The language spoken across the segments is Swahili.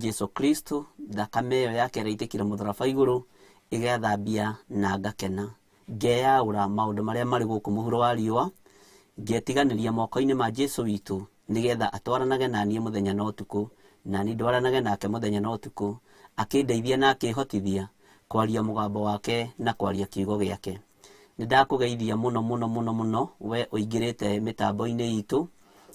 Jesu Kristo thakame ĩyo yake ĩraitĩkire mũtharaba igũrũ ĩgethambia na ngakena, ngeyaũra maũndũ marĩa marĩ gũkũ mũhuro wa riũa, ngetiganĩria moko-inĩ ma Jesu witũ nĩgetha atwaranage naniĩ mũthenya na ũtukũ, nani ndwaranage nake mũthenya na ũtukũ, akĩndeithia na akĩhotithia kwaria mũgambo wake na kwaria kiugo gĩake. Nĩndakũgeithia mũno mũno mũno mũno we ũingĩrĩte mĩtambo-inĩ itũ,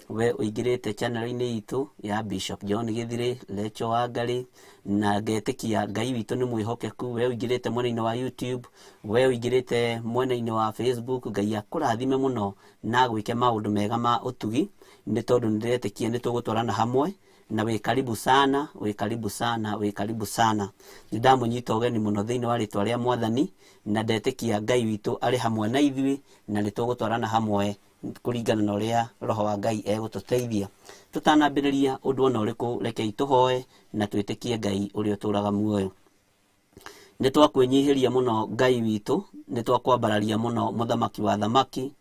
we ũingĩrĩte channel-inĩ itũ ya Bishop John Gĩthirĩ, Rachel Wangarĩ, na ngetĩkia Ngai witũ nĩ mwĩhokeku. We ũingĩrĩte mwena-inĩ wa YouTube, we ũingĩrĩte mwena-inĩ wa Facebook, Ngai akũrathime mũno na gwĩke maũndũ mega ma ũtugi, nĩ tondũ nĩndĩretĩkia nĩtũgũtwarana hamwe, na wĩ karibu sana, wĩ karibu sana, wĩ karibu sana. Nĩndamũnyita ũgeni mũno thĩinĩ wa rĩtwa rĩa Mwathani, na ndetĩkia Ngai witũ arĩ hamwe na ithuĩ, na nĩtũgũtwarana hamwe kũringana na ũrĩa Roho wa Ngai egũtũteithia. Tũtanambĩrĩria ũndũ ona ũrĩkũ, rekei tũhoe na twĩtĩkie Ngai ũrĩa ũtũraga muoyo. Nĩtwakwĩnyihĩria mũno Ngai witũ, nĩtwakwambararia mũno mũthamaki wa thamaki,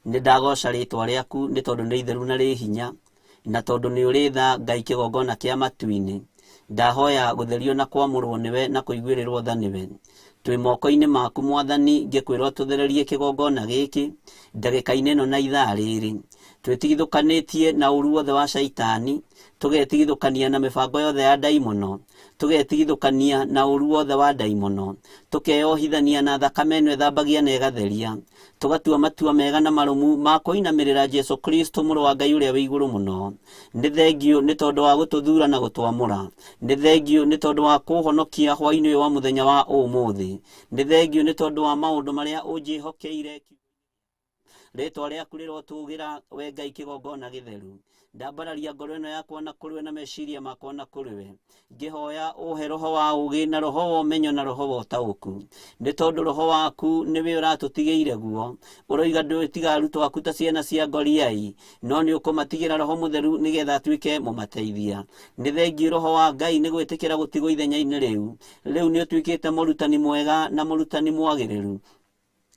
nĩndagoca rĩtwa rĩaku nĩ tondũ nĩ itheru na rĩ hinya, na tondũ nĩ ũrĩ tha Ngai kĩgongona kĩa matu-inĩ. Ndahoya gũtherio na kwamũrwo nĩwe na kũiguĩrĩrwo tha nĩwe. Twĩ moko-inĩ maku Mwathani, ngĩkwĩra tũthererie kĩgongona gĩkĩ ndagĩka-inĩ ĩno na ithaa rĩrĩ. Twĩtigithũkanĩtie na ũru wothe wa Shaitani, tũgetigithũkania na mĩbango yothe ya ndaimono, tũgetigithũkania na ũru wothe wa ndaimono, tũkeyohithania na thakame ĩno ĩthambagia na ĩgatheria, tũgatua matua mega na marũmu ma kũinamĩrĩra Jesu Kristo mũrũ wa Ngai ũrĩa wĩ igũrũ mũno. Nĩ thengio nĩ tondũ wa gũtũthura na gũtwamũra, nĩ thengio nĩ tondũ wa kũhonokia hwaĩ-inĩ ũyũ wa mũthenya wa ũmũthĩ, nĩ thengio nĩ tondũ wa maũndũ marĩa ũnjĩhokeire. Rĩtwa rĩaku rĩrotũgĩra we Ngai kĩgongona gĩtheru. Ndambararia ngoro ĩno yakwa na kũrĩ we na meciria makwa na kũrĩ we, ngĩhoya ũhe roho wa ũgĩ na roho wa ũmenyo na roho wa ũtaũku, nĩ tondũ roho waku nĩwe ũratũtigĩire guo. Ũroiga ndwĩtiga arutwo aku ta ciana cia ngoriai, no nĩ ũkũmatigĩra Roho Mũtheru nĩgetha atuĩke mũmateithia. Nĩ thengiũ Roho wa Ngai nĩ gwĩtĩkĩra gũtigwo ithenya-inĩ rĩu nĩ ũtuĩkĩte mũrutani mwega na mũrutani mwagĩrĩru.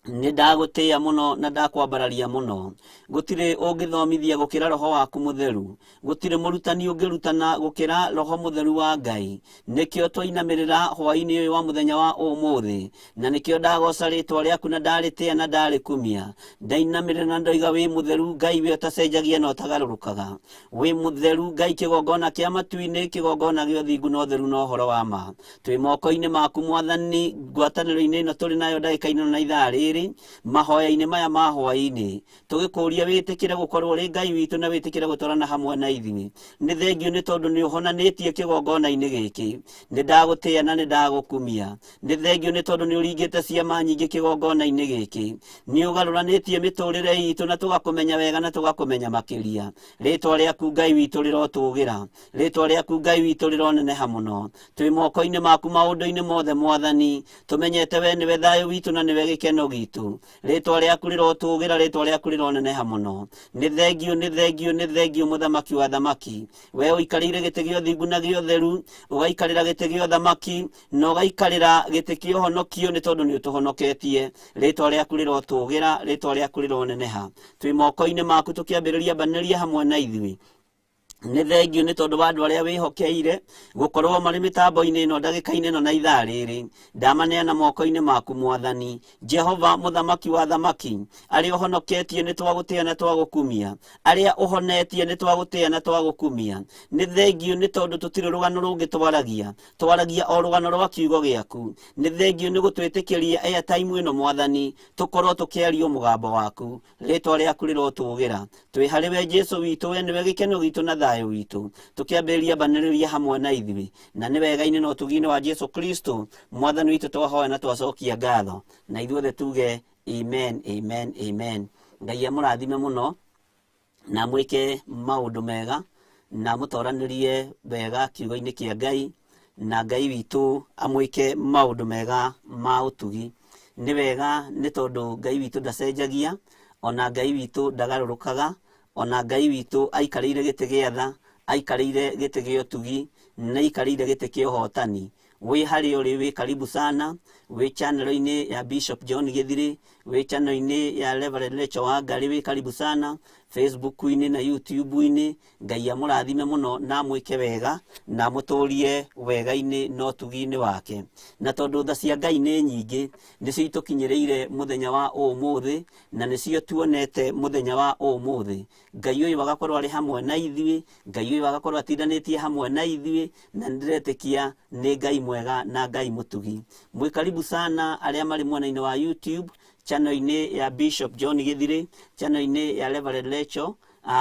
Nĩndagũtĩĩa mũno na ndakwambararia mũno. Gũtirĩ ũngĩthomithia gũkĩra Roho waku Mũtheru, gũtirĩ mũrutani ũngĩrutana gũkĩra Roho Mũtheru wa Ngai. Nĩkĩo twainamĩrĩra hwaĩ-inĩ ũyũ wa mũthenya wa ũmũthĩ, na nĩkĩo ndagoca rĩtwa rĩaku na ndarĩtĩĩa na ndarĩkumia. Ndainamĩrĩra na ndoiga wĩ mũtheru Ngai, we ũtacenjagia na ũtagarũrũkaga. Wĩ mũtheru Ngai kĩgongona kĩa matu-inĩ, kĩgongona gĩa ũthingu na ũtheru na ũhoro wa ma. Twĩ moko-inĩ maku Mwathani, ngwatanĩro-inĩ ĩno tũrĩ nayo ndagĩka-inĩ na ithaa rĩrĩ, mahoya-inĩ maya ma hwaĩ-inĩ, tũgĩkũria wĩtĩkĩre gũkorwo ũrĩ Ngai witũ na wĩtĩkĩre gũtwarana hamwe na ithuĩ. Nĩ thengio nĩ tondũ nĩ ũhonanĩtie kĩgongona-inĩ gĩkĩ. Nĩndagũtĩĩa na nĩndagũkumia. Nĩ thengio nĩ tondũ nĩ ũringĩte ciama nyingĩ kĩgongona-inĩ gĩkĩ. Nĩ ũgarũranĩtie mĩtũrĩre itũ na tũgakũmenya wega na tũgakũmenya makĩria. Rĩtwa rĩaku Ngai witũ rĩrotũgĩra, rĩtwa rĩaku Ngai witũ rĩroneneha mũno. Twĩ moko-inĩ maku maũndũ-inĩ mothe Mwathani, tũmenyete we nĩwe thayũ witũ na nĩwe gĩkeno gitũ. Rĩtwa rĩaku rĩrotũgĩra, rĩtwa rĩaku rĩroneneha mũno. Nĩ thengio nĩ thengio nĩ thengio mũthamaki wa thamaki. We ũikarĩire gĩtĩ gĩa ũthingu na gĩa ũtheru, ũgaikarĩra gĩtĩ gĩa ũthamaki, na ũgaikarĩra gĩtĩ kĩa ũhonokio nĩ tondũ nĩ ũtũhonoketie. Rĩtwa rĩaku rĩrotũgĩra, rĩtwa rĩaku rĩroneneha. Twĩ moko-inĩ maku tũkĩambĩrĩria mbanĩrĩria hamwe na ithuĩ. Nĩ thengio nĩ tondũ wa andũ arĩa wĩhokeire gũkorwo marĩ mĩtambo-inĩ ĩno ndagĩka-inĩ ĩno na ithaa rĩrĩ. Ndamaneana moko-inĩ maku Mwathani. Jehova mũthamaki wa thamaki, arĩa ũhonoketie nĩ twagũtĩĩa na twagũkumia, arĩa ũhonetie nĩ twagũtĩĩa na twagũkumia. Nĩ thengio nĩ tondũ tũtirĩ rũgano rũngĩ twaragia, twaragia o rũgano rwa kiugo gĩaku. Nĩ thengio nĩ gũtwĩtĩkĩria airtime ĩno Mwathani, tũkorwo tũkĩaria mũgambo waku. Rĩtwa rĩaku rĩrotũgĩra. Twĩ harĩ we Jesu witũ, we nĩwe gĩkeno gitũ na thayũ witũ. Tũkĩambĩrĩria mbanĩrĩria hamwe na ithuĩ, na nĩ wega-inĩ na ũtugi-inĩ wa Jesu Kristo Mwathani witũ twahoya na twacokia ngatho, na ithuothe tuge amen, amen, amen. Ngai amũrathime mũno na mwĩke maũndũ mega na mũtoranĩrie wega kiugo-inĩ kĩa Ngai, na Ngai witũ amwĩke maũndũ mega ma ũtugi. Nĩ wega nĩ tondũ Ngai witũ ndacenjagia, ona Ngai witũ ndagarũrũkaga, ona Ngai witũ aikarĩire gĩtĩ gĩa tha, aikarĩire gĩtĩ gĩa ũtugi, na aikarĩire gĩtĩ kĩa ũhotani. Wĩ harĩ ũrĩ wĩ karibu sana, wĩ channel-inĩ ya Bishop John Gĩthirĩ, wĩ channel-inĩ ya Reverend Rachel Wangarĩ wĩ karibu sana, Facebook-inĩ na YouTube-inĩ. Ngai amũrathime mũno na mwĩke wega na mũtũrie wega-inĩ no tugi-inĩ wake. Na tondũ tha cia Ngai nĩ nyingĩ, nĩcio itũkinyĩrĩire mũthenya wa ũmũthĩ, na nĩcio tuonete mũthenya wa ũmũthĩ. Ngai ũyũ agakorwo arĩ hamwe na ithuĩ, Ngai ũyũ agakorwo atindanĩtie hamwe na ithuĩ, na nĩndĩretĩkia nĩ Ngai mwega na Ngai mũtugi. Mwĩ karibu sana arĩa marĩ mwena-inĩ wa YouTube, channel-inĩ ya Bishop John Githiri, channel-inĩ ya Reverend Lecho.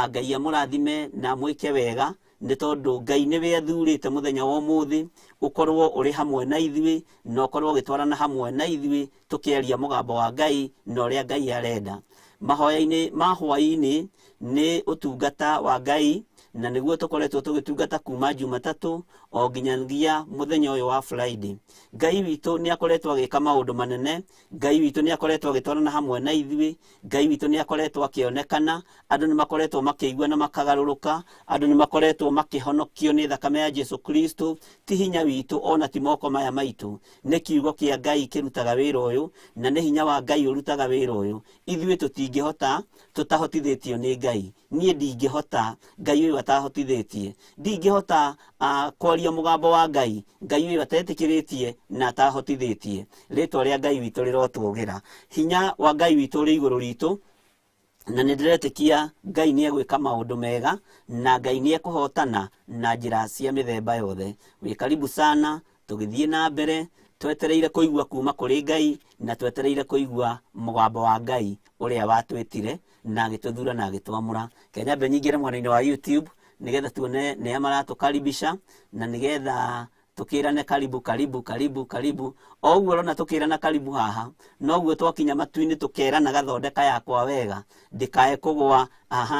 Ngai amũrathime na mwĩke wega, nĩ tondũ Ngai nĩwe athurĩte mũthenya wa ũmũthĩ ũkorwo ũrĩ hamwe na ithuĩ, na ũkorwo ũgĩtwarana hamwe na ithuĩ tũkĩaria mũgambo wa Ngai na ũrĩa Ngai arenda. Mahoya-inĩ ma hwaĩ-inĩ nĩ ũtungata wa Ngai, na nĩguo tũkoretwo tũgĩtungata kuma Jumatatũ o nginyagia mũthenya ũyũ wa Friday. Ngai witũ nĩ akoretwo agĩka maũndũ manene, Ngai witũ nĩ akoretwo agĩtwarana hamwe na ithuĩ, Ngai witũ nĩ akoretwo akĩonekana, andũ nĩ makoretwo makĩigua na makagarũrũka, andũ nĩ makoretwo makĩhonokio nĩ thakame ya Jesu Kristo. Ti hinya witũ ona ti moko maya maitũ, nĩ kiugo kĩa Ngai kĩrutaga wĩra ũyũ, na nĩ hinya wa Ngai ũrutaga wĩra ũyũ. Ithuĩ tũtingĩhota tũtahotithĩtio nĩ Ngai. Niĩ ndingĩhota Ngai ũyũ atahotithĩtie, ndingĩhota kwaria mũgambo wa Ngai Ngai ũyũ atetĩkĩrĩtie na atahotithĩtie. Rĩtwa rĩa Ngai witũ rĩrotũgĩra, hinya wa Ngai witũ ũrĩ igũrũ ritũ, na nĩndĩretĩkia Ngai nĩ egwĩka maũndũ mega, na Ngai nĩ ekũhotana na njĩra cia mĩthemba yothe. Wĩ karibu sana, tũgĩthiĩ na mbere, twetereire kũigua kuma kũrĩ Ngai, na twetereire kũigua mũgambo wa Ngai ũrĩa watwĩtire na agĩtũthura na agĩtwamũra. Kenyambe nyingĩre mwena-inĩ wa YouTube nĩgetha tuone nĩ maratũkaribisha, na nĩgetha tukirane karibu karibu karibu karibu. O ũguo rona tukirana karibu haha, noguo twakinya matu-inĩ tukerana gathondeka yakwa wega, ndikae kũgwa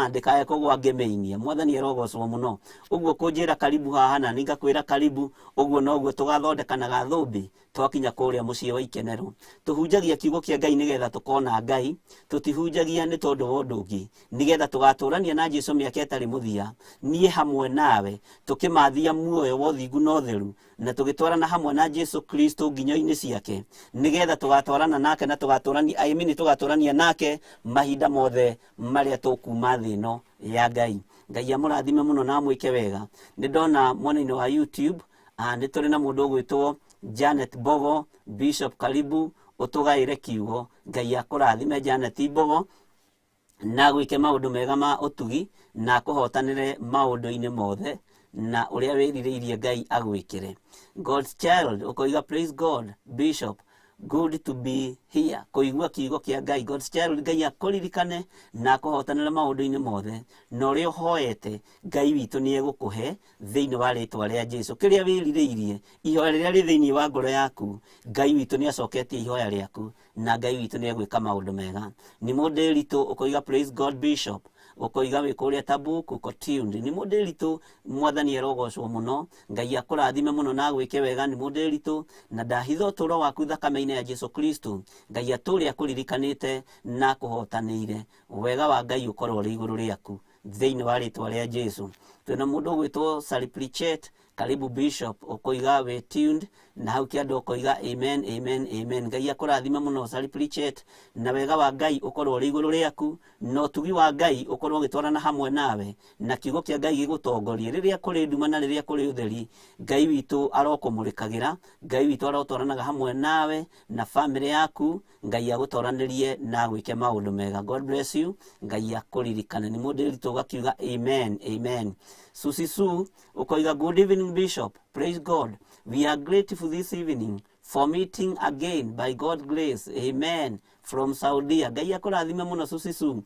ndikae kũgwa ngĩmĩinia. Mwathani arogocwo mũno. Ũguo kũnjĩra karibu haha na ninga kwĩra karibu, ũguo noguo tũgathondekanaga thũmbĩ twakinya kũrĩa mũciĩ wa ikenero. Tũhunjagia kiugo kĩa Ngai nĩgetha tũkona Ngai, tũtihunjagia nĩ tondũ wa ũndũ ũngĩ, nĩgetha tũgatũrania na Jesũ mĩaka ĩtarĩ mũthia, niĩ hamwe nawe tũkĩmathia muoyo wa ũthingu na ũtheru, na tũgĩtwarana hamwe na Jesũ Kristo nginyo-inĩ ciake, nĩgetha tũgatwarana nake na tũgatũrania tũgatũrania nake mahinda mothe marĩa tũkuma thĩ ĩno ya Ngai. Ngai amũrathime mũno na mwĩke wega. Nĩ ndona mwena-inĩ wa YouTube nĩ tũrĩ na mũndũ ũgwĩtwo Janet Bogo. Bishop karibu ũtũgaĩre kiugo. Ngai akũrathime Janet Bogo na gwĩke maũndũ mega ma ũtugi na kũhotanĩre maũndũ-inĩ mothe na ũrĩa wĩrirĩirie Ngai agwĩkĩre. God's child ũkoiga praise God. Bishop, good to be here. Kũigua kiugo kĩa Ngai. God's child, Ngai akũririkane na akũhotanĩre maũndũ-inĩ mothe, na ũrĩa ũhoete Ngai witũ nĩ egũkũhe thĩinĩ wa rĩtwa rĩa Jesũ. Kĩrĩa wĩrirĩirie, ihoya rĩrĩa rĩ thĩinĩ wa ngoro yaku, Ngai witũ nĩ acoketie ihoya rĩaku, na Ngai witũ nĩ egwĩka maũndũ mega. Nĩ mũndũ ritũ ũkoiga praise God. Bishop, ũkoiga wĩ kũrĩa Tabuk uko tuned. Nĩ mũndũ ritũ, Mwathani arogocwo mũno. Ngai akũrathime mũno na gwĩke wega. Nĩ mũndũ ritũ, na ndahitha ũtũũro waku thakame-inĩ ya Jesũ Kristo. Ngai atũũre akũririkanĩte na akũhotanĩire. Wega wa Ngai ũkorwo ũrĩ igũrũ rĩaku thĩinĩ wa rĩtwa rĩa Jesũ. Twĩna mũndũ ũgwĩtwo Sally Pritchett. Karibu Bishop, ũkoiga wĩ tuned, na hau kĩanda ũkoiga amen amen amen. Ngai akũrathime mũno Sally Pritchett, na wega wa Ngai ũkorwo ũrĩ igũrũ rĩaku, na ũtugi wa Ngai ũkorwo ũgĩtwarana hamwe nawe, na kiugo kĩa Ngai gĩgũtongorie rĩrĩa kũrĩ nduma na rĩrĩa kũrĩ ũtheri. Ngai witũ arokũmũrĩkagĩra, Ngai witũ arotwaranaga hamwe nawe na family yaku. Ngai agũtoranĩrie na gwĩke maũndũ mega. God bless you. Ngai akũririkane. Nĩ mũndũ ritũ ũgakiuga amen amen. Susi Su ũkoiga good evening Bishop. Praise God. We are grateful this evening for meeting again by God's grace. Amen. From Saudi. Ngai akũrathime mũno Susi Su.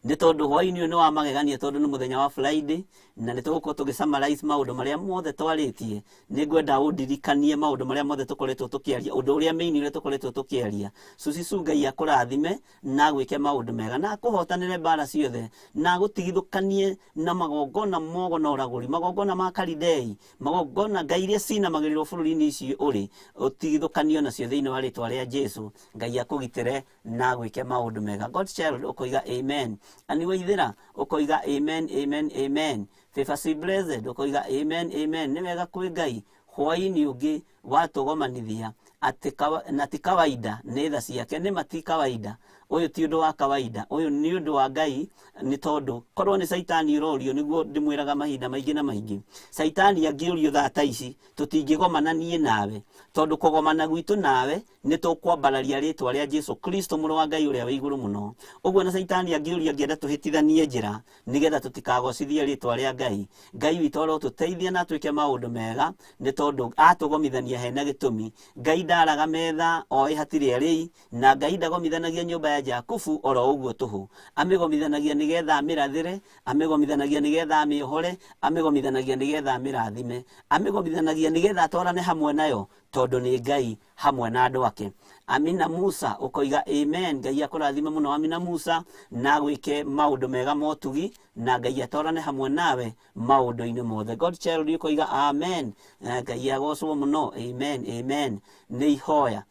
Nĩ tondũ hwaĩ-inĩ ũyũ nĩ wa magegania, tondũ nĩ mũthenya wa Friday, na nĩ tũgũkorwo tũgĩsummarize maũndũ marĩa mothe twarĩtie. Nĩ ngwenda ũndirikanie maũndũ marĩa mothe tũkoretwo tũkĩaria, ũndũ ũrĩa main ũrĩa tũkoretwo tũkĩaria. Susi Su, Ngai akũrathime na gwĩke maũndũ mega, na akũhotanĩre mbara ciothe, na agũtigithũkanie na magongona mogo na ũragũri, magongona ma Karidei, magongona Ngai iria cinamagĩrĩrwo bũrũri-inĩ icio ũrĩ, ũtigithũkanio nacio thĩinĩ wa rĩtwa rĩa Jesũ. Ngai akũgitĩre na gwĩke maũndũ mega. God's child ũkoiga amen. Ani waithĩra ũkoiga amen amen amen. Favor C Blessed ũkoiga amen amen. Nĩ wega kwĩ Ngai hwaĩ-inĩ ũngĩ watũgomanithia atĩ na ti kawaida nĩ tha ciake, nĩ mati kawaida. Uyu ti undu wa kawaida, uyu ni undu wa Ngai, ni tondu korwo ni Saitani urorio niguo ndimwiraga mahinda maingi na maingi. Saitani angiurio thata ici tutingigomana nie nawe, tondu kugomana gwitu nawe ni tukwambararia ritwa ria Jesu Kristo muru wa Ngai uria wi iguru muno. Uguo na Saitani angiuria ngienda tuhitithanie njira nigetha tutikagocithie ritwa ria Ngai. Ngai witu ro tuteithia na twike maundu mega, ni tondu atugomithania hena gitumi. Ngai ndaraga metha oi hatiri eri, na Ngai ndagomithanagia nyumba ya Jakubu oro uguo tuhu. Amigomithanagia nigetha amirathire, amigomithanagia nigetha amihore, amigomithanagia nigetha amirathime, amigomithanagia nigetha atwarane hamwe nayo, tondu ni Ngai hamwe na andu ake. Amina Musa ukoiga amen. Ngai akurathime muno Amina Musa, na gwike maundu mega motugi, na Ngai atwarane hamwe nawe maundu-ini mothe. God child ukoiga amen. Ngai agocwo muno, amen, amen. Ni ihoya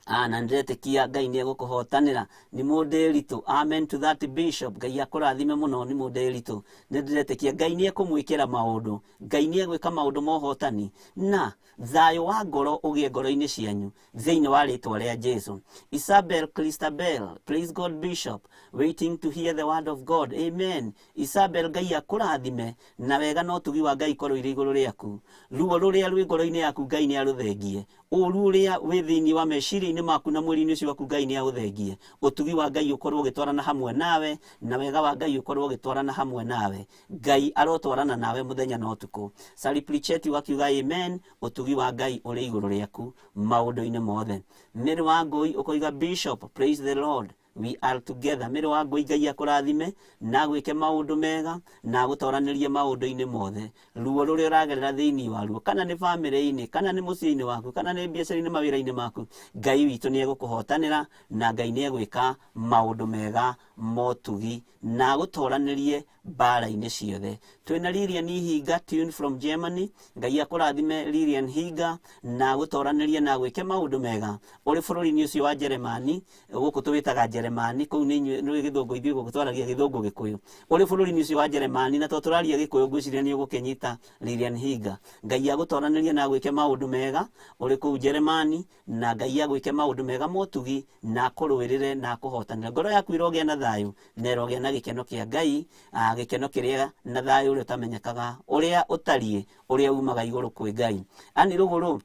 na ndiretekia Ngai ni egukuhotanira. Ni mundiritu, amen to that bishop. Ngai akurathime muno, ni mundiritu. Ndiretekia Ngai ni ekumwikira maundu, Ngai ni egwika maundu mohotani, na thayo wa ngoro ugie ngoro-ini cianyu thiini wa ritwa ria Jesu. Isabel Christabel, praise God bishop, waiting to hear the word of God, amen. Isabel, Ngai akurathime, na wega no tugi wa Ngai korwo iri iguru riaku. Ruo ruria rwi ngoro-ini yaku Ngai ni aruthengie. Uru uria wi thiini wa meciria-ini maku na mwiri-ini ucio waku Ngai ni authengie. Utugi wa Ngai ukorwo ugitwarana hamwe nawe, na wega wa Ngai ukorwo ugitwarana hamwe nawe. Ngai arotwarana nawe muthenya na utuku. Sali Plicheti wakiuga amen. Utugi wa Ngai uri iguru riaku maundu-ini mothe. Mary wa Ngui ukoiga bishop, praise the Lord, we are together. Mary wa Ngui, Ngai akurathime na gwike maundu mega na gutoranirie maundu-ini mothe. Ruo ruria uragerera thiini wa ruo, kana ni family-ini, kana ni mucii-ini waku, kana ni biacara-ini, mawira-ini maku, Ngai witu ni egukuhotanira, na Ngai ni egwika maundu mega motugi na gutoranirie mbara-ini ciothe. Twina Lilian Higa tuned from Germany. Ngai akurathime Lilian Higa na gutoranirie na gwike maundu mega uri bururi-ini ucio wa Jeremani, guku tuwitaga Jeremani, kuu ni githungu ithuĩ guku twaragia githungu gikuyu. Uri bururi-ini ucio wa Jeremani, na to turaria gikuyu ngwiciria ni ugukinyita Lilian Higa. Ngai agutoranirie na gwike maundu mega uri kuu Jeremani, na Ngai agwike maundu mega motugi na kuruirire na kuhotanira. Ngoro yaku irogia na thayu, na irogia na gikeno kia Ngai, gikeno kiria na thayu uria utamenyekaga, uria utarie, uria umaga iguru kwi Ngai. Ani ruguru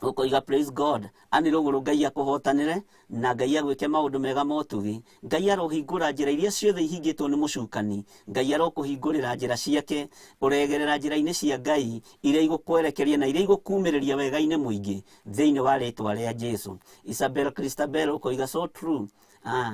ukoiga praise God, ani ruguru Ngai akuhotanire, na Ngai agwike maundu mega motugi. Ngai arohingura njira iria ciothe ihingitwo ni mucukani. Ngai arokuhingurira njira ciake, uregerera njira-ini cia Ngai iria igukwerekeria na iria igukumiriria wega-ini muingi thiini wa ritwa ria Jesu. Isabel Christabel ukoiga so true.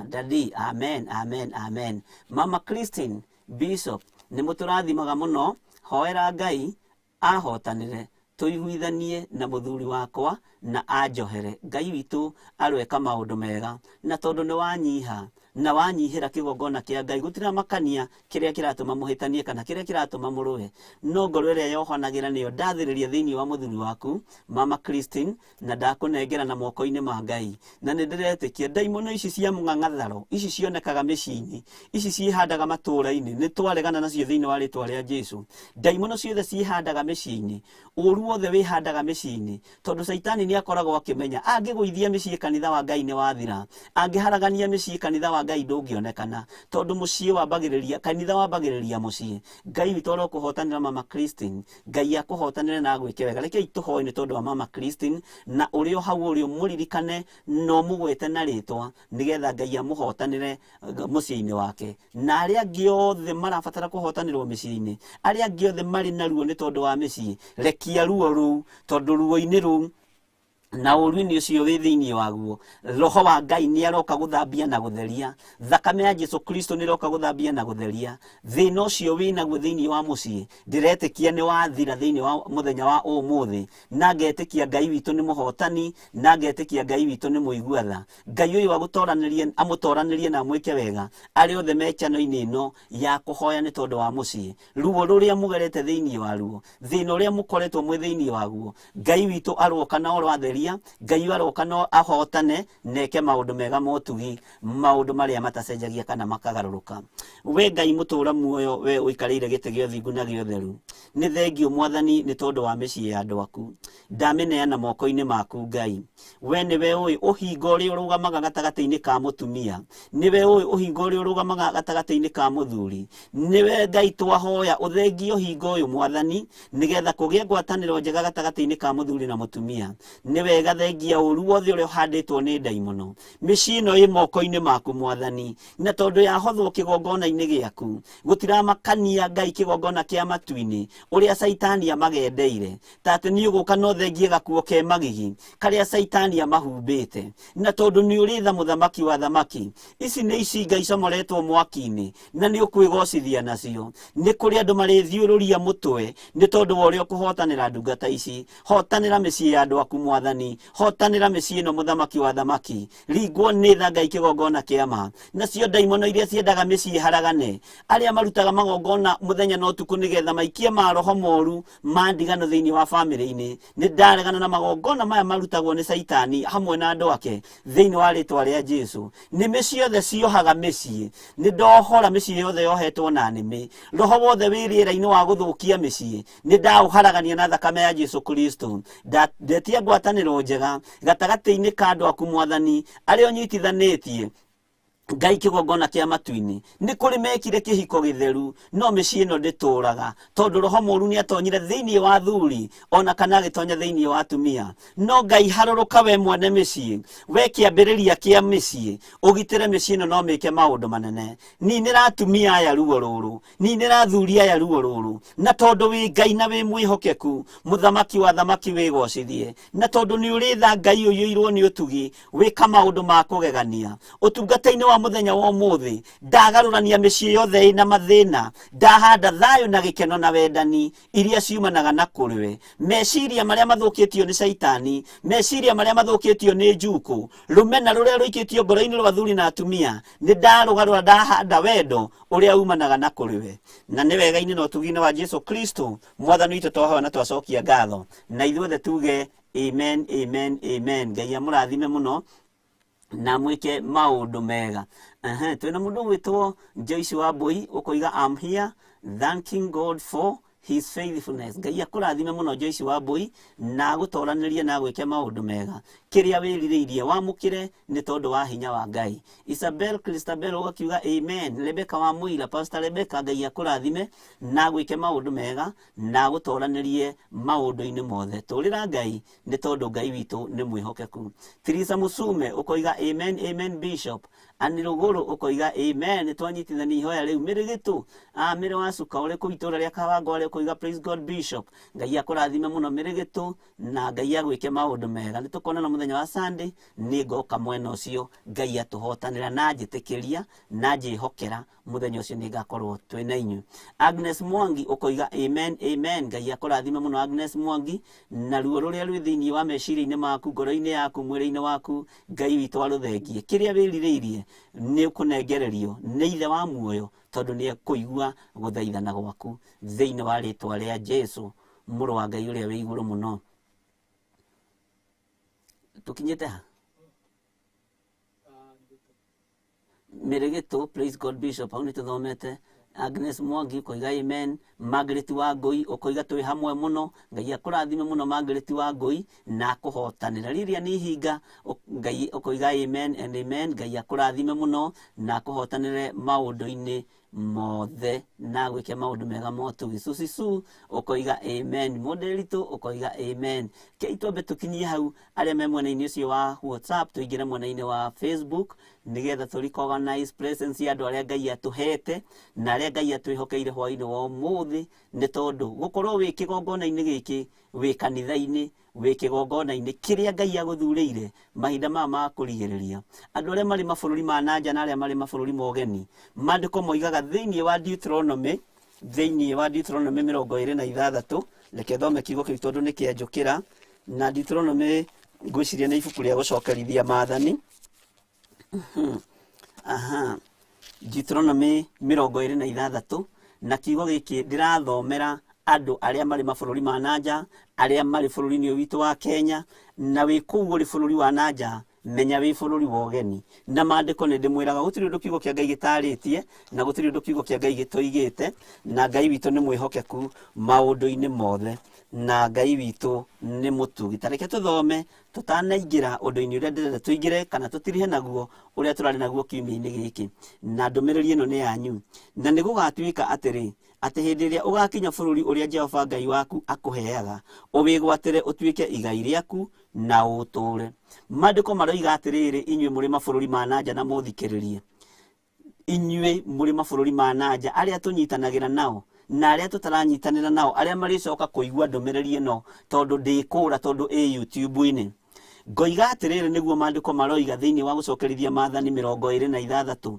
Daddy, amen, amen, amen. Mama Christine bishop, ni muturathimaga muno, hoera Ngai ahotanire, tuiguithanie na muthuri wakwa na anjohere. Ngai witu arweka maundu mega, na tondu ni wanyiha na wanyihira kigongona kia Ngai, gutira makania kiria kiratuma muhitanie kana kiria kiratuma muruhe, no ngoro iria yohanagira niyo ndathiriria thiini wa muthuri waku Mama Christine, na ndakunengera na moko-ini ma Ngai. Na nindiretikia ndaimono ici cia mung'ang'atharo, ici cionekaga micii-ini, ici cihandaga matura-ini, ni twaregana nacio thiini wa ritwa ria Jesu. Ndaimono ciothe cihandaga micii-ini, uru wothe wihandaga micii-ini, tondu Saitani ni akoragwo akimenya angiguithia micii kanitha wa Ngai ni wathira, angiharagania micii kanitha wa Ngai ndungionekana, tondu mucii wambagiriria, kanitha wambagiriria mucii. Ngai witu arokuhotanira Mama Christine, Ngai akuhotanire na gwike wega. Reke ituhoe ni tondu wa Mama Christine, na urio hau urio muririkane no mugwete na ritwa nigetha Ngai amuhotanire mucii-ini wake. Na aria angi othe marabatara kuhotanirwo micii-ini, aria angi othe mari na ruo ni tondu wa micii, rekia ruo ruu, tondu ruo-ini ruu na uru-ini ucio wi thiini waguo, roho wa Ngai ni aroka guthambia na gutheria, thakame ya Jesu Kristo ni roka guthambia na gutheria thina ucio wi naguo thiini wa mucii. Ndiretikia ni wathira thiini wa muthenya wa umuthi, na ngetikia Ngai witu ni muhotani, na ngetikia Ngai witu ni muiguatha. Ngai uyu agutoranirie, amutoranirie na mwike wega ari othe me chano-ini ino ya kuhoya ni tondu wa mucii. Ruo ruria mugerete thiini wa ruo, thina uria mukoretwo mwi thiini waguo, Ngai witu aroka na orwatheri makiria Ngai aroka no ahotane neke maundu mega motugi maundu maria matacenjagia kana makagaruruka we Ngai mutura muoyo we uikarire gite gio thingu na gio theru ni thengio Mwathani ni tondu wa micii ya andu aku ndameneana moko-ini maku Ngai we niwe ui uhingo uri urugamaga gatagati-ini ka mutumia niwe ui uhingo uri urugamaga gatagati-ini ka muthuri niwe Ngai twahoya uthengio hingo uyu Mwathani nigetha kugie ngwataniro njega gatagati-ini ka muthuri na mutumia niwe gathengia uru wothe uri uhanditwo ni ndaimono micii ino i moko-ini maku Mwathani na tondu ya hothwo kigongona-ini giaku gutiramakania Ngai kigongona kia matu-ini uria Saitani amagendeire tate ni uguka no thengie gakuo ke magigi karia Saitani amahumbite na tondu ni uritha muthamaki wa thamaki ici ni icinga icomoretwo mwaki-ini na ni ukwigocithia nacio ni kuri andu marithiururia mutwe ni tondu wa uria kuhotanira ndungata ici hotanira micii ya andu aku Mwathani hotanira micii ino muthamaki wa thamaki ringwo ni tha Ngai kigongona kia ma nacio ndaimono iria ciendaga micii haragane aria marutaga magongona muthenya no tuku nigetha maikie maroho moru mandigano thiini wa family-ini ni ndaregana na magongona maya marutagwo ni Saitani hamwe na andu ake thiini wa ritwa ria Jesu ni micii yothe ciohaga micii ni ndohora micii yothe yohetwo na nimi roho wothe wiriira-ini wa guthukia micii ni ndauharagania na thakame ya Jesu Kristo ndetia ngwataniro njega gatagati-ini ka andu aku Mwathani aria unyitithanitie Ngai kigongona kia matu-ini ni kuri mekire kihiko githeru no micii ino ndituraga tondu roho moru ni atonyire thiini wa thuri ona kana agitonya thiini wa atumia no Ngai haruruka we mwene micii we kiambiriria kia micii ugitire micii ino no meke maundu manene ni nira atumia aya ruo ruru ni nira thuri aya ruo ruru na tondu wi Ngai na wi mwihokeku muthamaki wa thamaki wigocithie na tondu ni uritha Ngai uyuirwo ni utugi wika maundu ma kugegania utungata-ini wa muthenya wa umuthi ndagarurania micii yothe ina mathina ndahanda thayo na gikeno na wendani iria ciumanaga na kuriwe meciria maria mathukitio ni Saitani meciria maria mathukitio ni njuku rumena ruria ruikitio ngoro-ini rwa athuri na atumia ni ndarugarura ndahanda wendo uria umanaga na kuriwe na ni wega-ini na utugi-ini wa Jesu Kristo Mwathani witu twahoya na twacokia ngatho na ithuothe tuge amen amen amen Ngai amurathime muno na mwike maundu mega twina mundu gwitwo Joyce Wambui ukoiga I'm here thanking God for his faithfulness Ngai akurathime muno Joyce Wambui na gutoranirie na gwike maundu mega kiria wiririirie wamukire ni tondu wa hinya wa Ngai Isabel Christabel ugakiuga amen Rebecca wa Muira Pastor Rebecca Ngai akurathime na gwike maundu mega na gutoranirie maundu-ini mothe turira Ngai ni tondu Ngai witu ni mwihokeku Teresa Musume ukoiga amen amen Bishop Aniruguru ukoiga amen twanyitithania ihoya riu mirigitu miri wa cuka uri ku itura ria Kawango uri ukoiga praise God Bishop Ngai akurathime muno mirigitu na Ngai agwike maundu mega ni tukona na muthenya wa Sunday ni ngoka mwena ucio Ngai atuhotanira na njitikiria na njihokera muthenya ucio ni ngakorwo twina inyu Agnes Mwangi ukoiga amen amen Ngai akurathime muno Agnes Mwangi na ruo ruria rwi thiini wa meciria-ini maku ngoro-ini yaku mwiri-ini waku Ngai witu aruthengie kiria wiririirie ni ukunengererio ni ithe wa muoyo tondu ni kuigua guthaithana gwaku thiini wa ritwa ria Jesu muru wa Ngai uria wi iguru muno tukinyete ha mirigitu praise God Bishop au ni tuthomete Agnes Mwangi ukoiga amen Margaret Wangui ukoiga twi hamwe muno Ngai akurathime muno Margaret Wangui na kuhotanira riria ni hinga Ngai ukoiga amen and amen Ngai akurathime muno na kuhotanire maundu-ini mothe na gwike maundu mega motugi Susisu ukoiga amen Moderitu ukoiga amen keitwambe tukinyie hau aria me mwena-ini ucio wa WhatsApp tuingire mwena-ini wa Facebook nigetha turi organize presence ya andu aria Ngai atuhete na aria Ngai atwihokeire hwa-ini wa umuthi ni tondu gukorwo wi kigongona-ini giki wi kanitha-ini wi kigongona-ini kiria Ngai aguthurire mahinda ma kurigiriria andu aria mari mabururi ma nanja na aria mari mabururi ma ugeni mandiko moigaga thiini wa Deuteronomy 26 reke thome kiugo kiu tondu ni kianjukira na Deuteronomy ngwiciria ni ibuku ria gucokerithia maathani Deuteronomy 26 na kiugo giki ndirathomera andũ arĩa marĩ mabũrũri ma nanja, arĩa marĩ bũrũri-inĩ witũ wa Kenya, na wĩ kũu ũrĩ bũrũri wa nanja, menya wĩ bũrũri wa ũgeni. Na maandĩko nĩ ndĩmwĩraga gũtirĩ ũndũ kiugo kĩa Ngai gĩtarĩtie, na gũtirĩ ũndũ kiugo kĩa Ngai gĩtoigĩte, na Ngai witũ nĩ mwĩhokeku maũndũ-inĩ mothe, na Ngai witũ nĩ mũtugi. Tareke tũthome tũtanaingĩra ũndũ-inĩ ũrĩa ndĩrenda tũingĩre kana tũtirihe naguo ũrĩa tũrarĩ naguo kiumia-inĩ gĩkĩ. Na ndũmĩrĩri ĩno nĩ yanyu. Na nĩ gũgatuĩka atĩrĩ, atĩ hĩndĩ ĩrĩa ũgakinya bũrũri ũrĩa Jehova Ngai waku akũheaga, ũwĩgwatĩre ũtuĩke igai rĩaku na ũtũũre. Maandĩko maroiga atĩrĩrĩ, inyuĩ mũrĩ mabũrũri ma nanja na mũthikĩrĩrie. Inyuĩ mũrĩ mabũrũri ma nanja arĩa tũnyitanagĩra nao na arĩa tũtaranyitanĩra nao, arĩa marĩcoka kũigua ndũmĩrĩri ĩno tondũ ndĩkũra, tondũ ĩ YouTube-inĩ. Ngoiga atĩrĩrĩ nĩguo maandĩko maroiga thĩinĩ wa gũcokerithia Maathani 26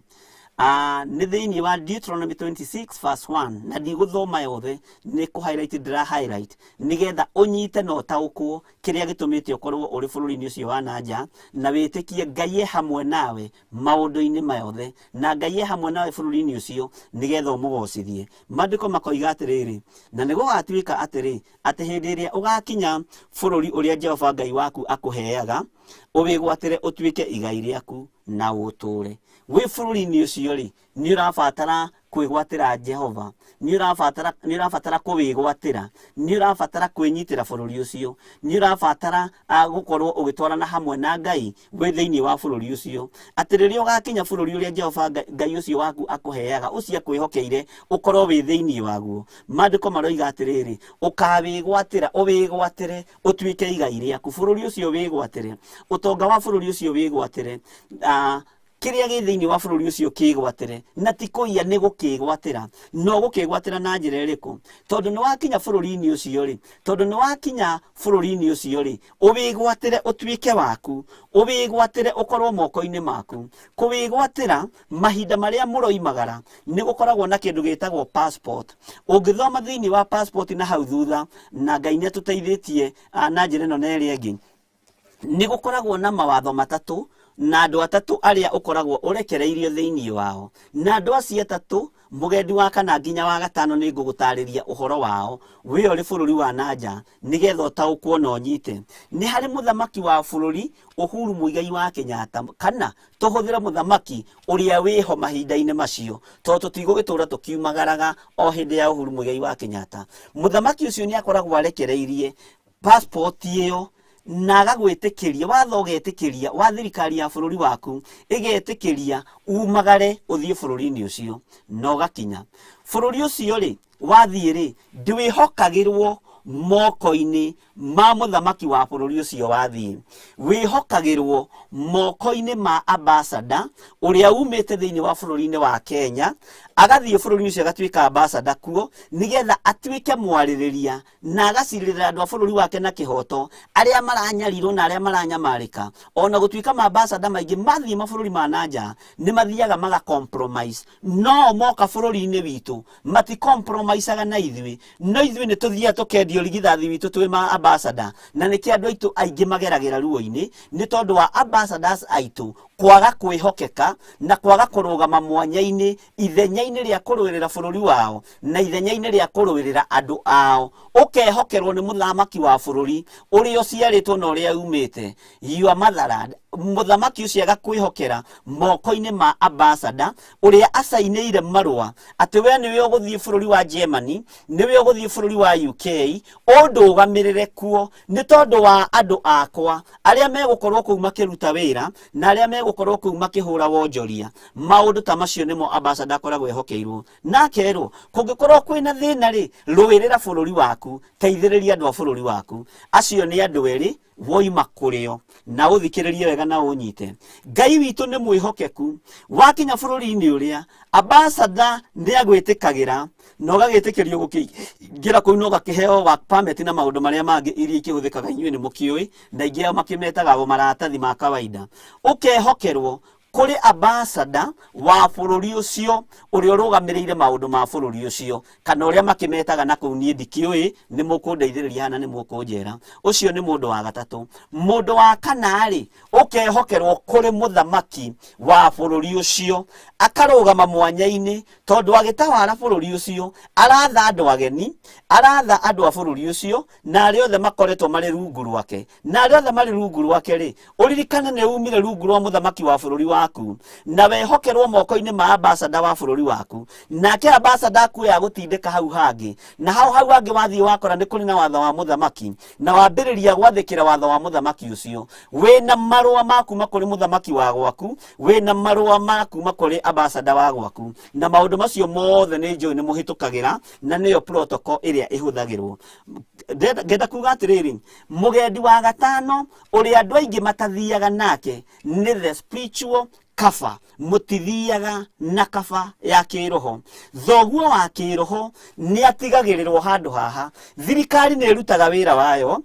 nĩ thĩinĩ wa Deuteronomy 26 verse 1, na ndigũthoma yothe, nĩ kũ-highlight ndĩra highlight nĩgetha ũnyite na ũtaũkwo kĩrĩa gĩtũmĩte ũkorwo ũrĩ bũrũri-inĩ ũcio wa nanja, na wĩtĩkie Ngai hamwe nawe maũndũ-inĩ mayothe, na Ngai hamwe nawe bũrũri-inĩ ũcio nĩgetha ũmũgocithie. Maandĩko makoiga atĩrĩrĩ, na nĩ gũgatuĩka atĩrĩ, atĩ hĩndĩ ĩrĩa ũgakinya bũrũri ũrĩa Jehova Ngai waku akũheaga, ũwĩgwatĩre ũtuĩke igai rĩaku na ũtũũre. Wĩ bũrũri-inĩ ũcio rĩ, nĩ ũrabatara kwĩgwatĩra Jehova, nĩ ũrabatara kũwĩgwatĩra, nĩ ũrabatara kwĩnyitĩra bũrũri ũcio, nĩ ũrabatara gũkorwo ũgĩtwarana hamwe na Ngai wĩ thĩinĩ wa bũrũri ũcio. Atĩ rĩrĩa ũgakinya bũrũri ũrĩa Jehova Ngai ũcio waku akũheaga, ũcio akwĩhokeire ũkorwo wĩ thĩinĩ waguo. Maandĩko maroiga atĩrĩrĩ, ũkawĩgwatĩra, ũwĩgwatĩre ũtuĩke igai rĩaku. Bũrũri ũcio wĩgwatĩre, ũtonga wa bũrũri ũcio wĩgwatĩre, kĩrĩa gĩ thĩinĩ wa bũrũri ũcio kĩgwatĩre, na ti kũiya nĩ gũkĩgwatĩra. No gũkĩgwatĩra na njĩra ĩrĩkũ? Tondũ nĩ wakinya bũrũri-inĩ ũcio rĩ, ũwĩgwatĩre ũtuĩke waku, ũwĩgwatĩre ũkorwo moko-inĩ maku. Kũwĩgwatĩra mahinda marĩa mũroimagara nĩ gũkoragwo na kĩndũ gĩtagwo passport. Ũngĩthoma thĩinĩ wa passport na hau thutha, na Ngai nĩ atũteithĩtie na njĩra ĩno na ĩrĩa ĩngĩ, nĩ gũkoragwo na mawatho matatũ, na andũ atatũ arĩa ũkoragwo ũrekereirio thĩinĩ wao. Na andũ acio atatũ, mũgendi wa kana nginya wa gatano nĩ ngũgũtarĩria ũhoro wao wĩ ũrĩ bũrũri wa nanja nĩgetha ũtaũkwo na ũnyite. Nĩ harĩ mũthamaki wa bũrũri Uhuru Muigai wa Kenyatta, kana tũhũthĩre mũthamaki ũrĩa wĩho mahinda-inĩ macio, tondũ tũtigũgĩtũra tũkiumagaraga o hĩndĩ ya Uhuru Muigai wa Kenyatta. Mũthamaki ũcio nĩ akoragwo arekereirie passport ĩyo na agagwĩtĩkĩria, watho ũgetĩkĩria, wa thirikari ya bũrũri waku ĩgetĩkĩria umagare ũthiĩ bũrũri-inĩ ũcio na ũgakinya. Bũrũri ũcio rĩ, wathiĩ rĩ, ndwĩhokagĩrwo moko-inĩ ma mũthamaki wa bũrũri ũcio wathiĩ, wĩhokagĩrwo moko-inĩ ma ambassador ũrĩa umĩte thĩinĩ wa bũrũri-inĩ wa Kenya, agathiĩ bũrũri ũcio agatuĩka ambassador kuo, nĩgetha atuĩke mwarĩrĩria na agacirĩrĩra andũ a bũrũri wake na kĩhoto, arĩa maranyarirwo na arĩa maranyamarĩka. Ona gũtuĩka ma ambassador maingĩ mathiĩ mabũrũri ma nanja nĩ mathiaga maga compromise, no moka bũrũri-inĩ witũ mati compromiseaga na ithuĩ, no ithuĩ nĩ tũthiaga tũkendio rigithathi witũ twĩ ma ambassador, na nĩkĩ andũ aitũ aingĩ mageragĩra ruo-inĩ nĩ tondũ wa ambassadors aitũ kwaga kwĩhokeka na kwaga kũrũgama mwanya-inĩ, ithenya-inĩ rĩa kũrũĩrĩra bũrũri wao na ithenya-inĩ rĩa kũrũĩrĩra andũ ao. Ũkehokerwo nĩ mũthamaki wa bũrũri ũrĩa ũciarĩtwo na ũrĩa umĩte, your motherland. Mũthamaki ũcio agakwĩhokera moko-inĩ ma ambassador ũrĩa acainĩire marũa atĩ we nĩwe ũgũthiĩ bũrũri wa Germany, nĩwe ũgũthiĩ bũrũri wa UK, ũndũgamĩrĩre kuo nĩ tondũ wa andũ akwa arĩa megũkorwo kũu makĩruta wĩra na arĩa megũkorwo kũu makĩhũra wonjoria. Maũndũ ta macio nĩmo ambassador akoragwo ehokeirwo. Na kerwo, kũngĩkorwo kwĩna thĩna rĩ, rũĩrĩra bũrũri waku, teithĩrĩria andũ a bũrũri waku. Acio nĩ andũ erĩ woima kũrĩo, na ũthikĩrĩrie wega na ũnyite. Ngai witũ nĩ mwĩhokeku. Wakinya bũrũri-inĩ ũrĩa, ambassador nĩ agwĩtĩkagĩra na ũgagĩtĩkĩrio gũkĩingĩra kũu na ũgakĩheo work permit na maũndũ marĩa mangĩ iria ikĩhũthĩkaga, inyuĩ nĩ mũkĩũĩ, na ingĩ makĩmetaga maratathi ma kawaida. Ũkehokerwo kuri ambassador wa bururi ucio uri urugamirire maundu ma bururi ucio kana uria makimetaga na kuu nie ndikiui ni mukundeithiriria hana ni mukunjera ucio ni mundu wa gatatu. Mundu wa kana ri ukehokerwo kuri muthamaki wa bururi ucio akarugama mwanya-ini tondu agitawara bururi ucio aratha andu ageni aratha andu a bururi ucio na ari othe makoretwo mari rungu rwake na ari othe mari rungu rwake ri uririkane ni umire rungu rwa muthamaki wa bururi waku na wehokerwo moko-ini ma ambassador wa bururi waku nake ambassador akuya gutindika hau hangi na hau hangi wathii wakora ni kuri na watho wa muthamaki na wambiriria gwathikira watho wa muthamaki ucio wina marua maku makuri muthamaki wa gwaku wina marua maku makuri ambassador wa gwaku na maundu macio mothe ni njui ni muhitukagira na niyo protocol iria ihuthagirwo. Ngenda kuga atiriri mugendi wa gatano uri andu aingi matathiaga nake ni the spiritual kaba mutithiaga na kaba ya kiroho. Thoguo wa kiroho ni atigagirirwo handu haha thirikari ni irutaga wira wayo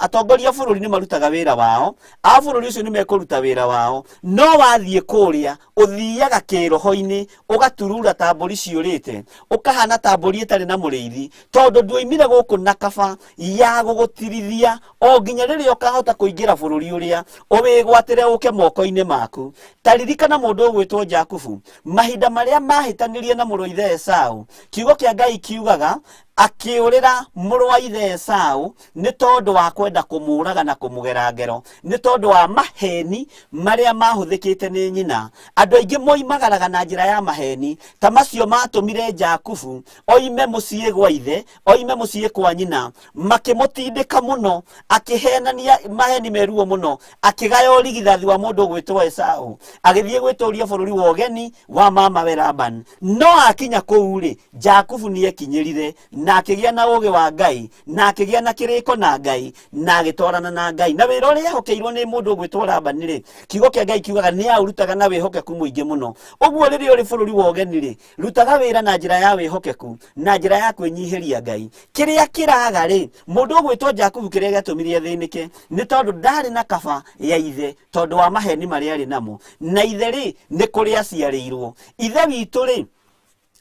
atongoria bururi ni marutaga wira wao a bururi ucio ni mekuruta wira wao no wathie kuria uthiaga kiroho-ini ugaturura tamburi ciurite ukahana tamburi itari na muriithi tondu nduimire guku na kaba ya gugutirithia o nginya riria ukahota kuingira bururi uria uwigwatire uke moko-ini maku. Taririkana mundu ugwitwo Jakubu mahinda maria mahitanirie na muru ithe Esau kiugo kia Ngai kiugaga akiurira muru wa ithe Esau ni tondu wa kwenda kumuraga na kumugera ngero ni tondu wa maheni maria mahuthikite ni nyina. Andu aingi moimagaraga na njira ya maheni ta macio matumire Jakubu oime mucii gwa ithe oime mucii kwa nyina makimutindika muno akihenania maheni meruo muno akigaya urigithathi wa mundu ugwitwo Esau agithie gwituria bururi wa ugeni wa mama we Laban no akinya kuu ri Jakubu ni ekinyirire na akigia na uge wa Ngai na akigia na kiriko na Ngai na agitwarana na Ngai na wira uria hokeirwo ni mundu ugwitwo Laban ri kiugo kia Ngai kiugaga ni aurutaga na wihokeku muingi muno. Uguo riria uri bururi wa ugeni ri rutaga wira na njira ya wihokeku na njira ya kwinyihiria Ngai. Kiria kiraga ri mundu ugwitwo Jakubu kiria gatumirie thinike ni tondu ndari na kaba ya ithe tondu wa maheni maria ari namo na ithe ri ni kuria ciarirwo ithe witu ri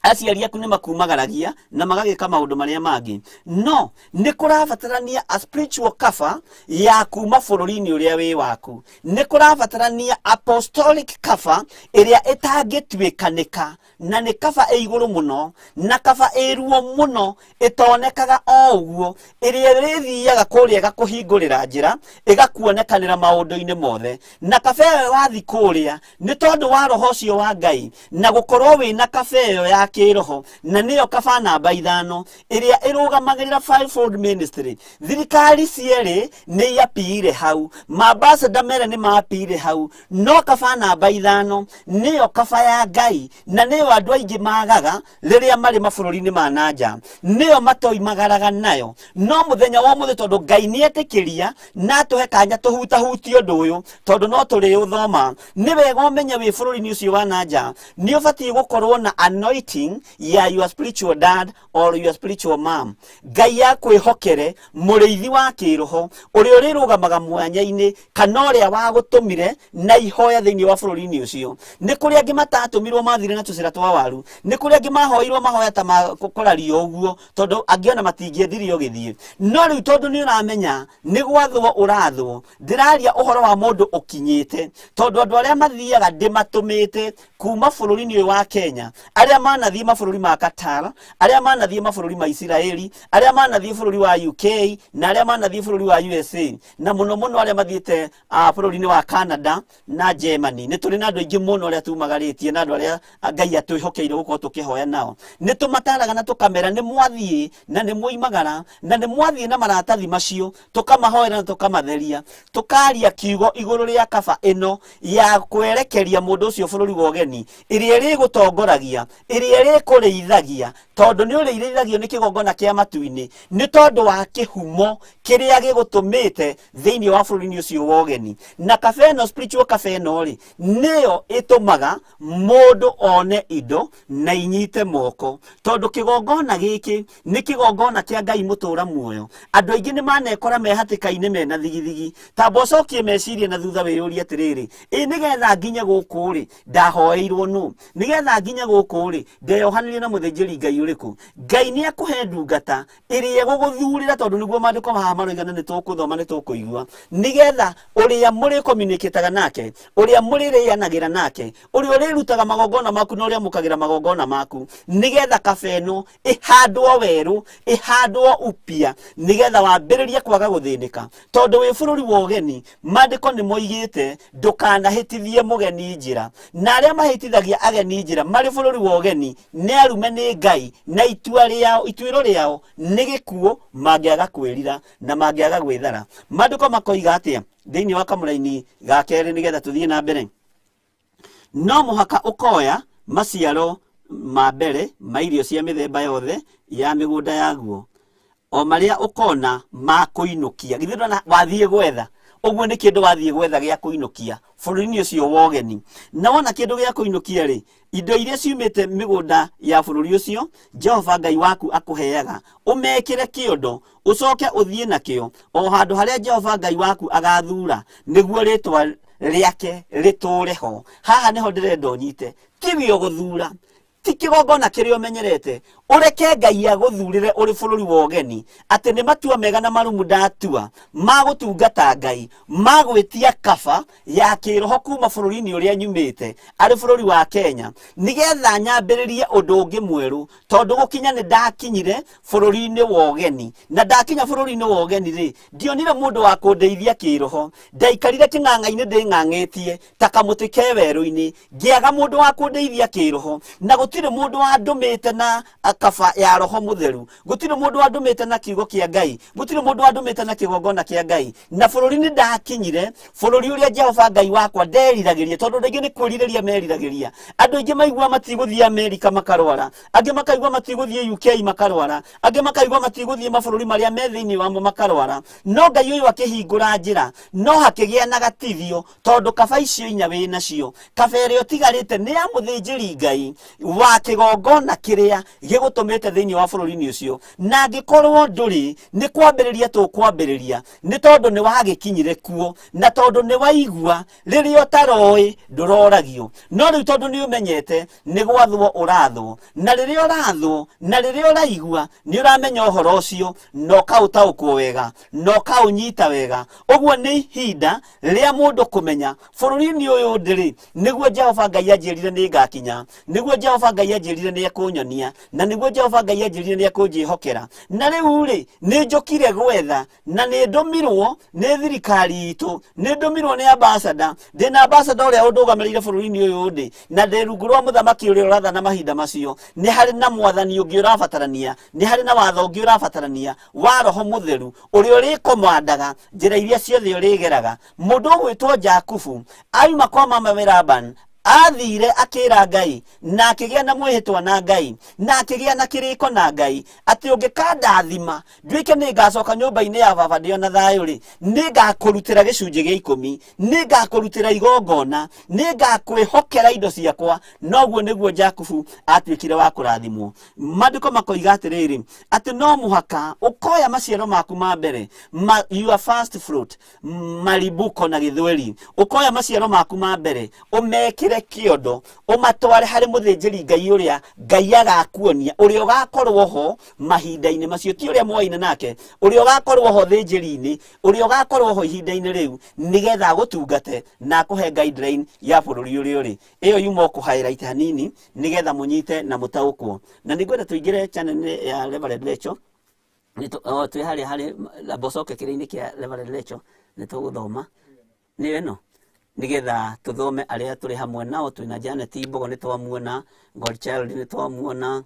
aciari aku ni makumagaragia na magagika maundu maria mangi no ni kurabatarania a spiritual cover ya kuma bururi-ini uria wi waku ni kurabatarania apostolic cover iria itangitwikanika na ni cover e iguru muno na cover e ruo muno itonekaga o uguo iria rithiaga kuria gakuhingurira njira igakuonekanira maundu-ini mothe na cover iyo wathi kuria ni tondu wa roho cio wa Ngai na gukorwo wina cover iyo ya kiroho na niyo kaba namba 5 iria irugamagirira fivefold ministry. Thirikari cieri ni yapire hau mambassador mere ni mapire hau no kaba namba 5 niyo kaba ya Ngai na niyo andu aingi magaga riria mari mabururi-ini ma nanja niyo matoimagaraga nayo no muthenya wa muthe tondu Ngai ni etikiria na tuhe kanya tuhutahutie undu uyu tondu no turi uthoma ni wega umenye wi bururi-ini ucio wa nanja ni ubatie gukorwo na anointing ya your spiritual dad or your spiritual mom. Ngai akwihokere muriithi wa kiroho uri urirugamaga mwanya-ini kana uria wa gutumire na ihoya thiini wa bururi-ini ucio. Ni kuri angi matatumirwo mathire na tucira twa waru ni kuri angi mahoirwo mahoya ta makurario uguo tondu angiona matingiethirio githie no riu tondu ni uramenya ni gwathwo urathwo ndiraria uhoro wa mundu ukinyite tondu andu aria mathiaga ndimatumite kuma bururi-ini wa Kenya aria manathie mabururi ma Qatar aria manathie mabururi ma Israeli aria manathie bururi wa UK na aria manathie bururi wa USA na muno muno aria mathiete bururi-ini wa Canada na Germany. Ni turi na andu aingi muno aria tumagaritie na andu aria Ngai atwihokeire gukorwo tukihoya nao ni tumataraga na tukamera ni mwathie na ni muimagara na ni mwathie na maratathi macio tukamahoera na tukamatheria tukaria kiugo iguru ria kaba ino ya kwerekeria mundu ucio bururi wa ugeni iria ri gutongoragia iria ũrĩa rĩkũrĩithagia tondũ nĩ ũrĩithagio nĩ kĩgongona kĩa matu-inĩ nĩ tondũ wa kĩhumo kĩrĩa gĩgũtũmĩte thĩinĩ wa bũrũri-inĩ ũcio wa ũgeni. Na kaba ĩno spiritual kaba ĩno rĩ nĩyo ĩtũmaga mũndũ one indo na inyite moko, tondũ kĩgongona gĩkĩ nĩ kĩgongona kĩa Ngai mũtũra muoyo. Andũ aingĩ nĩ manekora mehatĩka-inĩ mena thigithigi, tamba ũcokie meciria na thutha wĩyũrie atĩrĩrĩ, nĩgetha nginye gũkũ rĩ ndahoeirwo nũ, nĩgetha nginye gũkũ rĩ ndeyohanĩrie na mũthĩnjĩri Ngai ũrĩkũ? Ngai nĩ akũhe ndungata ĩrĩa gũgũthurĩra, tondũ nĩguo maandĩko haha maroigana nĩ tũkũthoma nĩ tũkũigua, nĩgetha ũrĩa mũrĩ communicate nake, ũrĩa mũrĩrĩanagĩra nake, ũrĩa ũrĩrutaga magongona maku na ũrĩa mũkagĩra magongona maku, nĩgetha kaba ĩno ĩhandwo werũ, ĩhandwo upya, nĩgetha wambĩrĩrie kwaga gũthĩnĩka. Tondũ wĩ bũrũri wa ũgeni maandĩko nĩ moigĩte ndũkanahĩtithie mũgeni njĩra, na arĩa mahĩtithagia ageni njĩra marĩ bũrũri wa ũgeni nĩ arume nĩ Ngai, na ituĩro rĩao nĩ gĩkuũ mangĩaga kwĩrira na mangĩaga gwĩthara. Maandĩko makoiga atĩa thĩinĩ wa kamũra-inĩ ga kerĩ, nĩgetha tũthiĩ na mbere? No mũhaka ũkoya maciaro ma mbere ma irio cia mĩthemba yothe ya mĩgũnda yaguo, o marĩa ũkona ma kũinũkia. Githĩ ndona wathiĩ gwetha, ũguo nĩ kĩndũ wathiĩ gwetha gĩa kũinũkia bũrũri-inĩ ũcio wa ũgeni. Na wona kĩndũ gĩa kũinũkia rĩ, indo iria ciumĩte mĩgũnda ya bũrũri ũcio Jehova Ngai waku akũheaga, ũmekĩre kĩondo, ũcoke ũthiĩ nakĩo o handũ harĩa Jehova Ngai waku agathura, nĩguo rĩtwa rĩake rĩtũre ho. Haha nĩho ndĩrenda ũnyite, tiwe ũgũthura, ti kĩgongona kĩrĩa ũmenyerete, ũreke Ngai agũthurĩre ũrĩ bũrũri wa ũgeni, atĩ nĩ matua mega na marumu ndatua magũtungata Ngai, magwĩtia kaba ya kĩroho kuma bũrũri-inĩ ũrĩa nyumĩte arĩ bũrũri wa Kenya, nĩgetha nyambĩrĩrie ũndũ ũngĩ mwerũ, tondũ gũkinya nĩ ndakinyire bũrũri-inĩ wa ũgeni. Na ndakinya bũrũri-inĩ wa ũgeni rĩ, ndionire mũndũ wa kũndeithia kĩroho, ndaikarire kĩng'ang'a-inĩ ndĩng'ang'ĩtie ta kamũtĩ ke werũ-inĩ, ngĩaga mũndũ wa kũndeithia kĩroho, na gũtirĩ mũndũ wandũmĩte na kaba ya roho mũtheru, gũtirĩ mũndũ wandũmĩte na kiugo kĩa Ngai, gũtirĩ mũndũ wandũmĩte na kĩgongona kĩa Ngai. Na bũrũri-inĩ ndakinyire, bũrũri ũrĩa Jehova Ngai wakwa nderiragĩria, tondũ rĩngĩ nĩ kwĩrirĩria meriragĩria. Andũ aingĩ maigua matigũthiĩ Amerika makarwara, angĩ makaigua matigũthiĩ UK makarwara, angĩ makaigua matigũthiĩ mabũrũri marĩa me thĩinĩ wamo makarwara. No Ngai ũyũ akĩhingũra njĩra, no hakĩgĩa na gatithio, tondũ kaba icio inya wĩ nacio, kaba ĩrĩa ũtigarĩte nĩ ya mũthĩnjĩri Ngai wa kĩgongona kĩrĩa gĩgũtũmĩte thĩinĩ wa bũrũri-inĩ ũcio. Na angĩkorwo ndũrĩ, nĩ kwambĩrĩria tũkwambĩrĩria, nĩ tondũ nĩ wagĩkinyire kuo, na tondũ nĩ waigua rĩrĩa ũtaroĩ ndũroragio. No rĩu tondũ nĩ ũmenyete nĩ gwathwo ũrathwo, na rĩrĩa ũrathwo na rĩrĩa ũraigua nĩ ũramenya ũhoro ũcio, na ũkaũtaũkwo wega, na ũkaũnyita wega. Ũguo nĩ ihinda rĩa mũndũ kũmenya bũrũri-inĩ ũyũ ndĩrĩ, nĩguo Jehova Ngai anjĩrire nĩ ngakinya, nĩguo Jehova Ngai anjĩrire nĩ ekũnyonia, na nĩguo Jehova Ngai anjĩrire nĩ ekũnjĩhokera. Na rĩu rĩ nĩ njũkire gwetha, na nĩ ndũmirwo nĩ thirikari itũ, nĩ ndũmirwo nĩ ambassador, ndĩna ambassador ũrĩa ũndũgamĩrĩire bũrũri-inĩ ũyũ ndĩ, na ndĩ rungu rwa mũthamaki ũrĩa ũrathana mahinda macio. Nĩ harĩ na mwathani ũngĩ ũrabatarania, nĩ harĩ na watho ũngĩ ũrabatarania wa roho mũtheru, ũrĩa ũrĩkomandaga njĩra iria ciothe ũrĩgeraga. Mũndũ ũgwĩtwo Jakubu auma kwa mama Laban, athire akĩra Ngai, na akĩgĩa na mwĩhĩtwa na Ngai, na akĩgĩa na kĩrĩko na Ngai, atĩ ũngĩkandathima nduĩke nĩ ngacoka nyũmba-inĩ ya baba ndĩ na thayũ rĩ, nĩ ngakũrutĩra gĩcunjĩ gĩa 10, nĩ ngakũrutĩra igongona, nĩ ngakwĩhokera indo ciakwa. Noguo nĩguo Jakubu atuĩkire wa kũrathimwo. Maandĩko makoiga atĩrĩrĩ, atĩ no mũhaka ũkoya maciaro maku ma mbere, your first fruit, maribuko na gĩthweri, ũkoya maciaro maku ma mbere, ũmekĩre kĩondo, ũmatware harĩ mũthĩnjĩri Ngai ũrĩa Ngai agakuonia, ũrĩa ũgakorwo ho mahinda-inĩ macio, ti ũrĩa mwoine nake, ũrĩa ũgakorwo ho thĩnjĩri-inĩ, ũrĩa ũgakorwo ho ihinda-inĩ rĩu, nĩgetha agũtungate na akũhe guideline ya bũrũri ũrĩa ũrĩ. Ĩyo yuma kũ-highlight hanini nĩgetha mũnyite na mũtaũkwo. Na nĩngwenda tũingĩre channel ya Reverend Rachel, twĩ harĩ Bocoke kĩrĩa-inĩ kĩa Reverend Rachel, nĩ tũgũthoma nĩ ĩno, nĩgetha tũthome arĩa tũrĩ hamwe nao. Twĩna Janet Imbogo nĩ twamuona, Godchild nĩ twamuona,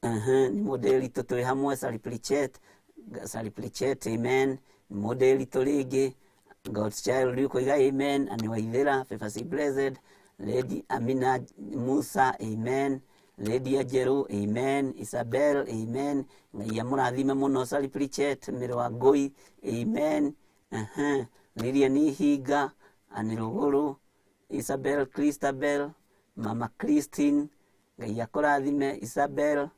nĩ mũndĩritũ tũrĩ hamwe, Sally Plichet, amen, nĩ mũndĩritũ rĩngĩ, Godchild rĩu koiga amen, Anĩ Waithĩra, Favor C Blessed, Lady Amina Musa, amen, Lydia Jeru, amen. Isabel, amen. Ngai amurathime muno. Sally Pritchett, Mirwangui, amen. Lilian Ihiga, Aniruguru, Isabel Christabel, Mama Christine, Ngai akurathime. Isabel,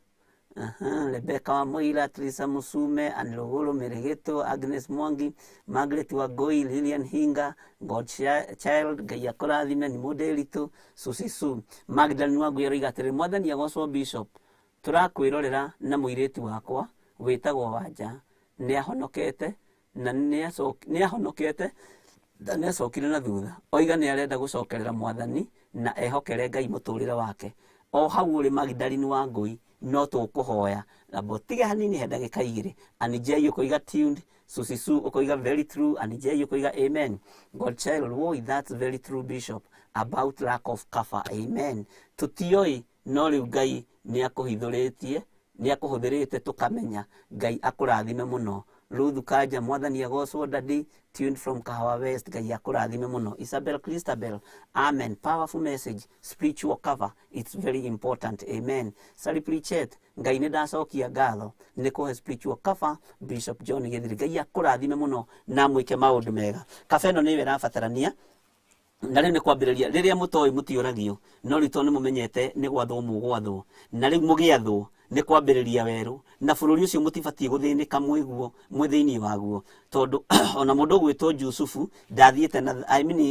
Rebecca Wamuira, Teresa Musume, Aniruguru, Meregeto, Agnes Mwangi, Margaret Wagoi, Lilian Hinga, Godchild, Ngai akurathime. Ni Modelito, Susisu, Magdalene Wagwira igatire mwathani agocwo Bishop. Turakwirorera na muiritu wakwa witagwo Wanja ni ahonokete na ni ahonokete na ni acokire na thutha oiga ni arenda gucokerera mwathani na ehokere Ngai muturire wake o hau uri Magdalene Wangui no tukuhoya abo tige hanini he ndagika igiri Anijei ukoiga tuned Susisu ukoiga very true Anijei ukoiga amen. Godchild woi that's very true Bishop about lack of cover amen. Tutioi no riu Ngai ni akuhithuritie ni akuhuthirite tukamenya Ngai akurathime muno. Ruth Kaja mwathani agocwo Daddy tuned from Kahawa West Ngai akurathime muno. Isabel Christabel amen. Powerful message, spiritual cover, it's very important amen. Sally Pritchett Ngai ni ndacokia ngatho ni kuhe spiritual cover Bishop John Githiri Ngai akurathime muno na mwike maundu mega. Kafeno ni wirabatarania na riu ni kwambiriria riria mutoi mutiuragio no rito ni mumenyete ni gwathwo mugwathwo na riu mugiathwo ni kwambiriria weru na bururi ucio mutibatie guthinika mwiguo mwithiini waguo tondu ona mundu gwitwo Jusufu ndathiete na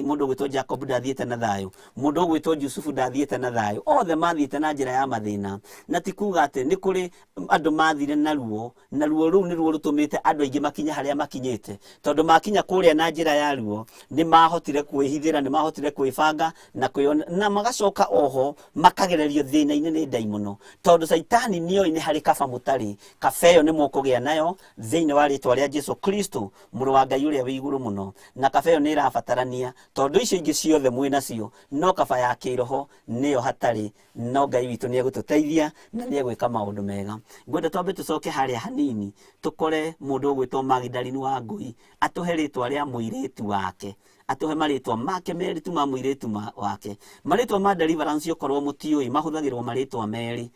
mundu gwitwo Jacob ndathiete na thayo mundu gwitwo Jusufu ndathiete na thayo othe mathiete na njira ya mathina na tikuga ati ni kuri andu mathire na ruo riu ni ruo rutumite andu aingi makinya haria makinyite tondu makinya kuria na njira ya ruo ni mahotire kwihithira ni mahotire kwibanga na kwiona na magacoka oho makagererio thina-ini ni ndai muno tondu Saitani nioi ni hari kaba mutari kabeyo ni mukugia nayo thiini wa ritwa ria Jesu Kristo muru wa Ngai uria wi iguru muno na kabeyo ni irabatarania tondu icio ingi ciothe mwina cio no kaba ya kiroho niyo hatari no Ngai witu ni egututeithia na ni egwika maundu mega. Ngwenda twambe tucoke haria hanini tukore mundu gwitwo Magdalene Wangui atuhe ritwa ria muiritu wake atuhe maritwa make meritu ma muiritu wake maritwa ma deliverance yokorwo mutioi mahuthagirwo maritwa meri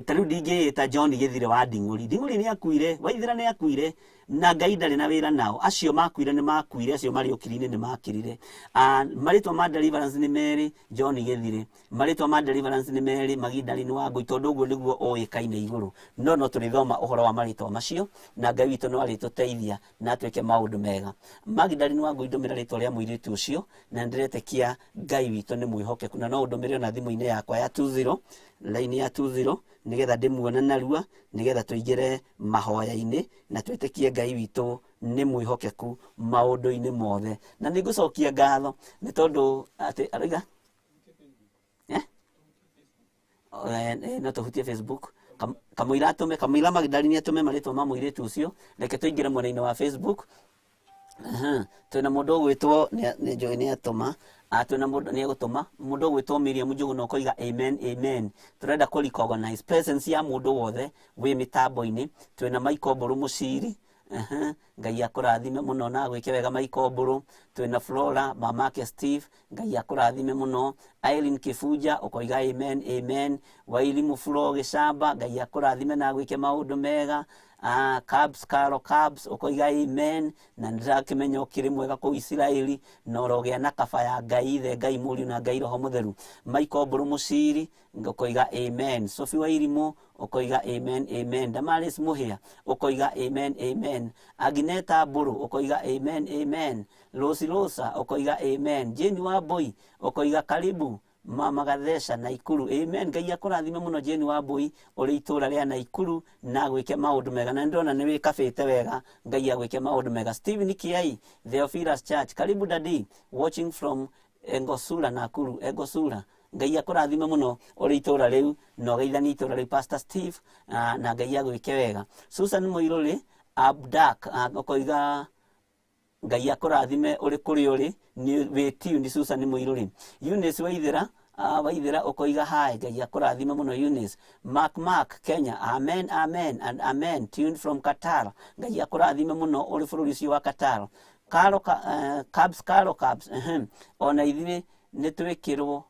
tariu ndingĩĩta John Githiri wa Nding'uri nĩ akuire Waithĩra nĩ akuire na Ngai ndarĩ na wĩra nao acio makuire nĩ makuire acio marĩ ũkiri-inĩ nĩ makirire marĩtwa ma deliverance nĩ merĩ John Githiri marĩtwa ma deliverance nĩ merĩ Magdalene Wangui tondũ ũguo nĩguo ũĩkaine igũrũ no tũrĩthoma ũhoro wa marĩtwa macio na Ngai witũ no arĩtũteithia na atwĩke maũndũ mega. Magdalene Wangui ndũmĩra rĩtwa rĩa mũirĩtu ũcio na ndĩretĩkia Ngai witũ nĩ mwĩhokeku na no ũndũmĩre ona thimũ-inĩ yakwa ya 20 line ya 20 nigetha ndĩmuone narua nigetha tũingĩre mahoya-inĩ na twĩtĩkie Ngai witũ nĩ mwĩhokeku maũndũ-inĩ mothe na nĩ ngũcokia ngatho nĩ tondũ atĩ araiga no tũhutie Facebook kamũira atũme kamũira Magdalene atũme marĩtwa ma mũirĩtu ũcio reke tũingĩre mwena-inĩ wa Facebook. Twina mundu gwitwo ni njoi ni atuma twina mundu ni egutuma mundu gwitwo Miriam Njuguna ukoiga amen amen. Turenda ku recognize presence ya mundu wothe wi mitambo-ini. Twina Michael Mburu Muciri Ngai akurathime muno na gwike wega Michael Mburu. Twina Flora mamake Steve Ngai akurathime muno. Irene Kifuja ukoiga amen amen. Wailimu Flo Gicamba Ngai akurathime na gwike maundu mega. Cabs ukoiga amen na ndirakimenya ukiri mwega ku Israeli na urogea na kaba ya Ngai ithe Ngai muri na Ngai roho mutheru. Michael Mburu Muciri ukoiga amen. Sophie Wairimu ukoiga amen amen. Damaris Muhia ukoiga amen amen. Agineta Mburu ukoiga amen amen. Rosi Rosa ukoiga amen. Jeni Wambui ukoiga karibu Mama Gathesha Naikuru amen. Ngai akurathime muno Jeni Wambui uri itura ria Naikuru na gwike maundu mega na ndona ni wikabite wega Ngai agwike maundu mega. Stephen Kiai Theophilus Church karibu Daddy watching from Engosura Nakuru Engosura Ngai akurathime muno uri itura riu no geithani itura riu Pastor Steve na Ngai agwike wega. Susan Muiruri Abdak ukoiga Ngai akurathime uri kuri uri ni witiu ni Susan Muiruri. Eunice Waithĩra ukoiga hi Ngai akurathime muno Eunice. Mark Kenya amen amen and amen tuned from Qatar Ngai akurathime muno uri bururi ucio wa Qatar. Cabs ona ithuĩ nĩ twĩkĩrwo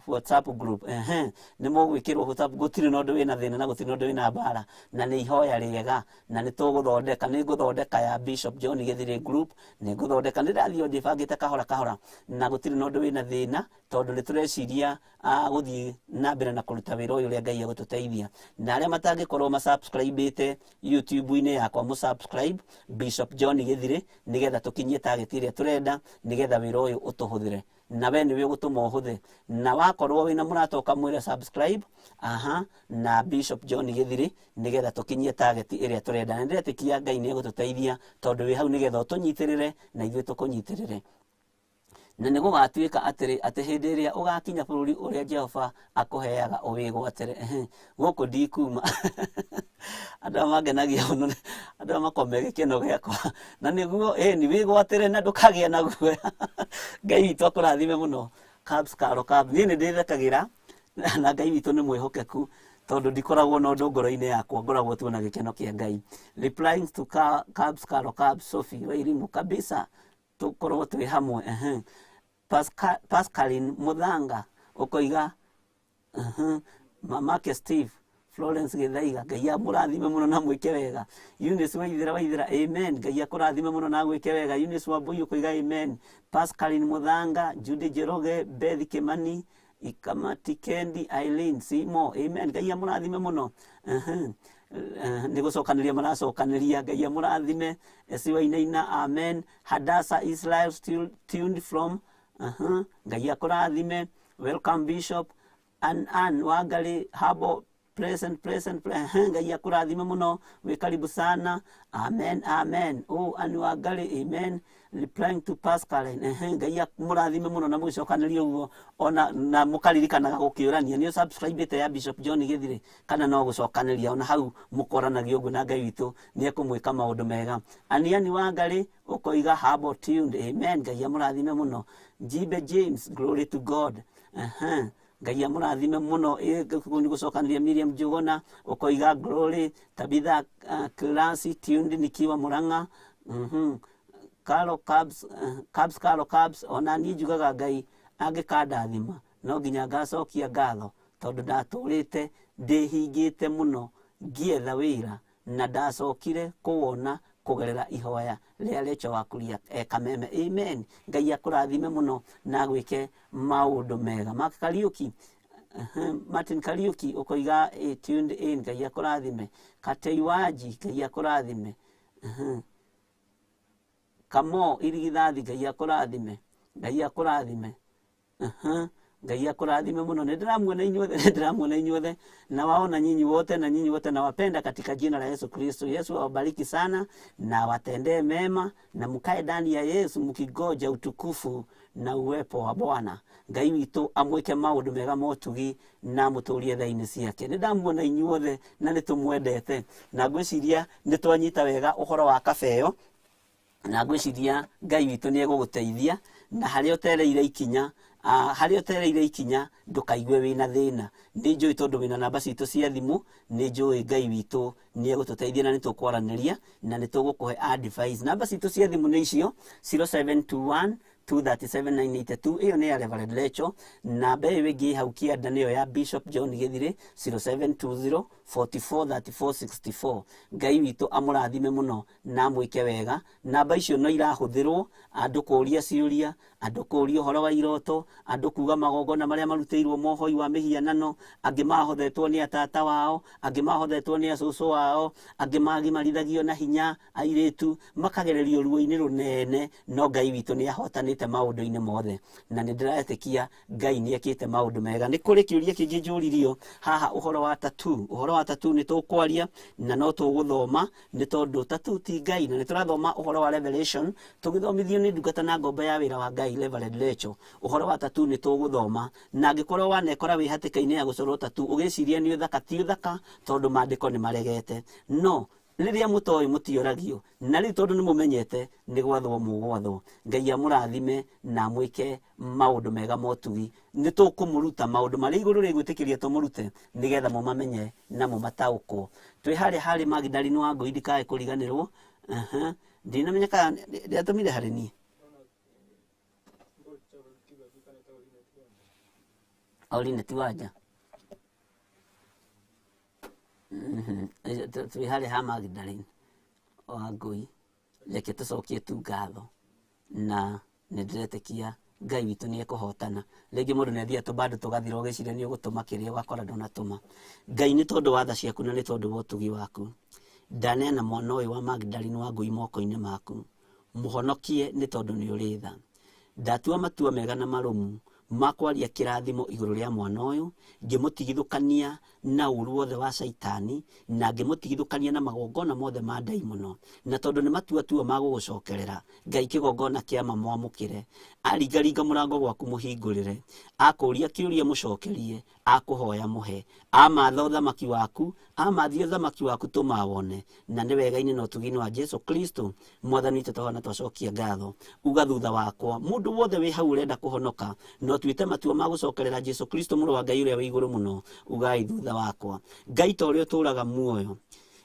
WhatsApp group nĩ mũgwĩkĩrwo WhatsApp, gũtirĩ na ũndũ wĩna thĩna na gũtirĩ na ũndũ wĩna mbara, na nĩ ihoya rĩega na nĩ tũgũthondeka, nĩ ngũthondeka ya Bishop John Gĩthĩrĩ group, nĩ ngũthondeka, nĩ ndathiĩ ndĩbangĩte kahora kahora, na gũtirĩ na ũndũ wĩna thĩna, tondũ nĩ tũreciria gũthiĩ na mbere na kũruta wĩra ũyũ ũrĩa Ngai egũtũteithia. Na arĩa matangĩkorwo ma-subscribe-ĩte YouTube-inĩ yakwa, mũsubscribe Bishop John Gĩthĩrĩ, nĩgetha tũkinyie target ĩrĩa tũrenda, nĩgetha wĩra ũyũ ũtũhũthĩre, na we nĩwe ũgũtũma ũhũthĩ. Na wakorwo wĩna mũrata ũkamwĩra subscribe na Bishop John Gĩthĩrĩ, nĩgetha tũkinyie target ĩrĩa tũrenda. Na ndĩretĩkia Ngai nĩ egũtũteithia, tondũ wĩ hau nĩgetha ũtũnyitĩrĩre na ithuĩ tũkũnyitĩrĩre. Na nĩ gũgatuĩka atĩ hĩndĩ ĩrĩa ũgakinya bũrũri ũrĩa Jehova akũheaga ũwĩgwatĩre, gũkũ ndikuma. Andũ aya mangenagia mũno, andũ aya makome gĩkeno gĩakwa, na nĩguo nĩ wĩgwatĩre na ndũkagĩa na guoya. Ngai witũ akũrathime mũno. Cabs Carol Cabs, niĩ nĩ ndĩthekagĩra, na Ngai witũ nĩ mwĩhokeku, tondũ ndikoragwo na ũndũ ngoro-inĩ yakwa, ngoragwo tu na gĩkeno kĩa Ngai. Replying to Cabs Carol Cabs, Sophie Wairimu kabisa, tũkorwo twĩ hamwe. Pascaline Muthanga ũkoiga mamake Steve Florence Gĩthaiga, Ngai amũrathime mũno na mwĩke wega. Eunice Waithĩra, amen, Ngai akũrathime mũno na gwĩke wega. Eunice Wambui ũkoiga amen. Pascaline Muthanga, Judy Njoroge, Beth Kĩmani, Ikamati Kendi, Eileen Simo, amen, Ngai amũrathime mũno. Nĩ gũcokanĩria maracokanĩria, Ngai amũrathime. Esiwainaina, amen. Hadassah Israel still tuned from, Ngai akũrathime. Welcome Bishop. Ann Wangari Habo, present, Ngai akũrathime mũno, wĩ karibu sana, amen. Ann Wangari, amen. Replying to Pascaline, Ngai amũrathime mũno na mũcokanĩria ũguo, ona na mũkaririkanaga gũkĩũrania nĩ subscribe ya Bishop John Gĩthĩrĩ, kana no gũcokanĩria, ona hau mũkoranagia ũguo na Ngai witũ nĩ ekũmwĩka maũndũ mega. Ann Wangari ũkoiga Habo tuned, amen, Ngai amũrathime mũno. Jibe James, glory to God, Ngai amũrathime mũno. Nĩ gũcokanĩria Miriam Njũgũna ũkoiga glory. Tabitha Klasi tuned nikiwa Mũrang'a. Carol Cabs, ona niĩ njugaga Ngai angĩkandathima no nginya ngacokia ngatho, tondũ ndatũrĩte ndĩhingĩte mũno ngĩetha wĩra, na ndacokire kũwona kũgerera ihoya rĩa Rachel Wakuria Kameme, amen, Ngai akũrathime mũno na gwĩke maũndũ mega. Martin Kariuki ũkoiga tuned in, Ngai akũrathime. Katei Wanji, Ngai akũrathime. Kamo Irigithathi, Ngai akũrathime. Ngai akũrathime mũno. Nĩndĩramuona inyuothe na waona nyinyi wote na wapenda katika jina la Yesu Kristo. Yesu awabariki sana na watendee mema, na mkae ndani ya Yesu mkigoja utukufu na uwepo wa Bwana. Ngai witũ amwĩke maũndũ mega motugi na mũtũrie tha-inĩ ciake. Nĩndamuona inyuothe na nĩtũmwendete, na ngwĩciria nĩtwanyita wega ũhoro wa kabeo, na ngwĩciria Ngai witũ nĩ egũgũteithia, na harĩa ũtereire ikinya ndũkaigue wĩna thĩna. Nĩ njũĩ tondũ wĩna namba citũ cia thimũ, nĩ njũĩ Ngai witũ nĩ egũtũteithia na nĩtũkwaranĩria na nĩtũgũkũhe advice. Namba citũ cia thimũ nĩ icio 0721 237 iyo nĩ ya Reverend Rachel. Namba ĩyo ĩngĩ hau kĩanda nĩyo ya Bishop John Gĩthĩrĩ 0720 443464. Ngai witũ amũrathime mũno na mwĩke wega. Namba icio no irahũthĩrwo andũ kũũria ciũria, andũ kũũria ũhoro wa iroto, andũ kuga magongona marĩa marutĩirwo mohoi wa mĩhianano, angĩ mahothetwo nĩ atata wao, angĩ mahothetwo nĩ acũcũ wao, angĩ magimarithagio na hinya airĩtu makagererio ruo-inĩ rũnene, no Ngai witũ nĩ ahotanĩte maũndũ-inĩ mothe, na nĩ ndĩretĩkia Ngai nĩ ekĩte maũndũ mega. Nĩ kũrĩ kĩũria kĩngĩ njũririo haha, ũhoro wa tattoo nĩ tũkwaria na no tũgũthoma, nĩ tondũ tattoo ti Ngai, na nĩ tũrathoma ũhoro wa Revelation tũgĩthomithio nĩ ndungata na ngombo ya wĩra wa Ngai Reverend Rachel. Ũhoro wa tattoo nĩ tũgũthoma, na angĩkorwo wanekora wĩ hatĩka-inĩ ya gũcorwo tattoo ũgĩciria nĩ ũthaka, ti ũthaka, tondũ maandĩko nĩ maregete. No rĩrĩa mũtoĩ mũtioragio, na rĩu tondũ nĩ mũmenyete nĩ gwathwo mũgwathwo. Ngai amũrathime na mwĩke maũndũ mega motugi. Nĩ tũkũmũruta maũndũ marĩa igũrũ rĩa gwĩtĩkĩria tũmũrute, nĩgetha mũmamenye na mũmataũkwo. Twĩ harĩ Magdalene wa Ngũi ndikae kũriganĩrwo. Ndinamenya kana ndĩatũmire harĩ niĩ. Aurine tiwanja twi harĩ ha Magdalene Wangui, reke tũcokie tu ngatho na nĩndĩretĩkia Ngai witũ nĩ ekũhotana. Rĩngĩ mũndũ nĩ athiĩ tũbandũ tũgathira ũgĩciria nĩ ũgũtũma kĩrĩa ũgakora ndũnatũma. Ngai nĩ tondũ wa tha ciaku na nĩ tondũ wa ũtugi waku ndaneana mwana ũyũ wa Magdalene Wangui moko-inĩ maku, mũhonokie nĩ tondũ nĩ ũrĩ tha. Ndatua matua mega na marũmu makwaria kĩrathimo igũrũ rĩa mwana ũyũ, ngĩmũtigithũkania na ũru wothe wa Saitani na ngĩmũtigithũkania na magongona mothe ma ndaimono, na tondũ nĩ matua magũgũcokerera Ngai kĩgongona kĩa mamwamũkĩre, aringaringa mũrango gwaku mũhingũrĩre, akũria kĩũria mũcokerie, akũhoya mũhe, amatha ũthamaki waku, amathia ũthamaki waku tũmawone, na nĩ wega-inĩ na ũtugi-inĩ wa Jesu Kristo Mwathani witũ tũhona twacokia ngatho. Uga thutha wakwa mũndũ wothe wĩ hau ũrenda kũhonoka no tuĩte matua ma gũcokerera Jesu Kristo mũrũ wa Ngai ũrĩa wĩ igũrũ mũno, ugai thutha wakwa. Ngai ta ũrĩa ũtũũraga muoyo,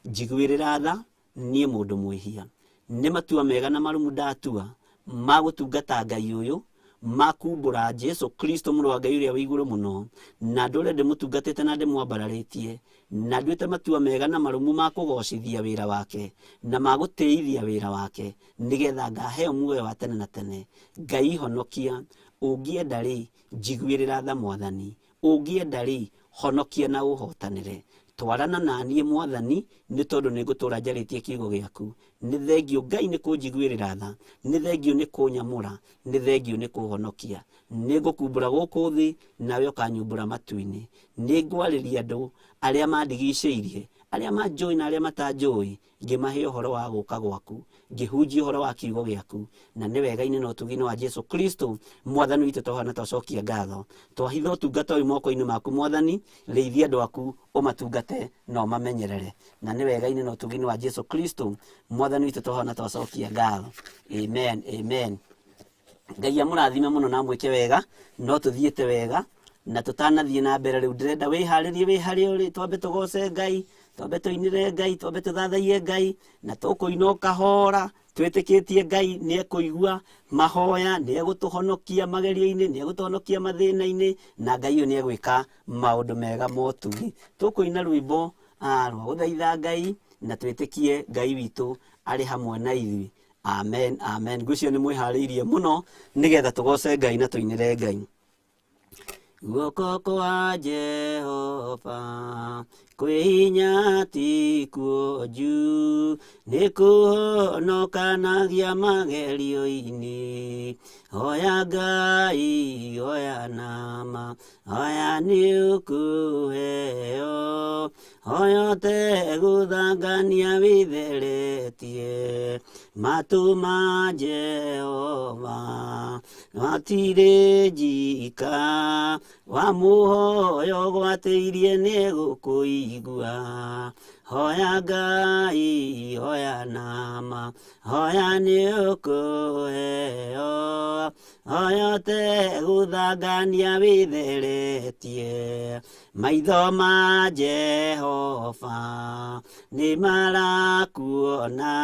njiguĩrĩra tha niĩ mũndũ mwĩhia, nĩ matua mega na marũmu ndatua ma gũtungata Ngai ũyũ, makumbũra Jesu Kristo mũrũ wa Ngai ũrĩa wĩ igũrũ mũno, na ndũre ndĩmũtungatĩte na ndĩmwambararĩtie, na nduĩte matua mega na marũmu ma kũgocithia wĩra wake na ma gũtĩithia wĩra wake, nĩgetha ngaheo muoyo wa tene na tene. Ngai honokia, ũngĩenda rĩ njiguĩrĩra tha Mwathani, ũngĩenda rĩ honokia na ũhotanĩre. Twarana na niĩ Mwathani nĩ tondũ nĩ ngũtũũra njarĩtie kiugo gĩaku. Nĩ thengio Ngai nĩ kũnjiguĩrĩra tha, nĩ thengio nĩ kũnyamũra, nĩ thengio nĩ kũhonokia. Nĩ ngũkumbũra gũkũ thĩ nawe ũkanyumbũra matu-inĩ. Nĩ ngwarĩria andũ arĩa mandigicĩirie, arĩa manjũĩ na arĩa matanjũĩ, ngĩmahe ũhoro wa gũka gwaku, ngĩhunjia ũhoro wa kiugo gĩaku, na nĩ wega-inĩ na ũtugi-inĩ wa Jesu Kristo Mwathani witũ tũhana twacokia ngatho. Twahitha ũtungata ũyũ moko-inĩ maku Mwathani, rĩithia andũ aku ũmatungate na ũmamenyerere, na nĩ wega-inĩ na ũtugi-inĩ wa Jesu Kristo Mwathani witũ tũhana twacokia ngatho. Amen, amen. Ngai amũrathime mũno na mwĩke wega, no tũthiĩte wega na tũtanathiĩ na mbere. Rĩu ndĩrenda wĩharĩrie harĩa ũrĩ, twambe tũgoce Ngai, twambe tũinĩre Ngai, twambe tũthathaie Ngai, na tũkũina kahora twĩtĩkĩtie Ngai nĩ ekũigua mahoya, nĩ egũtũhonokia magerio-inĩ, nĩ egũtũhonokia mathĩna-inĩ, na Ngai ũyũ nĩ egwĩka maũndũ mega ma ũtugi. Tũkũina rwĩmbo rwa gũthaitha Ngai na twĩtĩkie Ngai witũ arĩ hamwe na ithuĩ. Amen, amen. Ngwĩciria nĩ mwĩharĩirie mũno nĩgetha tũgoce Ngai na tũinĩre Ngai. Guoko kwa Jehova kwĩhinya ti kuonju, nĩ kũhonokanagia magerio-inĩ. Hoya Ngai, hoya nama, hoya nĩ ũkũheo, hoya ũtegũthangania wĩtheretie. Matũ ma Jehova matirĩ njika, wamũhoya ũgwatĩirie nĩ egũkũigua. Hoya Ngai, hoya nama, hoya nĩ ũkũheo, hoya ũtegũthangania wĩtheretie. Maitho ma Jehova nĩ marakuona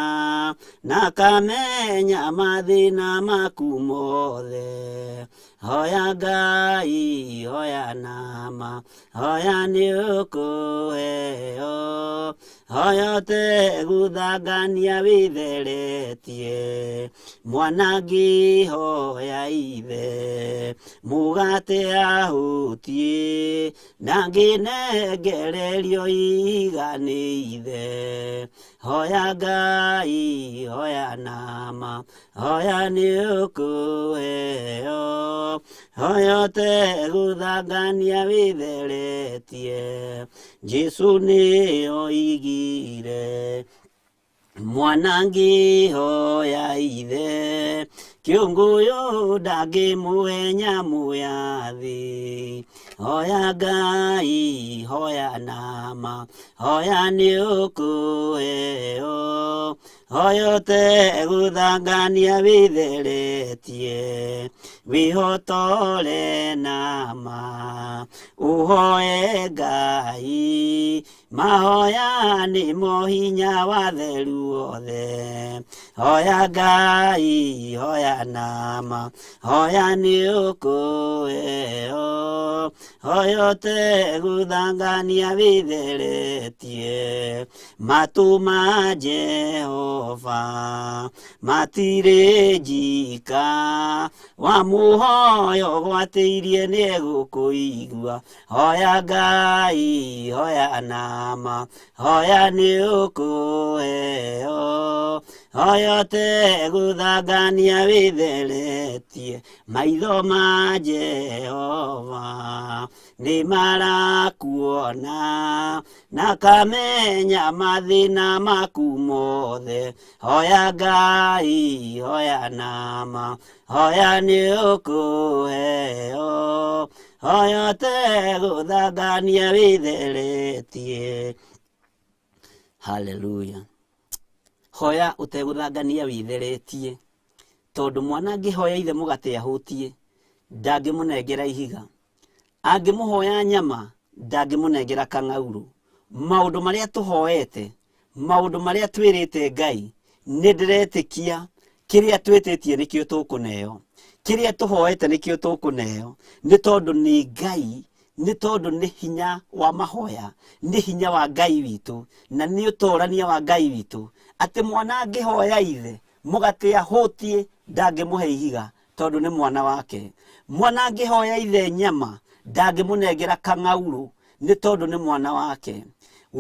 na kamenya mathĩna maku mothe. Hoya Ngai, hoya nama, hoya nĩ ũkũheo, hoya ũtegũthangania wĩtheretie. Mwana ngĩhoya ithe mũgate ahũtie, na ngĩnengererio iga nĩ ithe. Hoya Ngai, hoya nama, hoya nĩ ũkũheo, hoya ũtegũthangania wĩtheretie. Jesu nĩ oigire mwana ngĩhoya ithe, kĩũngũyũ ndangĩmũhe nyamũ ya thĩ. Hoya Ngai, hoya nama, hoya nĩ ũkũheo, hoyote guthangania witheretie wihotore nama uhoe Ngai mahoya ni mohinya wa theru othe hoya Ngai hoya nama hoya ni ukuheo hoyote guthangania witheretie matu ma Jehova matire njika wa muhoyo gwatĩirie nĩ egũkũigua hoya Ngai hoya nama hoya nĩ ũkũheo hoyote guthangania witheretie maitho ma Jehova nĩ marakuona na kamenya mathĩna maku mothe hoya Ngai hoya nama hoya nĩ ũkũheo hoyote guthangania witheretie. Hallelujah. Hoya uteguthangania witheretie tondu mwana angihoya ithe mugate ahutie ndangimunengera ihiga angimuhoya nyama ndangimunengera kang'auru maundu maria tuhoete maundu maria twirite Ngai nindiretikia kiria twititie nikio tukuneo kiria tuhoete nikio tukuneo ni tondu ni Ngai ni tondu ni hinya wa mahoya ni hinya wa Ngai witu na ni utorania wa Ngai witu ati mwana angihoya ithe mugate ahutie ndangimuhe ihiga tondu ni mwana wake mwana angihoya ithe nyama ndangimunengera kang'auru ni tondu ni mwana wake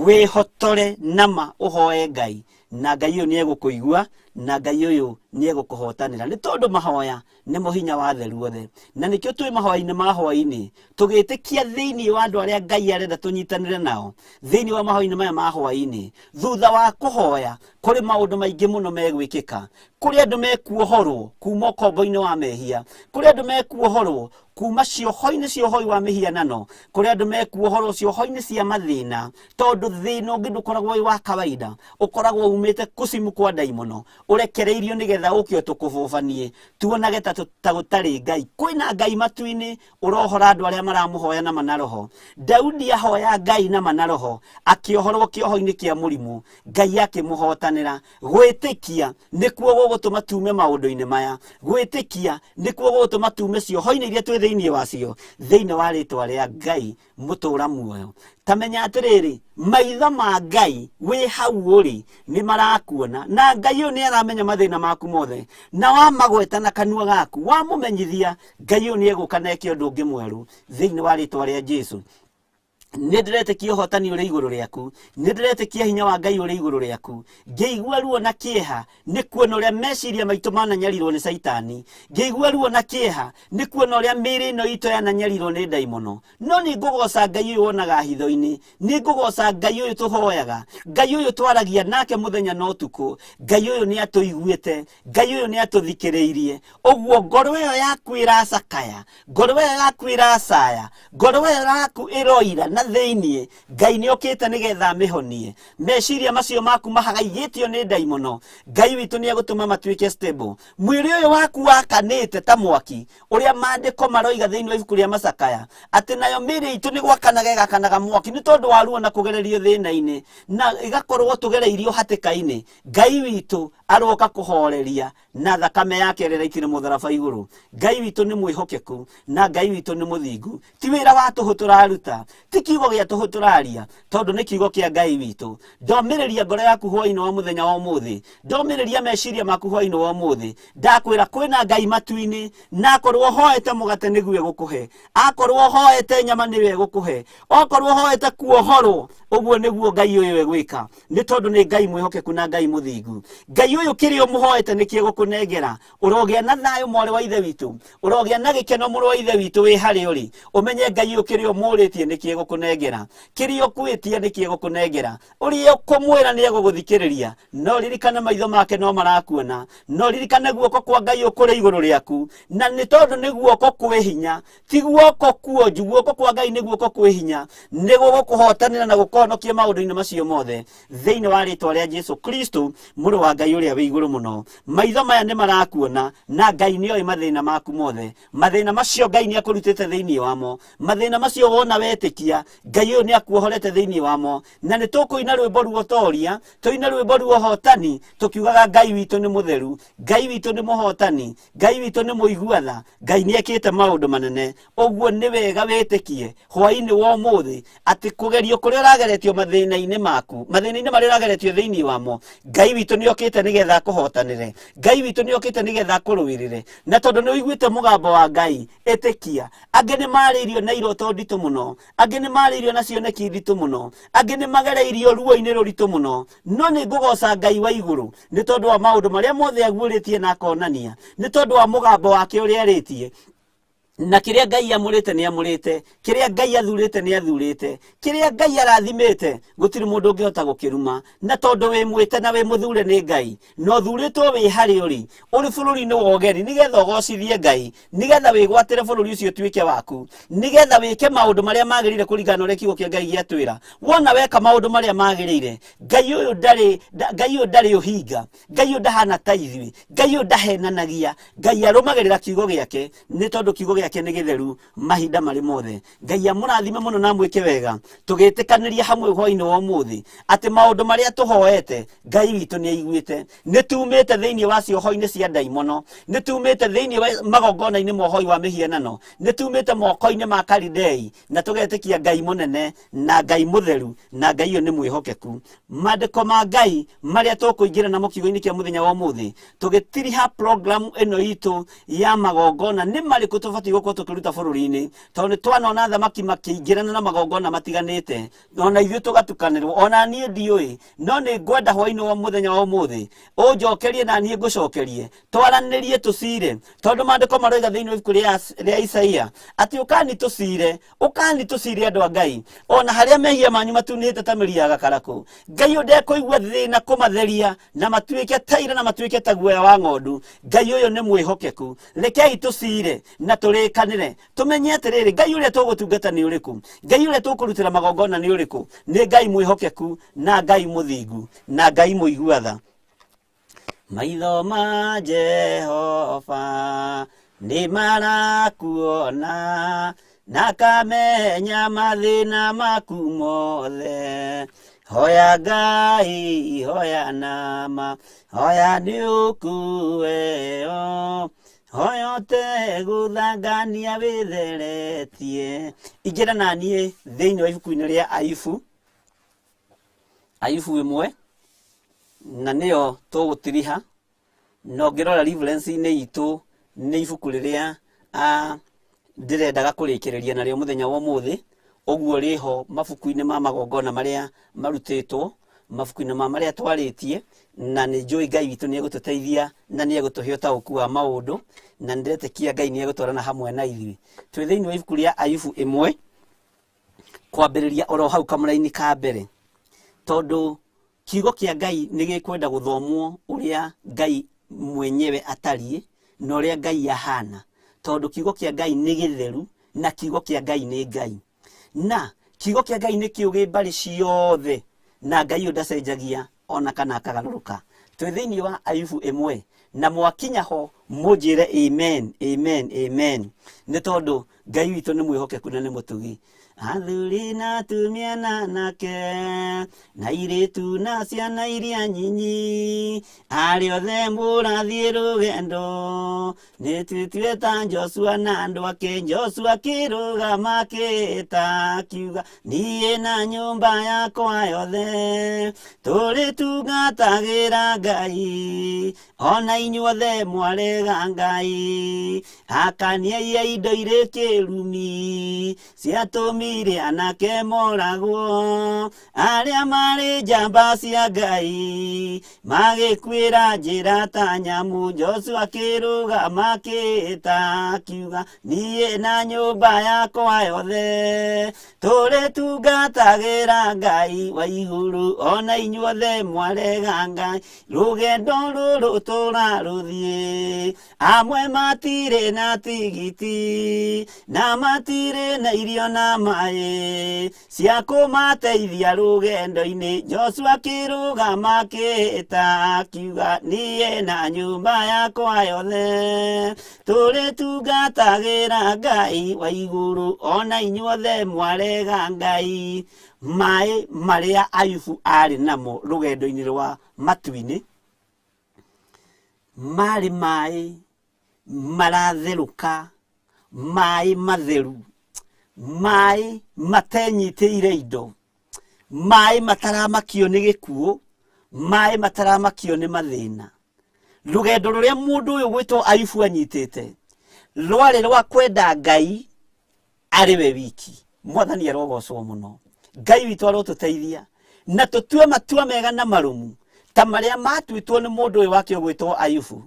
wihotore nama uhoe Ngai na Ngai uyu ni egũkũigua na Ngai uyu ni egũkũhotanĩra ni tondu mahoya ni mohinya wa theru othe na nikio twi mahoya-inĩ ma hwaĩ-inĩ tũgĩtĩkia thĩinĩ wa andũ arĩa Ngai arenda tũnyitanĩre nao thĩinĩ wa mahoya-inĩ maya ma hwaĩ-inĩ thutha wa kũhoya kũrĩ maũndũ maingĩ mũno megwĩkĩka kũrĩ andũ mekuohorwo kuma ũkombo-inĩ wa mehia kũrĩ andũ mekuohorwo kuma cioho-inĩ cia ũhoi wa mĩhianano kũrĩ andũ mekuohorwo cioho-inĩ cia mathĩna tondu thĩna ũngĩ ndũkoragwo wĩ wa kawaida ũkoragwo umĩte kusimu kwa ndaimono ũrekereirio nĩgetha ũke ũtũkũbũbanie tuonage ta gũtarĩ Ngai kwĩna Ngai matu-inĩ ũrohora andũ arĩa maramũhoya na manaroho Daudi ahoya Ngai na manaroho akĩohorwo kĩoho-inĩ kĩa mũrimũ Ngai akĩmũhotanĩra gwĩtĩkia nĩkuo gũgũtũma tume maũndũ-inĩ maya gwĩtĩkia nĩkuo gũgũtũma tume cioho-inĩ iria twĩ thĩinĩ wacio thĩinĩ wa rĩtwa rĩa Ngai mũtũra muoyo tamenya atiriri maitho ma Ngai wi hau uri ni marakuona na Ngai uyu ni aramenya mathina maku mothe na wamagweta na kanua gaku wamumenyithia Ngai uyu ni eguka neke undu ungi mweru thiini wa ritwa ria Jesu nindiretekia hotani uri iguru riaku nindiretekia hinya wa Ngai uri iguru riaku ngeigua ruo na kieha ni kuona uria meciria maitu mananyarirwo ni saitani ngeigua ruo na kieha ni kuona uria miri no ito yananyarirwo ni daimono no ni ngugoca Ngai uyu wonaga hitho-ini ni ngugoca Ngai uyu tuhoyaga Ngai uyu twaragia nake muthenya no tuku Ngai uyu ni atuiguite Ngai uyu ni atuthikiriirie oguo ngoro iyo yaku iracakaya ngoro iyo yaku iracaya ngoro iyo yaku iroira na thĩinĩ Ngai nĩ okĩte nĩgetha mĩhonie meciria macio maku mahagaigĩtio nĩ ndaimono Ngai witũ nĩ egũtũma matuĩke stable mwĩrĩ ũyũ waku wakanĩte ta mwaki ũrĩa maandĩko maroiga thĩinĩ wa ibuku rĩa Macakaya atĩ nayo mĩĩrĩ itũ nĩ gwakanaga ĩgakanaga mwaki nĩ tondũ wa ruo na kũgererio thĩna-inĩ na ĩgakorwo tũgereirio hatĩka-inĩ Ngai witũ aroka kũhoreria na thakame yake ĩrĩa ĩraitire mũtharaba igũrũ Ngai witũ nĩ mwĩhokeku na Ngai witũ nĩ mũthingu ti wĩra wa tũhũ tũraruta ti kiugo gĩa tũhũ tũraria tondu nĩ kiugo kĩa Ngai witũ ndomĩrĩria ngoro yaku hwaĩ-inĩ wa mũthenya wa ũmũthĩ ndomĩrĩria meciria maku hwaĩ-inĩ wa ũmũthĩ ndakwĩra kwĩna Ngai matu-inĩ na akorwo hoete mũgate nĩguo egũkũhe akorwo hoete nyama nĩwe egũkũhe okorwo hoete kuohorwo ũguo nĩguo Ngai ũyũ egwĩka nĩ tondu nĩ Ngai mwĩhokeku na Ngai mũthingu Ngai Ngai uyu kirio muhoete nikie gukunengera urogia na thayo mwale wa ithe witu urogia na gikeno muru wa ithe witu wi hari uri umenye Ngai uyu kirio muritie nikie gukunengera kirio kwitie nikie gukunengera uri ukumwira ni eguguthikiriria no ririkana maitho make no marakuona no ririkana guoko kwa Ngai ukuri iguru riaku na ni tondu ni guoko kwi hinya ti guoko kuonju guoko kwa Ngai ni guoko kwi hinya ni gugukuhotanira na gukonokia maundu-ini macio mothe thiini wa ritwa ria Jesu Kristo muru wa Ngai uria wi iguru muno maitho maya ni marakuona na Ngai ni oi mathina maku mothe mathina macio Ngai ni akurutite thiini wamo mathina macio wona wetikia Ngai uyu ni akuohorete thiini wamo na ni tukuina rwimbo ruotoria tuina rwimbo ruohotani tukiugaga Ngai witu ni mutheru Ngai witu ni muhotani Ngai witu ni muiguatha Ngai ni ekite maundu manene uguo ni wega wetikie hwaini wa muthi ati kugerio kuria urageretio mathina-ini maku mathina-ini maria urageretio thiini wamo Ngai witu ni okite nigetha kuhotanire Ngai witu ni okite nigetha kuruwirire na tondu ni uiguite mugambo wa Ngai etikia angi ni maririo na iroto nditu muno angi ni maririo na cioneki nditu muno angi ni magereirio ruo-ini ruritu muno no ni ngugoca Ngai wa iguru ni tondu wa maundu maria mothe aguuritie na akonania ni tondu wa mugambo wake uria eritie na kiria Ngai amurite ni amurite kiria Ngai athurite ni athurite kiria Ngai arathimite gutiri mundu ungihota gukiruma na tondu wi mwite na wi muthure ni Ngai no thuritwo wi hari uri bururi-ini wa ugeni nigetha ugocithie Ngai nigetha wigwatire bururi ucio tuike waku nigetha wike maundu maria magirire kuringana uria kiugo kia Ngai giatwira wona weka maundu maria magirire Ngai uyu ndari uhinga Ngai uyu ndahana ta ithui Ngai uyu ndahenanagia Ngai arumagirira kiugo giake ni tondu kiugo giake ni githeru mahinda mari mothe Ngai amurathime muno na mwike wega tugitikaniria hamwe hwaini wa umuthi ati maundu maria tuhoete Ngai witu ni aiguite ni tumite thiini wa cioho-ini cia ndaimono ni tumite thiini wa magongona-ini mohoi wa mihianano ni tumite moko-ini ma Kalidei na tugetikia Ngai munene na Ngai mutheru na Ngai uyu ni mwihokeku mandiko ma Ngai maria tukuingira namo kiugo-ini kia muthenya wa umuthi tugitiriha program ino itu ya magongona ni mariku tubati guko tukiruta bururi-ini tondu twanona thamaki makiingirana na magongona matiganite ona ithuĩ tugatukanirwo ona niĩ ndiũĩ no nĩ ngwenda hwaĩ-inĩ wa muthenya wa umuthi unjokerie na niĩ ngũcokerie twaranirie tucire tondu mandiko maroiga thĩinĩ wa ibuku rĩa Isaia ati ukani tucire andũ a Ngai ona harĩa mehia manyu matunĩhĩte ta mĩri ya gakaraku Ngai ũyũ ndekũigua thĩna kũmatheria na matuĩke ta ira na matuĩke ta guoya wa ng'ondu Ngai ũyũ nĩ mwĩhokeku rekei tucire na tũrĩkanĩre tumenye atĩrĩrĩ Ngai ũrĩa tũgũtungata nĩ ũrĩkũ Ngai ũrĩa tũkũrutĩra magongona nĩ ũrĩkũ nĩ Ngai mwĩhokeku na Ngai mũthingu na Ngai mũiguatha maitho ma Jehova nĩ marakuona na kamenya mathĩna maku mothe hoya Ngai hoya nama hoya nĩ ũkueo hoya ũtegũthangania wĩtheretie ingĩra na niĩ thĩinĩ wa ibuku-inĩ rĩa Ayubu 1 na nĩyo tũgũtiriha no ngĩrora reference-inĩ itũ nĩ ibuku rĩrĩa ndĩrendaga kũrĩkĩrĩria narĩo mũthenya wa ũmũthĩ ũguo rĩho mabuku-inĩ ma magongona marĩa marutĩtwo mabuku-inĩ ma marĩa twarĩtie na nĩ njũĩ Ngai witũ nĩ egũtũteithia na nĩ egũtũhe ũtaũku wa maũndũ na nĩndĩretĩkia Ngai nĩ egũtwarana hamwe na ithuĩ twĩ thĩinĩ wa ibuku rĩa Ayubu 1 kwambĩrĩria oro hau kamũra-inĩ ka mbere tondu kiugo kia Ngai nĩ gĩkwenda gũthomwo ũrĩa Ngai mwenyewe atariĩ na ũrĩa Ngai ahana tondu kiugo kia Ngai nĩ gĩtheru na kiugo kia Ngai nĩ Ngai na kiugo kia Ngai nĩ kĩũgĩ mbarĩ ciothe na Ngai ũyũ ndacenjagia ona kana akagarũrũka twĩ thĩinĩ wa Ayubu 1 na mwakinya ho mũnjĩre amen amen amen nĩ tondu Ngai witũ nĩ mwĩhokeku na nĩ mũtugi athuri na atumia na anake na airĩtu na ciana iria nyinyi arĩ othe mũrathiĩ rũgendo nĩ twĩtue ta Joshua na andũ ake Joshua akĩrũgama akĩĩta akiuga niĩ na nyũmba yakwa yothe tũrĩtungatagĩra Ngai ona inyuothe mwarega Ngai akaniai indo irĩ kĩrumi ciatũmi tumire anake moragwo aria mari njamba cia Ngai magikwira njira ta nyamu. Joshua akirugama akita akiuga niĩ na nyũmba yakwa yothe tũrĩtungatagĩra Ngai wa igũrũ. Ona inyuothe mwarega Ngai rũgendo rũrũ tũrarũthiĩ, amwe matirĩ na tigiti na matirĩ na irio na maĩ cia kũmateithia rũgendo-inĩ. Joshua akĩrũgama akĩĩta akiuga niĩ na nyũmba yakwa yothe tũrĩtungatagĩra Ngai wa igũrũ. Ona inyuothe mwarega Ngai. Maĩ marĩa Ayubu arĩ namo rũgendo-inĩ rwa matu-inĩ marĩ maĩ maratherũka, maĩ matheru, maĩ matenyitĩire indo, maĩ mataramakio nĩ gĩkuũ, maĩ mataramakio nĩ mathĩna. Rũgendo rũrĩa mũndũ ũyũ gwĩtwo Ayubu anyitĩte rwarĩ rwa kwenda Ngai arĩ we wiki. Mwathani arogocwo mũno. Ngai witũ arotũteithia na tũtue matua mega na marũmu ta marĩa matuĩtwo nĩ mũndũ ũyũ wake ũgwĩtwo Ayubu.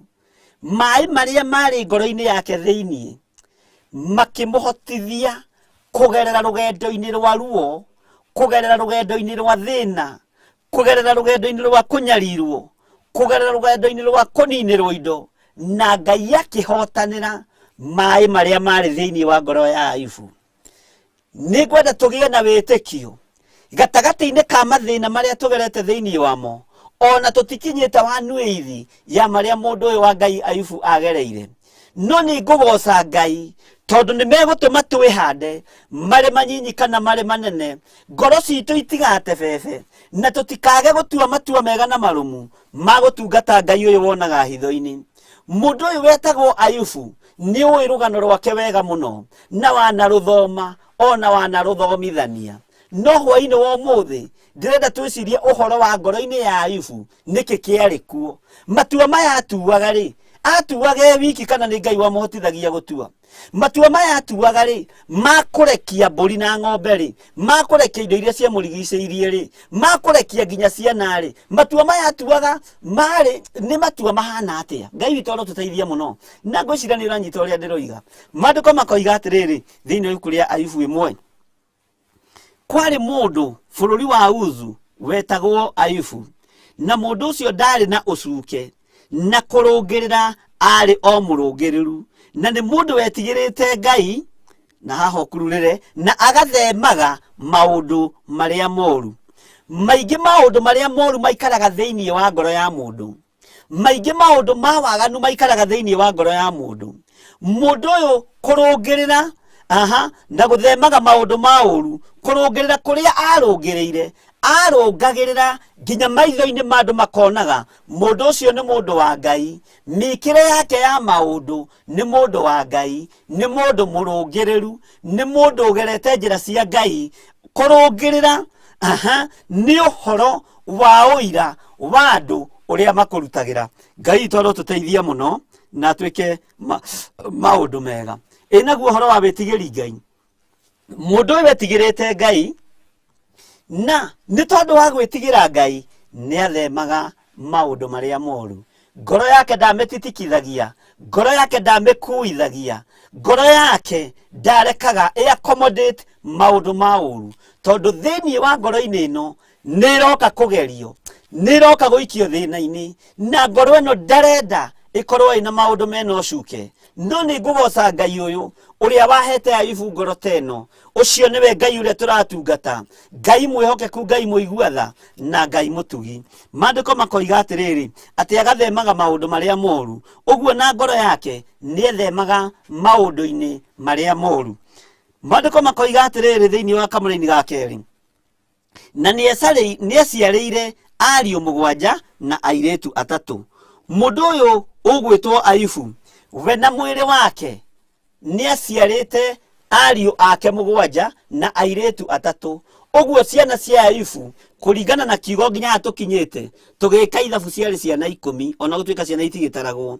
Maĩ marĩa marĩ ngoro-inĩ yake thĩiniĩ makĩmũhotithia kũgerera rũgendo-inĩ rwa ruo, kũgerera rũgendo-inĩ rwa thĩna, kũgerera rũgendo-inĩ rwa kũnyarirwo, kũgerera rũgendo-inĩ rwa kũninĩrwo indo, na Ngai akĩhotanĩra maĩ marĩa marĩ thĩiniĩ wa ngoro ya Ayubu. Nĩ ngwenda tũgĩe na wĩtĩkio gatagatĩ-inĩ ka mathĩna marĩa tũgerete thĩiniĩ wamo, ona tũtikinyĩte wa nũithi ya marĩa mũndũ ũyũ wa Ngai Ayubu agereire. No nĩ ngũgoca Ngai tondũ nĩ megũtũma twĩhande marĩ manyinyi kana marĩ manene, ngoro citũ itigate bebe na tũtikage gũtua matua mega na marũmu ma gũtungata Ngai ũyũ wonaga hitho-inĩ. Mũndũ ũyũ wetagwo Ayubu nĩ ũĩ rũgano rwake wega mũno na wanarũthoma ona wanarũthomithania. No hwaĩ-inĩ wa ũmũthĩ ndĩrenda twĩcirie ũhoro wa ngoro-inĩ ya Ayubu nĩkĩ kĩarĩ kuo. Matua maya atuaga rĩ, atuaga e wiki kana nĩ Ngai wamũhotithagia gũtua? Matua maya atuaga rĩ, makũrekia mbũri na ng'ombe rĩ, makũrekia indo iria ciamũrigicĩirie rĩ, makũrekia nginya ciana rĩ, matua maya atuaga marĩ nĩ matua mahana atĩa? Ngai witũ arotũteithia mũno na ngwĩciria nĩ ũranyita ũrĩa ndĩroiga. Maandĩko makoiga atĩrĩrĩ thĩinĩ wa ibuku rĩa Ayubu 1, kwarĩ mũndũ bũrũri wa Uzu wetagwo Ayubu, na mũndũ ũcio ndarĩ na ũcuke na kũrũngĩrĩra arĩ o mũrũngĩrĩru, na nĩ mũndũ wetigĩrĩte Ngai na haha ũkururĩre na agathemaga maũndũ marĩa moru. Maingĩ maũndũ marĩa moru maikaraga thĩiniĩ wa ngoro ya mũndũ, maingĩ maũndũ ma waganu maikaraga thĩiniĩ wa ngoro ya mũndũ. Mũndũ ũyũ kũrũngĩrĩra na gũthemaga maũndũ ma ũru, kũrũngĩrĩra kũrĩa arũngĩrĩire, arũngagĩrĩra nginya maitho-inĩ ma andũ makonaga mũndũ ũcio nĩ mũndũ wa Ngai, mĩkĩre yake ya maũndũ nĩ mũndũ wa Ngai, nĩ mũndũ mũrũngĩrĩru, nĩ mũndũ ũgerete njĩra cia Ngai. Kũrũngĩrĩra nĩ ũhoro wa ũira wa andũ ũrĩa makũrutagĩra. Ngai witũ arotũteithia mũno na twĩke maũndũ mega. Naguo ũhoro wa wĩtigĩri Ngai, mũndũ ũyũ wetigĩrĩte Ngai na nĩ tondũ wa gwĩtigĩra Ngai nĩ athemaga maũndũ marĩa moru. Ngoro yake ndamĩtitikithagia, ngoro yake ndamĩkuithagia, ngoro yake ndarekaga accommodate maũndũ ma ũru, tondũ thĩiniĩ wa ngoro-inĩ ĩno nĩ ĩroka kũgerio, nĩ ĩroka gũikio thĩna-inĩ, na ngoro ĩno ndarenda ĩkorwo ĩna maũndũ mena ũcuke. No nĩ ngũgoca Ngai ũyũ ũrĩa wahete Ayubu ngoro teno. Ũcio nĩwe Ngai ũrĩa tũratungata, Ngai mwĩhokeku, Ngai mũigua tha na Ngai mũtugi. Maandĩko makoiga atĩrĩrĩ atĩ agathemaga maũndũ marĩa moru, ũguo na ngoro yake nĩ ethemaga maũndũ-inĩ marĩa moru. Maandĩko makoiga atĩrĩrĩ thĩinĩ wa kamũra-inĩ ga kerĩ, na nĩ aciarĩire ariũ 7 na airĩtu 3. Mũndũ ũyũ ũgwĩtwo Ayubu we na mwĩrĩ wake nĩ aciarĩte ariũ ake 7 na airĩtu 3. Ũguo ciana cia Ayubu kũringana na kiugo nginya tũkinyĩte tũgĩka ithabu ciarĩ ciana 10, ona gũtuĩka ciana itigĩtaragwo.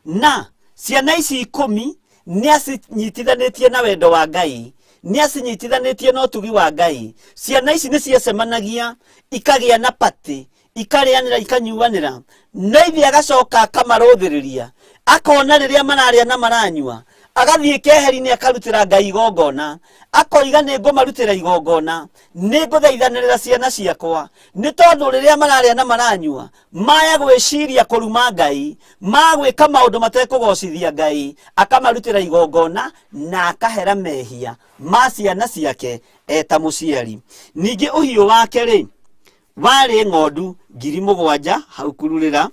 Na ciana ici 10 nĩ acinyitithanĩtie na wendo wa Ngai nĩ acinyitithanĩtie na ũtugi wa Ngai. Ciana ici nĩ ciacemanagia ikagĩa na pati, ikarĩanĩra ikanyuanĩra, na ithe agacoka akamarũthĩrĩria, akona rĩrĩa mararĩa na maranyua, agathiĩ keheri-inĩ akarutĩra Ngai igongona, akoiga nĩ ngũmarutĩra igongona, nĩ ngũthaithanĩrĩra ciana ciakwa, nĩ tondũ rĩrĩa mararĩa na maranyua maya gwĩciria kũruma Ngai, magwĩka maũndũ matekũgocithia Ngai, akamarutĩra igongona na akahera mehia ma ciana ciake eta mũciari. Ningĩ ũhiũ wake rĩ warĩ ng'ondu 7,000 hau kururĩra,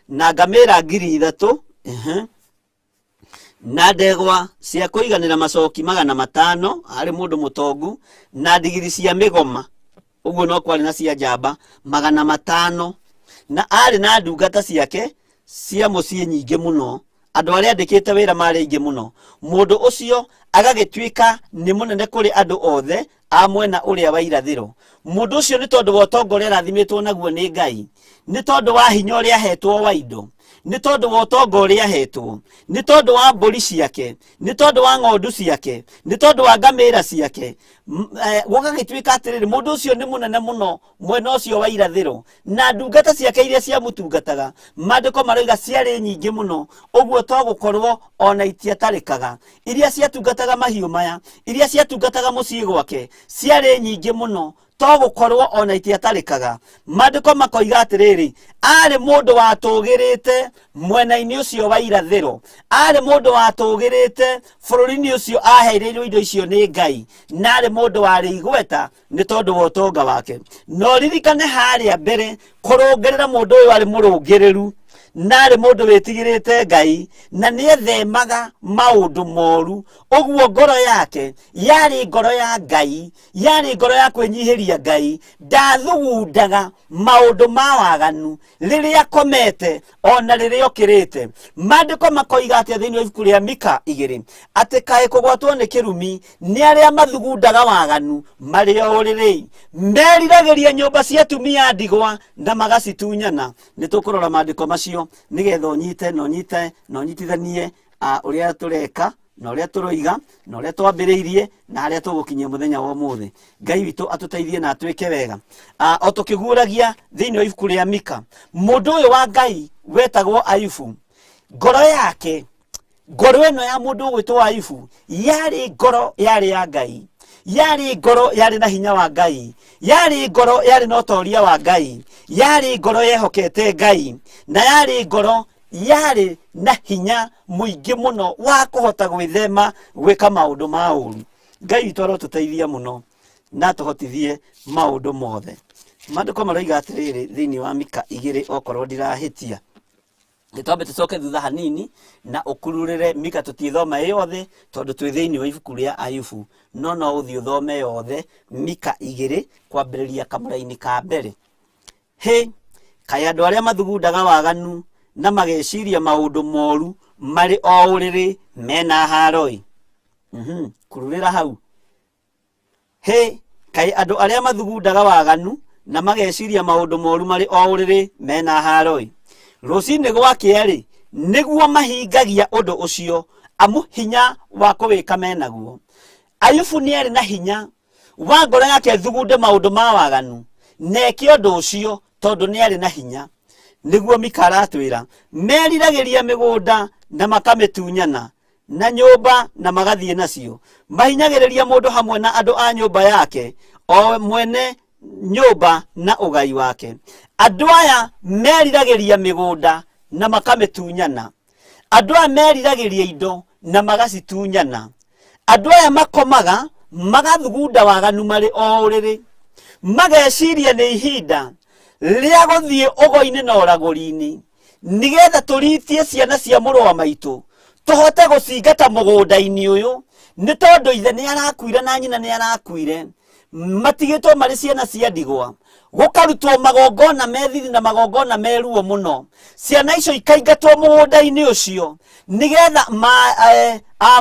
na ngamĩra 3,000, na ndegwa cia kũiganĩra macoki 500 harĩ mũndũ mũtongu, na ndigiri cia mĩgoma, ũguo no kwarĩ na cia njamba 500, na arĩ na ndungata ciake cia mũciĩ nyingĩ mũno, andũ arĩa andĩkĩte wĩra marĩ aingĩ mũno. Mũndũ ũcio agagĩtuĩka nĩ mũnene kũrĩ andũ othe a mwena ũrĩa wa irathĩro. Mũndũ ũcio nĩ tondũ wa ũtonga ũrĩa arathimĩtwo naguo nĩ Ngai, nĩ tondũ wa hinya ũrĩa ahetwo wa indo, nĩ tondũ wa ũtonga ũrĩa ahetwo, nĩ tondũ wa mbũri ciake, nĩ tondũ wa ng'ondu ciake, nĩ tondũ wa ngamĩra ciake, gũgagĩtuĩka atĩrĩrĩ, mũndũ ũcio nĩ mũnene mũno mwena ũcio wa irathĩro, na ndungata ciake iria ciamũtungataga maandĩko maroiga ciarĩ nyingĩ mũno, ũguo to gũkorwo ona itiatarĩkaga. Iria ciatungataga mahiũ maya, iria ciatungataga mũciĩ gwake ciarĩ nyingĩ mũno, to gũkorwo ona itiatarĩkaga. Maandĩko makoiga atĩrĩrĩ, arĩ mũndũ watũgĩrĩte mwena-inĩ ũcio wa irathĩro, arĩ mũndũ watũgĩrĩte bũrũri-inĩ ũcio aheirĩirwo indo icio nĩ Ngai, na arĩ mũndũ warĩ igweta nĩ tondũ wa ũtonga wake. No ririkane harĩa mbere kũrũngĩrĩra mũndũ ũyũ arĩ mũrũngĩrĩru, na arĩ mũndũ wĩtigĩrĩte Ngai, na nĩ ethemaga maũndũ moru. Ũguo ngoro yake yarĩ ngoro ya Ngai, yarĩ ngoro ya kwĩnyihĩria Ngai, ndathugundaga maũndũ ma waganu rĩrĩa akomete ona rĩrĩa okĩrĩte. Maandĩko makoiga atĩ thĩinĩ wa ibuku rĩa Mika 2 atĩ kaĩ kũgwatwo nĩ kĩrumi nĩ arĩa mathugundaga waganu marĩ o ũrĩrĩ, meriragĩria nyũmba cia atumia ndigwa na magacitunyana. Nĩ tũkũrora maandĩko macio nĩgetha ũnyite na ũnyitithanie ũrĩa tũreka na ũrĩa tũroiga na ũrĩa twambĩrĩirie na harĩa tũgũkinyia mũthenya wa ũmũthĩ. Ngai witũ atũteithie na atwĩke wega. O tũkĩguũragia thĩinĩ wa ibuku rĩa Mika, mũndũ ũyũ wa Ngai wetagwo Ayubu, ngoro yake, ngoro ĩno ya mũndũ ũgwĩtwo Ayubu yarĩ ngoro yarĩ ya Ngai, yarĩ ngoro yarĩ na hinya wa Ngai, yarĩ ngoro yarĩ na ũtoria wa Ngai, yarĩ ngoro yehokete Ngai, na yarĩ ngoro yarĩ na hinya mũingĩ mũno wa kũhota gwĩthema gwĩka maũndũ ma ũru. Ngai witũ arotũteithia mũno na tũhotithie maũndũ mothe. Maandĩko maroiga atĩrĩrĩ thĩinĩ wa Mika 2, okorwo ndirahĩtia, nĩtwambe tũcoke thutha hanini na ũkururĩre Mika, tũtithoma yothe tondũ twĩ thĩinĩ wa ibuku rĩa Ayubu, no ũthiĩ ũthome yothe Mika 2 kwambĩrĩria kamũra-inĩ ka mbere. Kaĩ andũ arĩa mathugundaga waganu na mageciria maũndũ moru marĩ o ũrĩrĩ mena haro-ĩ. Kururĩra hau. Kaĩ andũ arĩa mathugundaga waganu na mageciria maũndũ moru marĩ o ũrĩrĩ mena haro-ĩ. Rũcinĩ gwakĩa-rĩ nĩguo mahingagia ũndũ ũcio, amu hinya wa kũwĩka menaguo. Ayubu nĩ arĩ na hinya wa ngoro yake thugunde maũndũ ma waganu, neke ũndũ ũcio tondũ nĩ arĩ na hinya. Nĩguo Mika aratwĩra, meriragĩria mĩgũnda na makamĩtunyana, na nyũmba na magathiĩ nacio. Mahinyagĩrĩria mũndũ hamwe na andũ a nyũmba yake, o mwene nyũmba na ũgai wake. Andũ aya meriragĩria mĩgũnda na makamĩtunyana, andũ aya meriragĩria indo na magacitunyana, andũ aya makomaga magathugunda waganu marĩ o ũrĩrĩ, mageciria nĩ ihinda rĩa gũthiĩ ũgo-inĩ na ũragũri-inĩ, nĩgetha tũritie ciana cia mũrũ wa maitũ tũhote gũcingata mũgũnda-inĩ ũyũ, nĩ tondũ ithe nĩ arakuire na nyina nĩ arakuire, matigĩtwo marĩ ciana cia ndigwa. Gũkarutwo magongona methithi na magongona meruo mũno, ciana icio ikaingatwo mũgũnda-inĩ ũcio, nĩgetha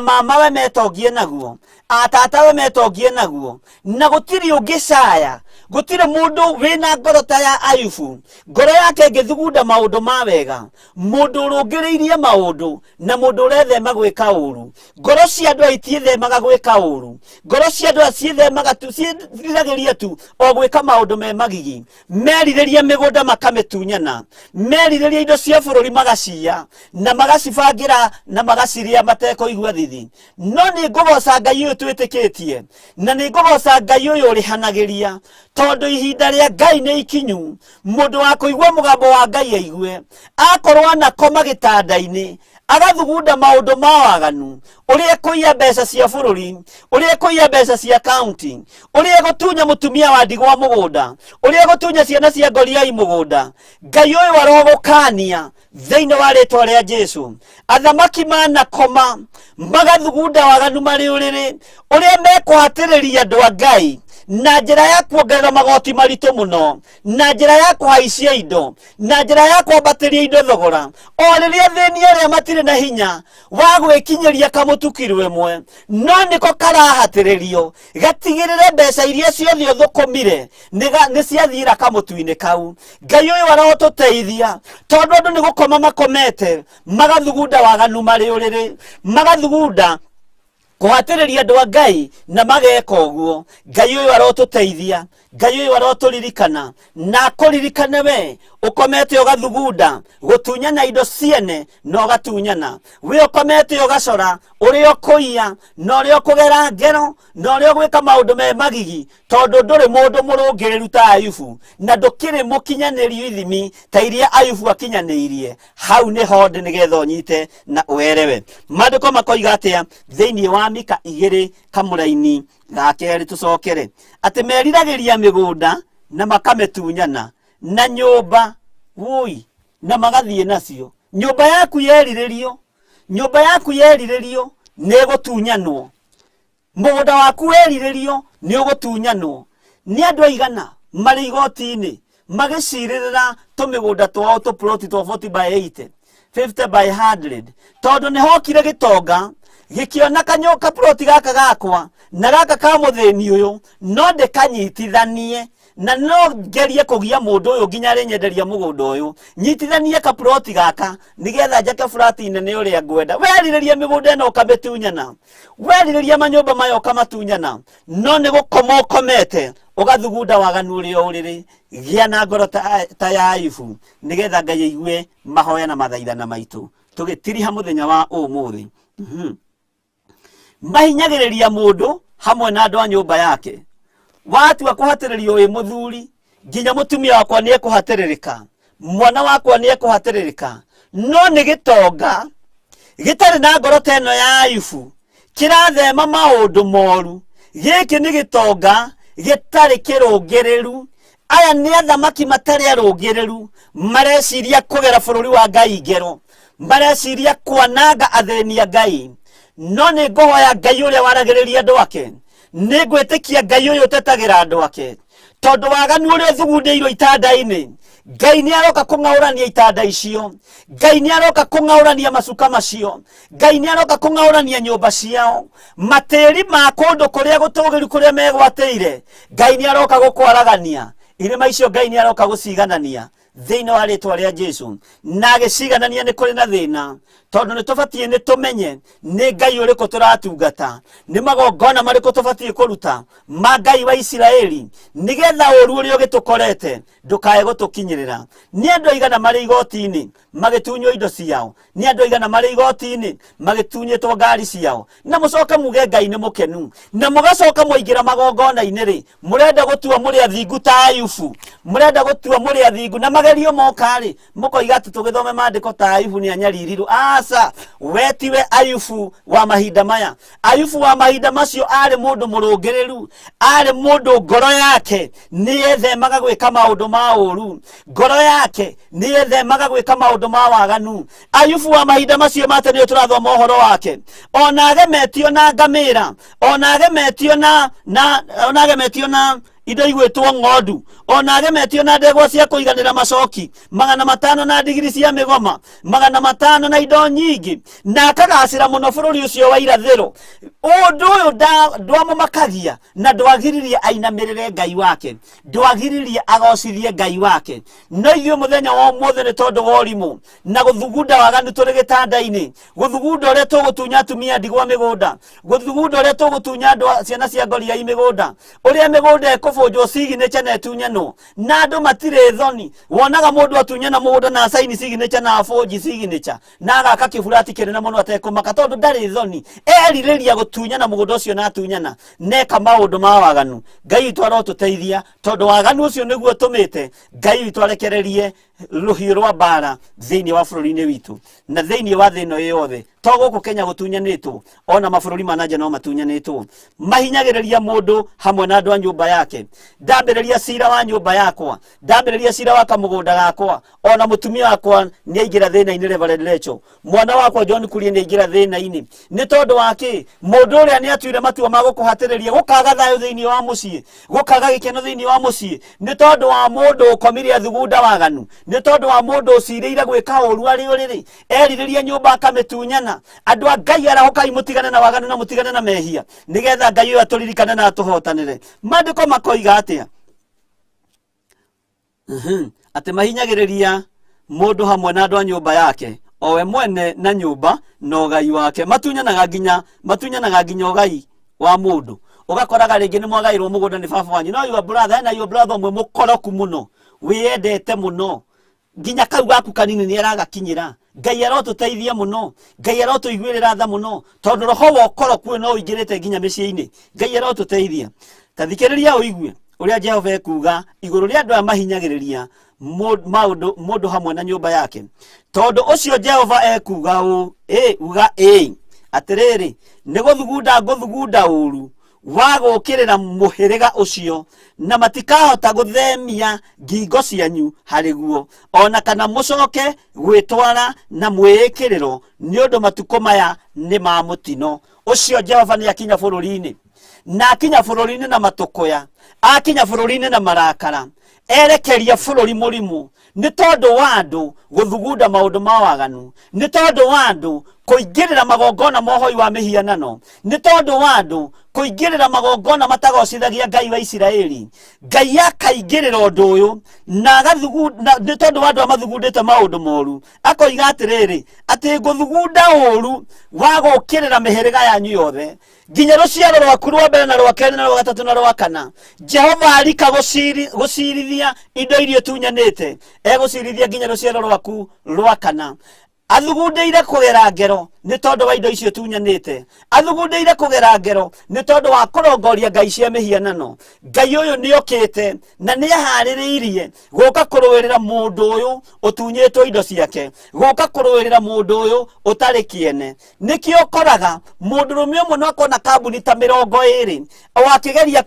mamawe metongie naguo, atatawe metongie naguo, na gũtirĩ ũngĩcaya gutire mundu wina ngoro ta ya Ayubu ngoro yake ngithugunda maundu ma wega mundu urungiriirie maundu na mundu urethema gwika uru ngoro cia andu aitiethemaga gwika uru ngoro cia andu aciethemaga tu ciethiragiria tu o gwika maundu me magigi meririria migunda makamitunyana meririria indo cia bururi magacia na magacibangira na magaciria matekuigua thithi no ni ngugoca Ngai uyu twitikitie na ni ngugoca Ngai uyu urihanagiria tondu ihinda ria Ngai ni ikinyu mundu wa kuigua mugambo wa Ngai aigue akorwo anakoma gitanda-ini agathugunda maundu ma waganu uria kuiya mbeca cia bururi uria kuiya mbeca cia county uria gutunya mutumia wa ndigwa mugunda uria gutunya ciana cia ngoriai mugunda Ngai uyu arogukania thiini wa ritwa ria Jesu athamaki manakoma magathugunda waganu mari uriri uria mekuhatiriria andu a Ngai na njira ya kuongerera magoti maritu muno na njira ya kuhaicia indo na njira ya kwambatiria indo thogora o riria thini aria matire na hinya wa gwikinyiria kamutukiru imwe no niko karahatiririo gatigirire mbeca iria ciothe uthukumire ni ciathira kamutu-ini kau Ngai uyu arotuteithia tondu andu ni gukoma makomete magathugunda waganu mari uriri magathugunda kuhatiriria andu a Ngai na mageka uguo Ngai uyu arotuteithia Ngai uyu aroturirikana na kuririkana we ukomete ugathugunda gutunyana indo ciene no gatunyana we ukomete ugacora uria kuiya no uria kugera ngero no uria gwika maundu me magigi tondu nduri mundu murungiriru ta Ayubu na ndukiri mukinyanirio ithimi ta iria Ayubu akinyaniirie hau ni honde nigetha unyite na uerewe maandiko makoiga atia thiini wa Mika 2 kamuraini ga keri tucokere ati meriragiria migunda na makametunyana na nyumba woi na magathie nacio nyumba yaku yeriririo negutunyanwo mugunda waku weriririo ni ugutunyanwo ni andu aigana mari igoti-ini magiciririra tumigunda twao tuploti twa 40 by 80 50 by 100 tondu ni hokire gitonga gikiona kanyoka ploti gaka gakwa na gaka ka muthini uyu no ndikanyitithanie na no ngerie kugia mundu uyu nginya rinyenderia mugunda uyu nyitithanie ka ploti gaka nigetha njake flati nene uria ngwenda weririria migunda ino ukamitunyana weririria manyumba mayo ukamatunyana no ni gukoma ukomete ugathugunda waganu uria uriri gia na ngoro ta ya Ayubu nigetha Ngai aigue mahoya na mathaithana maitu tugitiriha muthenya wa umuthi mahinyagiriria mundu hamwe na andu a nyumba yake watua kuhatiririo wi muthuri nginya mutumia wakwa ni ekuhatiririka mwana wakwa ni ekuhatiririka no ni gitonga gitari na ngoro teno ya Ayubu kirathema maundu moru giki ni gitonga gitari kirungiriru aya ni athamaki matari arungiriru mareciria kugera bururi wa Ngai ngero mareciria kwananga atheni a Ngai no ni nguhoya Ngai uria waragiriria andu ake ni gwitikia Ngai uyu tetagira andu ake tondu waganu uria thugundiirwo itanda-ini Ngai ni aroka kungaurania itanda icio Ngai ni aroka kungaurania macuka macio Ngai ni aroka kungaurania nyumba ciao matiri ma kundu kuria gutugiru kuria megwateire Ngai ni aroka gukwaragania irima icio Ngai ni aroka guciganania thiini wa ritwa ria Jesu na giciganania ni kuri na thina tondu ni tubatie ni tumenye ni Ngai uriku turatungata ni magongona mariku tubatie kuruta ma Ngai wa Isiraeli nigetha uru uria ugitukorete ndukae gutukinyirira ni andu aigana mari igoti-ini magitunywo indo ciao ni andu aigana mari igoti-ini magitunyitwo ngari ciao na mucoka muge Ngai ni mukenu na mugacoka muingira magongona-ini ri murenda gutua muri athingu ta Ayubu murenda gutua muri athingu na magerio mokari mukoiga ati tugithome maandiko ta Ayubu ni anyaririru asa wetiwe Ayubu wa mahinda maya Ayubu wa mahinda macio ari mundu murungiriru ari mundu ngoro yake ni ethemaga gwika maundu ma uru ngoro yake ni ethemaga gwika maundu ma waganu Ayubu wa mahinda macio mate ni turathoma uhoro wake ona agemetio na ngamira ona agemetio na indo igwetwo ng'ondu, ona agemetio na ndegwa cia kũiganĩra macoki 500 na ndigiri cia mĩgoma 500 na indo nyingĩ, na akagacĩra mũno bũrũri ũcio wa irathĩro. Ũndũ ũyũ ndwamũmakagia na ndwagiririe ainamĩrĩre Ngai wake, ndwagiririe agocithie Ngai wake. No ithuĩ mũthenya wa ũmũthĩ nĩ tondũ wa ũrimũ na gũthugunda waganu tũrĩ gĩtanda-inĩ, gũthugunda ũrĩa tũgũtunya atumia ndigwa mĩgũnda, gũthugunda ũrĩa tũgũtunya ciana cia ngoriai mĩgũnda, ũrĩa mĩgũnda ĩkũbũnjwo signature na ĩtunyanwo na andũ matirĩ thoni. Wonaga mũndũ atunyana mũgũnda na sign signature na abũnji signature na agaka kĩburati kĩnene mũno atekũmaka tondũ ndarĩ thoni. Erirĩria gũtunyana mũgũnda ũcio na atunyana, neka maũndũ ma waganu. Ngai witũ arotũteithia tondũ waganu ũcio nĩguo tũmĩte Ngai witũ arekererie rũhiũ rwa mbara thĩinĩ wa bũrũri-inĩ witũ na thĩinĩ wa thĩ ĩno yothe. To gũkũ Kenya gũtunyanĩtwo, ona mabũrũri ma nanja no matunyanĩtwo. Mahinyagĩrĩria mũndũ hamwe na andũ a nyũmba yake. Ndambĩrĩria cira wa nyũmba yakwa, ndambĩrĩria cira wa kamũgũnda gakwa, ona mũtumia wakwa nĩ aingĩra thĩna-inĩ Reverend Rachel, mwana wakwa John Kuria nĩ aingĩra thĩna-inĩ. Nĩ tondũ wa kĩ? Mũndũ ũrĩa nĩ atuire matua ma gũkũhatĩrĩria, gũkaga thayũ thĩinĩ wa mũciĩ, gũkaga gĩkeno thĩinĩ wa mũciĩ. Nĩ tondũ wa mũndũ ũkomire athugunda waganu, nĩ tondũ wa mũndũ ũcirĩire gwĩka ũru arĩ ũrĩrĩ, erirĩria nyũmba akamĩtunyana. Andũ a Ngai arahokai mũtigane na waganu na mũtigane na mehia, nĩgetha Ngai ũyũ atũririkane na atũhotanĩre. Maandĩko makoiga atĩa? Atĩ mahinyagĩrĩria mũndũ hamwe na andũ a nyũmba yake, o we mwene na nyũmba na ũgai wake. Matunyanaga nginya ũgai wa mũndũ. Ũgakoraga rĩngĩ nĩ mwagaĩrwo mũgũnda nĩ baba wanyu, no your brother, na your brother ũmwe mũkoroku mũno, wĩyendete mũno, nginya kau gaku kanini nĩ aragakinyĩra. Ngai arotũteithia mũno, Ngai arotũiguĩrĩra tha mũno, tondũ roho wa ũkoroku no ũingĩrĩte nginya mĩciĩ-inĩ. Ngai arotũteithia. Ta thikĩrĩria ũigue ũrĩa Jehova ekuga igũrũ rĩa andũ aya mahinyagĩrĩria mũndũ hamwe na nyũmba yake. Tondũ ũcio Jehova ekuga uga atĩrĩrĩ, nĩ gũthugunda ngũthugunda ũru wa gũkĩrĩra mũhĩrĩga ũcio, na matikahota gũthemia ngingo cianyu harĩ guo, ona kana mũcoke gwĩtwara na mwĩĩkĩrĩro, nĩ ũndũ matukũ maya nĩ ma mũtino. Ũcio Jehova nĩ akinya bũrũri-inĩ, na akinya bũrũri-inĩ na matũkũya, akinya bũrũri-inĩ na marakara, erekeria bũrũri mũrimũ. Nĩ tondũ wa andũ gũthugunda maũndũ ma waganu, nĩ tondũ wa andũ kũingĩrĩra magongona mohoi wa mĩhianano, nĩ tondũ wa andũ kũingĩrĩra magongona matagocithagia Ngai wa Isiraeli. Ngai akaingĩrĩra ũndũ ũyũ na agathugunda, nĩ tondũ wa andũ amathugundĩte maũndũ moru, akoiga atĩrĩrĩ, atĩ ngũthugunda ũru wa gũkĩrĩra mĩhĩrĩga yanyu yothe, nginya rũciaro rwaku rwa mbere na rwa kerĩ na rwa gatatũ na rwa kana. Jehova arika gũcirithia indo iria tunyanĩte, egũcirithia nginya rũciaro rwaku rwa kana. Athugundĩire kũgera ngero nĩ tondũ wa indo icio tunyanĩte, athugundĩire kũgera ngero nĩ tondũ wa kũrongoria ngai cia mĩhianano. Ngai ũyũ nĩ okĩte na nĩ aharĩrĩirie gũka kũrũĩrĩra mũndũ ũyũ ũtunyĩtwo indo ciake, gũka kũrũĩrĩra mũndũ ũyũ ũtarĩ kĩene. Nĩkĩo ũkoraga mũndũrũme ũmwe no akona kambuni ta 20 wakĩgeria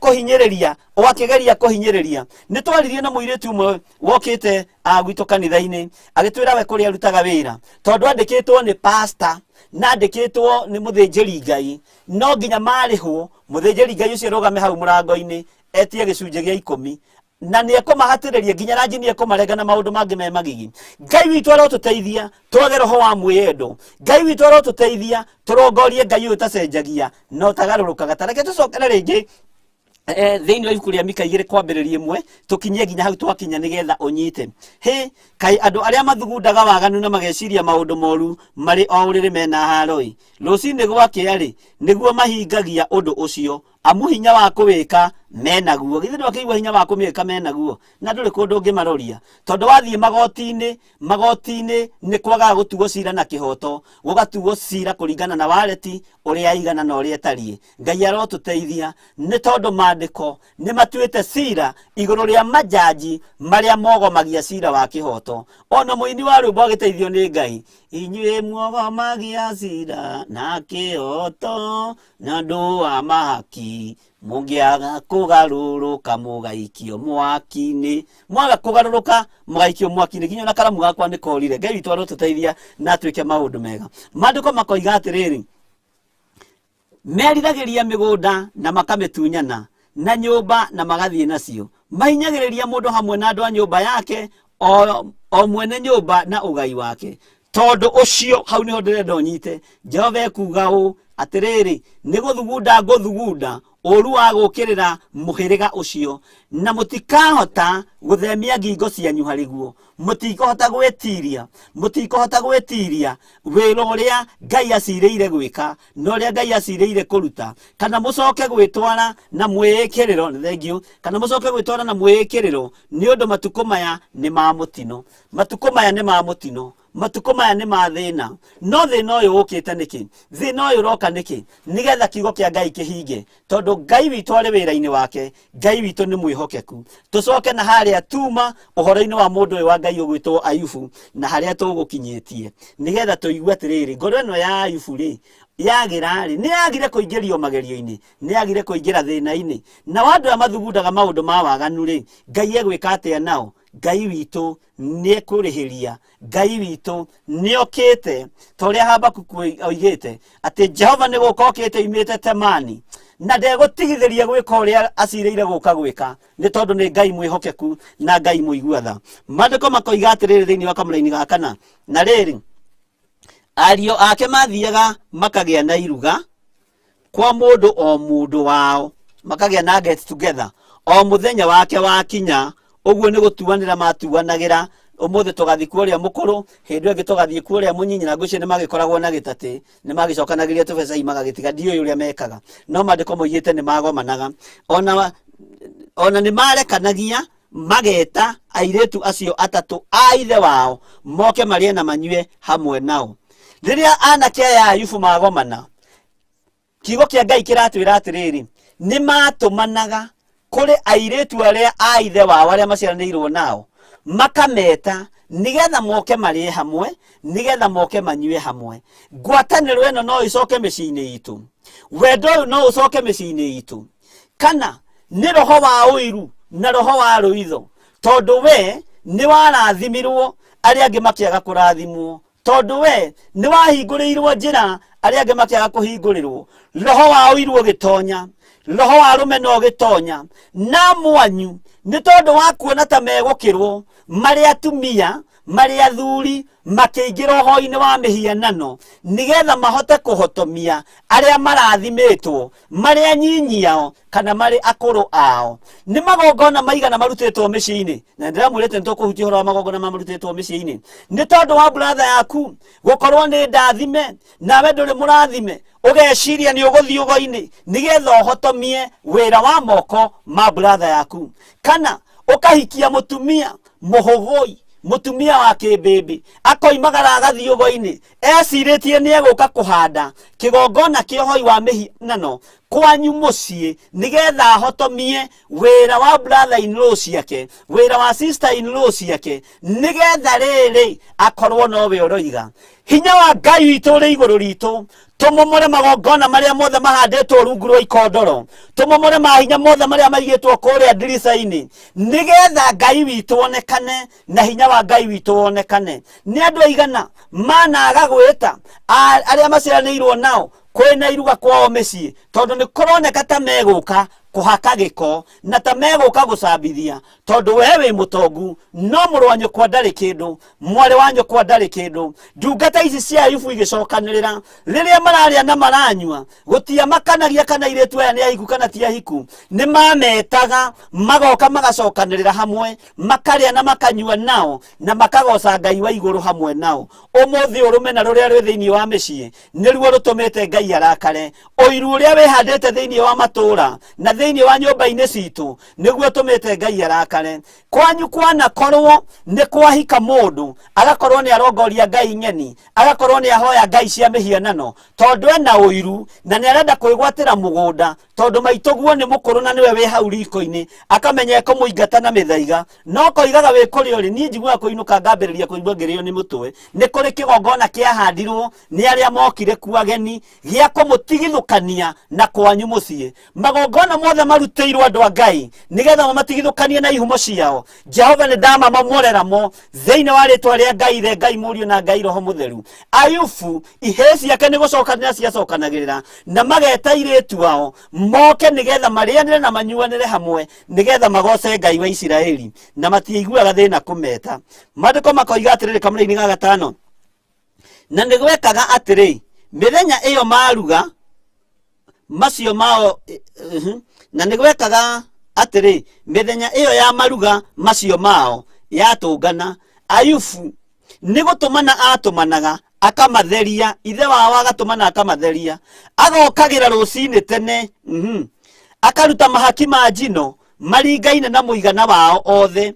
kũhinyĩrĩria. Nĩ twaririe na mũirĩtu ũmwe wokĩte gwitũ kanitha-inĩ agĩtwĩra we kũrĩa arutaga wĩra, tondũ andĩkĩtwo nĩ pastor na andĩkĩtwo nĩ mũthĩnjĩri Ngai, no nginya marĩhwo. Mũthĩnjĩri Ngai ũcio rũgame hau mũrango-inĩ etie gĩcunjĩ gĩa 10 na nĩ ekũmahatĩrĩria nginya ranji nĩ ekũmarenga na maũndũ mangĩ me magigi. Ngai witũ arotũteithia twage roho wa mwĩyendo. Ngai witũ arotũteithia tũrongorie Ngai ũyũ tacenjagia no tagarũrũkaga. Tareke tũcokere rĩngĩ thĩinĩ wa ibuku rĩa Mika 2:1 tũkinyie nginya hau twakinya nĩgetha ũnyite. Kaĩ andũ arĩa mathugundaga waganu na mageciria maũndũ moru marĩ o ũrĩrĩ mena haro-ĩ, rũcinĩ gwakĩa-rĩ nĩguo mahingagia ũndũ ũcio, amu hinya wa kũwĩka menaguo. Githĩ ndwakĩigua hinya wa kũwĩka menaguo na ndũrĩ kũndũ ũngĩmaroria? Tondũ wathiĩ magoti-inĩ nĩ kwagaga gũtuo cira na kĩhoto, gũgatuo cira kũringana na wareti ũrĩa aigana na ũrĩa tariĩ. Ngai arotũteithia nĩ tondũ maandĩko nĩ matuĩte cira igũrũ rĩa majaji marĩa mogomagia cira wa kĩhoto. Ona mũini wa rwĩmbo agĩteithio nĩ Ngai, inyuĩ muogomagia cira na kĩhoto na andũ a mahaki, mũngĩaga kũgarũrũka mũgaikio mwaki-inĩ. Mwaga kũgarũrũka mũgaikio mwaki-inĩ. Nginya na karamu gakwa nĩ korire. Ngai witũ arotũteithia na twĩke maũndũ mega. Maandĩko makoiga atĩrĩrĩ, meriragĩria mĩgũnda na makamĩtunyana na nyũmba na magathie nacio mahinyagĩrĩria mũndũ hamwe na andũ a nyũmba yake o mwene nyũmba na ũgai wake. Tondu ucio hau niho ndirenda unyite Jehova ekuga ũ atiriri ni guthugunda nguthugunda ũru wa gũkĩrĩra mũhĩrĩga ũcio na mũtikahota gũthemia ngingo cianyu harĩ guo. Mũtikahota gwĩtiria wĩra ũrĩa Ngai acirĩire gwĩka na ũrĩa Ngai acirĩire kũruta, kana mũcoke gwĩtwara na mwĩĩkĩrĩro thengio, kana mũcoke gwĩtwara na mwĩĩkĩrĩro nĩ ũndũ matukũ maya nĩ ma mũtino. Matukũ maya nĩ ma mũtino, matukũ maya nĩ ma thĩna. No thĩna ũyũ ũkĩte nĩkĩ? Thĩna ũyũ ũroka nĩkĩ? Nĩgetha kiugo kĩa Ngai kĩhinge, tondũ Ngai witũ arĩ wĩra-inĩ wake. Ngai witũ nĩ mwĩhokeku. Tũcoke na harĩa tuma ũhoro-inĩ wa mũndũ ũyũ wa Ngai ũgwĩtwo Ayubu na harĩa tũgũkinyĩtie, nĩgetha tũigue atĩrĩrĩ, ngoro ĩno ya Ayubu rĩ yagira rĩ, nĩ yagire kũingĩrio magerio-inĩ, nĩ yagire kũingĩra thĩna-inĩ, na andũ arĩa mathugundaga maũndũ ma waganu rĩ, Ngai egwĩka atĩa nao? Ngai witũ nĩ ekũrĩhĩria. Ngai witũ nĩ okĩte ta ũrĩa Habakuku oigĩte atĩ Jehova nĩ gũka okĩte imĩte Temani na ndegũtigithĩria gwĩka ũrĩa acirĩire gũka gwĩka, nĩ tondũ nĩ Ngai mwĩhokeku na Ngai mũigua tha. Maandĩko makoiga atĩrĩrĩ thĩinĩ wa kamũra-inĩ ga kana, na rĩrĩ ariũ ake mathiaga makagĩa na iruga kwa mũndũ o mũndũ wao, makagĩa na get together o mũthenya wake wakinya. Ũguo nĩ gũtuanĩra matuanagĩra, ũmũthĩ tũgathiĩ kwa ũrĩa mũkũrũ, hĩndĩ ĩngĩ tũgathiĩ kwa ũrĩa mũnyinyi, na ngwĩciria nĩ magĩkoragwo na gĩtatĩ, nĩ magĩcokanagĩria tũbeca magagĩtiga, ndiũĩ ũrĩa mekaga, no maandĩko moigĩte nĩ magomanaga. Ona nĩ marekanagia mageta airĩtu acio atatũ a ithe wao moke marĩe na manyue hamwe nao. Rĩrĩa anake aya Ayubu magomana, kiugo kĩa Ngai kĩratwĩra atĩrĩrĩ, nĩ matũmanaga kũrĩ airĩtu arĩa a ithe wao arĩa maciaranĩirwo nao, makameta nigetha moke marĩe hamwe, nigetha moke manyue hamwe. Ngwatanĩro ĩno no ĩcoke mĩciĩ-inĩ itũ, wendo ũyũ no ũcoke mĩciĩ-inĩ itũ, kana nĩ roho wa ũiru na roho wa rũitho, tondũ we nĩ warathimirwo arĩa angĩ makĩaga kũrathimwo, tondũ we nĩ wahingũrĩirwo njĩra arĩa angĩ makĩaga kũhingũrĩrwo. Roho wa ũiru ũgĩtonya, roho wa rũmena ũgĩtonya, na mwanyu nĩ tondũ wa kuona ta megũkĩrwo marĩ atumia marĩ athuri makĩingĩra ũhoro-inĩ wa mĩhianano, nigetha mahote kũhotomia arĩa marathimĩtwo marĩ anyinyi ao kana marĩ akũrũ ao. Nĩ magongona maigana marutĩtwo mĩciĩ-inĩ, na ndĩramwĩrĩte nĩ tũkũhutia ũhoro wa magongona marutĩtwo mĩciĩ-inĩ. Nĩ tondũ wa brother yaku gũkorwo nĩ ndathime nawe ndũrĩ mũrathime, ũgeciria nĩ ũgũthiĩ ũgo-inĩ nigetha ũhotomie wĩra wa moko ma brother yaku, kana ũkahikia mũtumia mũhũgũi, mũtumia wa kĩmbĩmbĩ, akoimagara agathiĩ ũgo-inĩ ecirĩtie nĩ egũka kũhanda kĩgongona kĩa ũhoi wa mĩhianano kwanyu mũciĩ, nigetha ahotomie wĩra wa brother in law ciake, wĩra wa sister in law ciake, nigetha rĩrĩ akorwo nowe ũroiga. Hinya wa Ngai witũ ũrĩ igũrũ ritũ, tũmomore magongona marĩa mothe mahandĩtwo rungu rwa ikondoro, tũmomore mahinya mothe marĩa maigĩtwo kũrĩa ndirica-inĩ, nigetha Ngai witũ wonekane na hinya wa Ngai witũ wonekane. Nĩ andũ aigana managa gwĩta arĩa maciaranĩirwo nao kwĩna iruga kwao mĩciĩ, tondũ nĩ kũroneka ta megũka kũhaka gĩko na ta megũka gũcambithia, tondũ we wĩ mũtongu no mũrũ wa nyũkwa ndarĩ kĩndũ, mwarĩ wa nyũkwa ndarĩ kĩndũ. Ndungata ici cia Ayubu igĩcokanĩrĩra rĩrĩa mararĩa na maranyua, gũtiamakanagia kana airĩtu aya nĩ ahiku kana ti ahiku, nĩ mametaga magoka magacokanĩrĩra hamwe, makarĩa na makanyua nao na makagoca Ngai wa igũrũ hamwe nao. Ũmũthĩ ũrũmena rũrĩa rwĩ thĩinĩ wa mĩciĩ nĩruo rũtũmĩte Ngai arakare. Ũiru ũrĩa wĩhandĩte thĩinĩ wa matũũra na thĩinĩ wa nyũmba-inĩ citũ nĩguo tũmĩte Ngai arakare. Kwanyu kwanakorwo nĩ kwahika mũndũ agakorwo nĩ arongoria Ngai nyeni, agakorwo nĩ ahoya ngai cia mĩhianano, tondũ ena ũiru na nĩ arenda kwĩgwatĩra mũgũnda, tondũ maitũguo nĩ mũkũrũ na nĩwe wĩ hau riko-inĩ, akamenya ekũmũingata na mĩthaiga, no koigaga wĩ kũrĩ ũrĩ. Niĩ njiguaga kũinũka ngambĩrĩria kũigua ngĩrĩo nĩ mũtwe. Nĩ kũrĩ kĩgongona kĩahandirwo nĩ arĩa mokire kuo ageni gĩa kũmũtigithũkania na kwanyu mũciĩ. Magongona mothe maruteirwo andu a Ngai nigetha mamatigithukanie na ihumo ciao. Jehova ni ndamamamorera mo thiini wa ritwa ria Ngai the Ngai Mũriũ na Ngai Roho Mũtheru. Ayubu ihe ciake ni gucokanira ciacokanagirira na mageta iritu ao moke nigetha marianire na manyuanire hamwe nigetha magoce Ngai wa Isiraeli na matiiguaga thina kumeta. Maandiko makoiga atiriri kamũra-inĩ ga gatano, na nĩgwekaga atĩrĩ mĩthenya ĩyo maruga macio mao na nĩgwekaga atĩrĩ mĩthenya ĩyo ya maruga macio mao yatũngana, Ayubu nĩgũtũmana atũmanaga akamatheria, ithe wao agatũmana akamatheria, agokagĩra rũcinĩ tene akaruta mahaki ma njino maringaine na mũigana wao othe.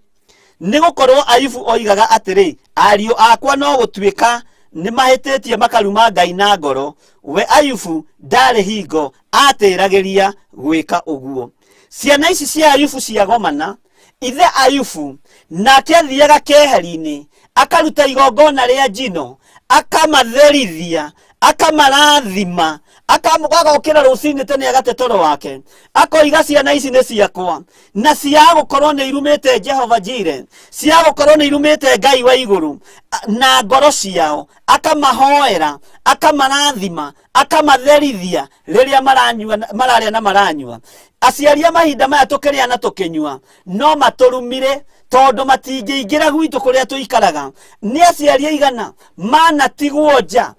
Nĩgũkorwo Ayubu oigaga atĩrĩ ariũ akwa no gũtuĩka nĩmahĩtĩtie makaruma Ngai na ngoro. We Ayubu ndarĩ hingo atĩragĩria gwĩka ũguo. Ciana ici cia Ayubu ciagomana, ithe Ayubu nake athiaga keheri-inĩ akaruta igongona rĩa njino akamatherithia akamarathima agokĩra rũcinĩ tene agate toro wake akoiga ciana ici nĩ ciakwa na ciagũkorwo nĩ irumĩte Jehova Jire, ciagũkorwo nĩ irumĩte Ngai wa igũrũ na ngoro ciao, akamahoera akamarathima akamatherithia rĩrĩa mararĩa na maranyua. Aciaria mahinda maya tũkĩrĩa na tũkĩnyua no matũrumire tondu matingĩingĩra gwitũ kũrĩa tũikaraga. Nĩ aciaria igana manatigwo nja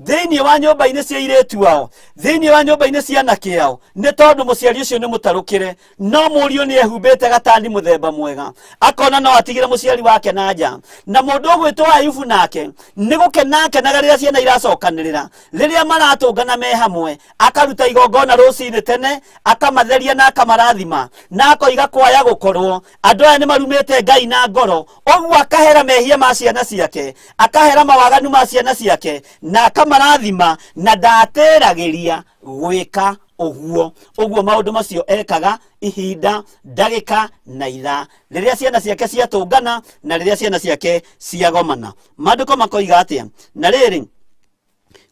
thĩinĩ wa nyũmba-inĩ cia airĩtu ao, thĩinĩ wa nyũmba-inĩ cia anake ao, nĩ tondũ mũciari ũcio nĩ mũtarũkĩre. No mũriũ nĩ ehumbĩte gatani mũthemba mwega, akona no atigire mũciari wake na nja. Na mũndũ ũgwĩtwo Ayubu nake nĩ gũkenakenaga rĩrĩa ciana iracokanĩrĩra, rĩrĩa maratũngana me hamwe, akaruta igongona rũcinĩ tene akamatheria na akamarathima na akoiga kwaya gũkorwo andũ aya nĩ marumĩte Ngai na ngoro. Ũguo akahera mehia ma ciana ciake, akahera mawaganu ma ciana ciake na akamarathima na ndatĩragĩria gwĩka ũguo. Ũguo maũndũ macio ekaga ihinda, ndagĩka na ithaa rĩrĩa ciana ciake ciatũngana na rĩrĩa ciana ciake ciagomana. Maandĩko makoiga atĩa? Na rĩrĩ,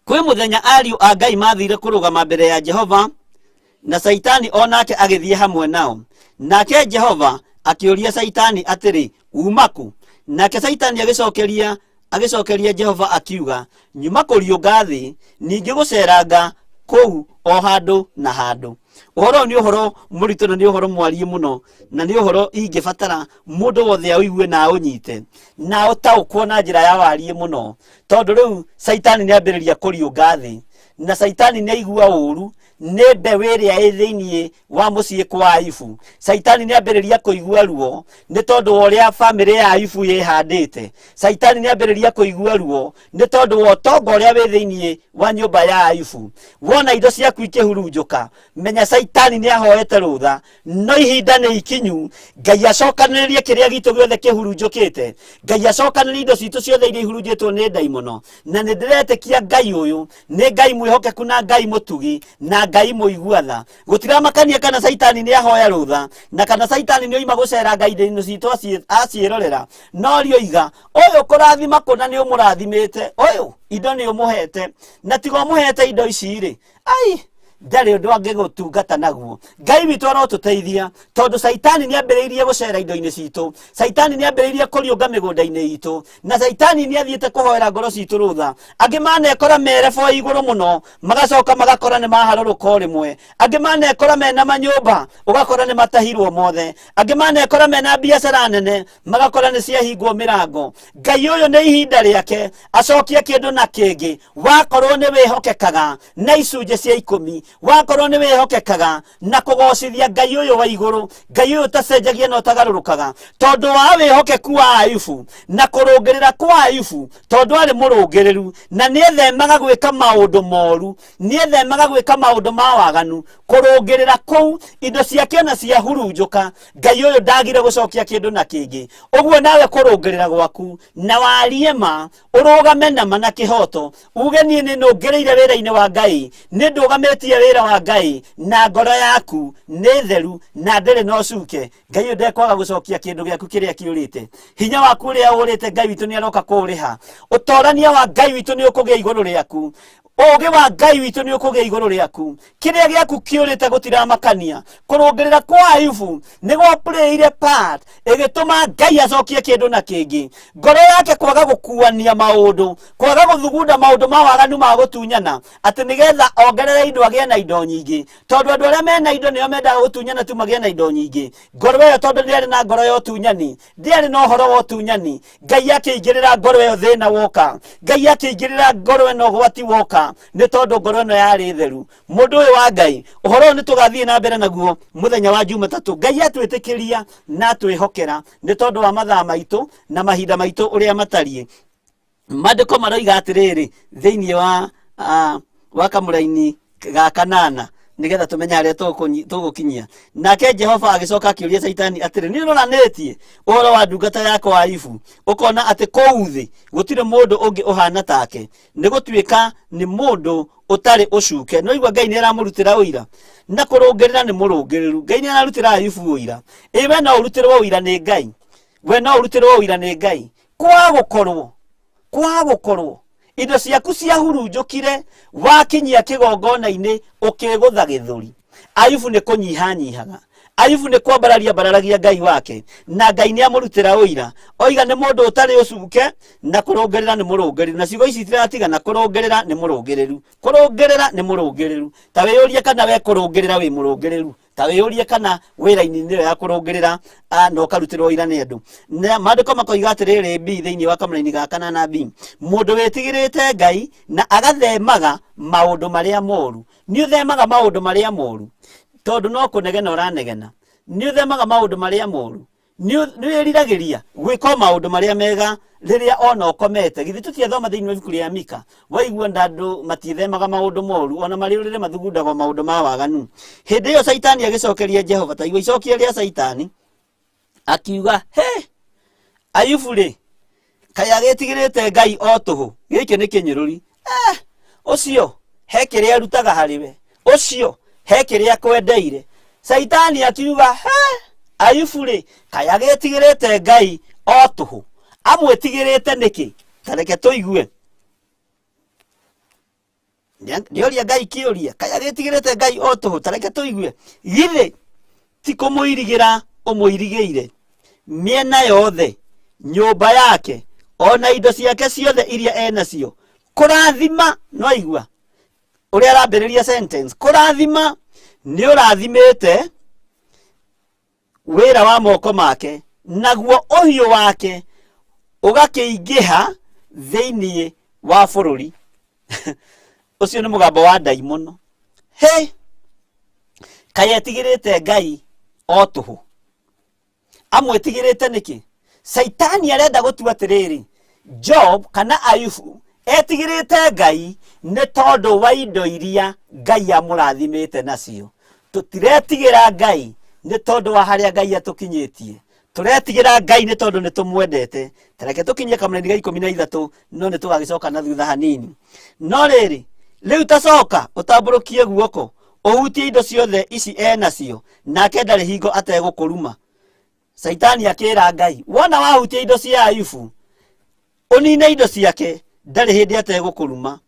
kwĩ mũthenya ariũ a Ngai mathire kũrũgama mbere ya Jehova na Saitani onake agĩthiĩ hamwe nao. Nake Jehova akĩũria Saitani atĩrĩ, uma kũ? Nake Saitani agĩcokeria Jehova akiuga, nyuma kũriũnga thĩ, ningĩ gũceranga kũu o handũ na handũ. Ũhoro nĩ ũhoro mũritũ na nĩ ũhoro mwarie mũno, na nĩ ũhoro ingĩbatara mũndũ wothe aũigue na ũnyite na ũtaũkwo na njĩra ya warie mũno, tondũ rĩu Saitani nĩ ambĩrĩria kũriũnga thĩ na Saitani nĩ aigua ũru nĩ mbeũ ĩrĩa ĩ thĩinĩ wa mũciĩ kwa Ayubu. Saitani nĩ ambĩrĩria kũigua ruo nĩ tondũ wa ũrĩa bamĩrĩ ya Ayubu yĩhandĩte. Saitani nĩ ambĩrĩria kũigua ruo nĩ tondũ wa ũtonga ũrĩa wĩ thĩinĩ wa nyũmba ya Ayubu. Wona indo ciaku ikĩhurunjũka, menya Saitani nĩ ahoete rũtha, no ihinda nĩ ikinyu. Ngai acokanĩrĩrie kĩrĩa gitũ gĩothe kĩhurunjũkĩte. Ngai acokanĩrĩrie indo citũ ciothe iria ihurunjĩtwo nĩ ndaimono, na nĩ ndĩretĩkia Ngai ũyũ nĩ Ngai mwĩhokeku na Ngai mũtugi na Ngai mũiguatha. Gũtiramakania kana Saitani nĩ ahoya rũtha na kana Saitani nĩ oima gũceranga indo citũ aciĩrorera, no rĩoiga ũyũ kũrathima kũna nĩ ũmũrathimĩte, ũyũ indo nĩ ũmũhete, na tiga ũmũhete indo ici rĩ, ai ndarĩ ũndũ angĩgũtungata naguo. Ngai witũ arotũteithia tondũ Saitani nĩ ambĩrĩirie gũcera indo-inĩ citũ, Saitani nĩ ambĩrĩirie kũriũnga mĩgũnda-inĩ itũ, na Saitani nĩ athiĩte kũhoera ngoro citũ rũtha. Angĩ manekora merebo igũrũ mũno magacoka magakora nĩ maharũrũka o rĩmwe, angĩ manekora mena manyũmba ũgakora nĩ matahirwo mothe, angĩ manekora mena biacara nene magakora nĩ ciahingwo mĩrango. Ngai ũyũ nĩ ihinda rĩake acokie kĩndũ na kĩngĩ, wakorwo nĩ wĩhokekaga na icunjĩ cia 10, wakorwo nĩ wĩhokekaga na kũgocithia Ngai ũyũ wa igũrũ, Ngai ũyũ tacenjagia na ũtagarũrũkaga, tondũ wa wĩhokeku wa Ayubu na kũrũngĩrĩra kwa Ayubu, tondũ arĩ mũrũngĩrĩru na nĩ ethemaga gwĩka maũndũ moru, nĩ ethemaga gwĩka maũndũ ma waganu. Kũrũngĩrĩra kũu indo ciake na ciahurunjũka, Ngai ũyũ ndagire gũcokia kĩndũ na kĩngĩ. Ũguo nawe kũrũngĩrĩra gwaku na warie ma, ũrũgame na ma na kĩhoto, uge niĩ nĩ nũngĩrĩire wĩra-inĩ wa Ngai, nĩ ndũgamĩtie urutie wira wa Ngai na ngoro yaku nĩ theru na ndĩrĩ no cuke, Ngai ndekwaga gucokia kindu gĩaku kĩrĩa kĩũrĩte. Hinya waku ũrĩa ũrĩte Ngai witũ nĩ aroka kũũrĩha. Ũtorania wa Ngai witũ nĩ ũkũgĩa igũrũ rĩaku. Ũũgĩ wa Ngai witũ nĩ ũkũgĩa igũrũ rĩaku. Kĩrĩa gĩaku kĩũrĩte gũtiramakania. Kũrũngĩrĩra kwa Ayubu nĩ gwa-playire part ĩgĩtũma Ngai acokie kĩndũ na kĩngĩ. Ngoro yake kwaga gũkuania maũndũ, kwaga gũthugunda maũndũ ma waganu ma gũtunyana, atĩ nĩgetha ongerere indo agĩe na indo nyingĩ. Tondũ andũ arĩa mena indo nĩo mendaga gũtunyana tu magĩe na indo nyingĩ. Ngoro ĩyo tondũ ndĩarĩ na ngoro ya ũtunyani, ndĩarĩ na ũhoro wa ũtunyani, Ngai akĩingĩrĩra ngoro ĩyo thĩna woka. Ngai akĩingĩrĩra ngoro ĩno ũgwati woka, nĩ tondũ ngoro ĩno yarĩ theru. Mũndũ ũyũ wa Ngai, ũhoro nĩ tũgathiĩ na mbere naguo mũthenya wa Jumatatũ. Ngai atwĩtĩkĩria na twĩhokera nĩ tondũ wa mathaa maitũ na mahinda maitũ ũrĩa matariĩ. Maandĩko maroiga atĩrĩrĩ thĩinĩ wa kamũraini ga kanana, nigetha tumenye harĩa tũgũkinyia. Nake Jehova agĩcoka akĩũria Saitani atĩrĩ, nĩ ũroranĩtie ũhoro wa ndungata yakwa Ayubu, ũkona atĩ kũu thĩ gũtirĩ mũndũ ũngĩ ũhana take, nĩ gũtuĩka nĩ mũndũ ũtarĩ ũcuke. No igua Ngai nĩ aramũrutĩra ũira na kũrũngĩrĩra nĩ mũrũngĩrĩru. Ngai nĩ ararutĩra Ayubu ũira. We no ũrutĩrwo ũira nĩ Ngai, we no ũrutĩrwo ũira nĩ Ngai. Kwaga gũkorwo indo ciaku ciahurunjũkire wakinyia kĩgongona-inĩ ũkĩgũtha gĩthũri. Ayubu nĩ kũnyihanyihaga. Ayubu nĩ kwambararagia Ngai wake, na Ngai nĩ amũrutĩra ũira. Oiga nĩ mũndũ ũtarĩ ũcuke na kũrũngĩrĩra nĩ mũrũngĩrĩru. Na ciugo ici itiratigana, kũrũngĩrĩra nĩ mũrũngĩrĩru, kũrũngĩrĩra nĩ mũrũngĩrĩru. Ta wĩyũrie kana we kũrũngĩrĩra wĩ mũrũngĩrĩru. Ta wĩyũrie kana wĩra-inĩ nĩyo ya kũrũngĩrĩra na ũkarutĩrwo ũira nĩ andũ. Maandĩko makoiga atĩrĩrĩ B thĩinĩ wa kamũraini ga kanana B, mũndũ wĩtigĩrĩte Ngai na agathemaga maũndũ marĩa moru. Nĩ ũthemaga maũndũ marĩa moru tondũ no kũnegena ũranegena. Nĩ ũthemaga maũndũ marĩa moru, nĩ wĩriragĩria gwĩka maũndũ marĩa mega rĩrĩa ona ũkomete. Githĩ tũtiathoma thĩinĩ wa ibuku rĩa Mika, waigua andũ matiĩthemaga maũndũ moru ona marĩ rĩrĩa mathugundagwo maũndũ ma waganu. Hĩndĩ ĩyo Saitani agĩcokeria Jehova, ta igua icokio rĩa Saitani, akiuga, Ayubu rĩ, kaĩ agĩtigĩrĩte Ngai o tũhũ, gĩkĩ nĩ kĩnyũrũri. Ũcio he kĩrĩa arutaga harĩ we, ũcio he kĩrĩa akwendeire. Saitani akiuga, Ayubu rĩ, kaĩ agĩtigĩrĩte Ngai o tũhũ. Amwĩtigĩrĩte nĩkĩ? Tareke tũigue. Nĩoria Ngai kĩũria, kaĩ agĩtigĩrĩte Ngai o tũhũ, tareke tũigue. Githĩ ti kũmũirigĩra ũmũirigĩire mĩena yothe, nyũmba yake ona indo ciake ciothe iria enacio. Kũrathima, no igua ũrĩa arambĩrĩria sentence, kũrathima nĩ ũrathimĩte wĩra wa moko make, naguo ũhiũ wake ũgakĩingĩha thĩinĩ wa bũrũri. Ũcio nĩ mũgambo wa ndaimono. Kaĩ etigĩrĩte Ngai o tũhũ. Amwĩtigĩrĩte nĩkĩ? Saitani arenda gũtua atĩrĩrĩ, Job kana Ayubu etigĩrĩte Ngai nĩ tondũ wa indo iria Ngai amũrathimĩte nacio. Tũtiretigĩra Ngai nĩ tondũ wa harĩa Ngai atũkinyĩtie. Tũretigĩra Ngai nĩ tondũ nĩ tũmwendete. Tareke tũkinyie kamũraini ga 13, no nĩ tũgagĩcoka na thutha hanini. No rĩrĩ, rĩu tacoka ũtambũrũkie guoko ũhutie indo ciothe ici enacio, nake ndarĩ hingo ategũkũruma. Saitani akĩra Ngai, wona wahutia indo cia Ayubu, ũnine indo ciake, ndarĩ hĩndĩ ategũkũruma.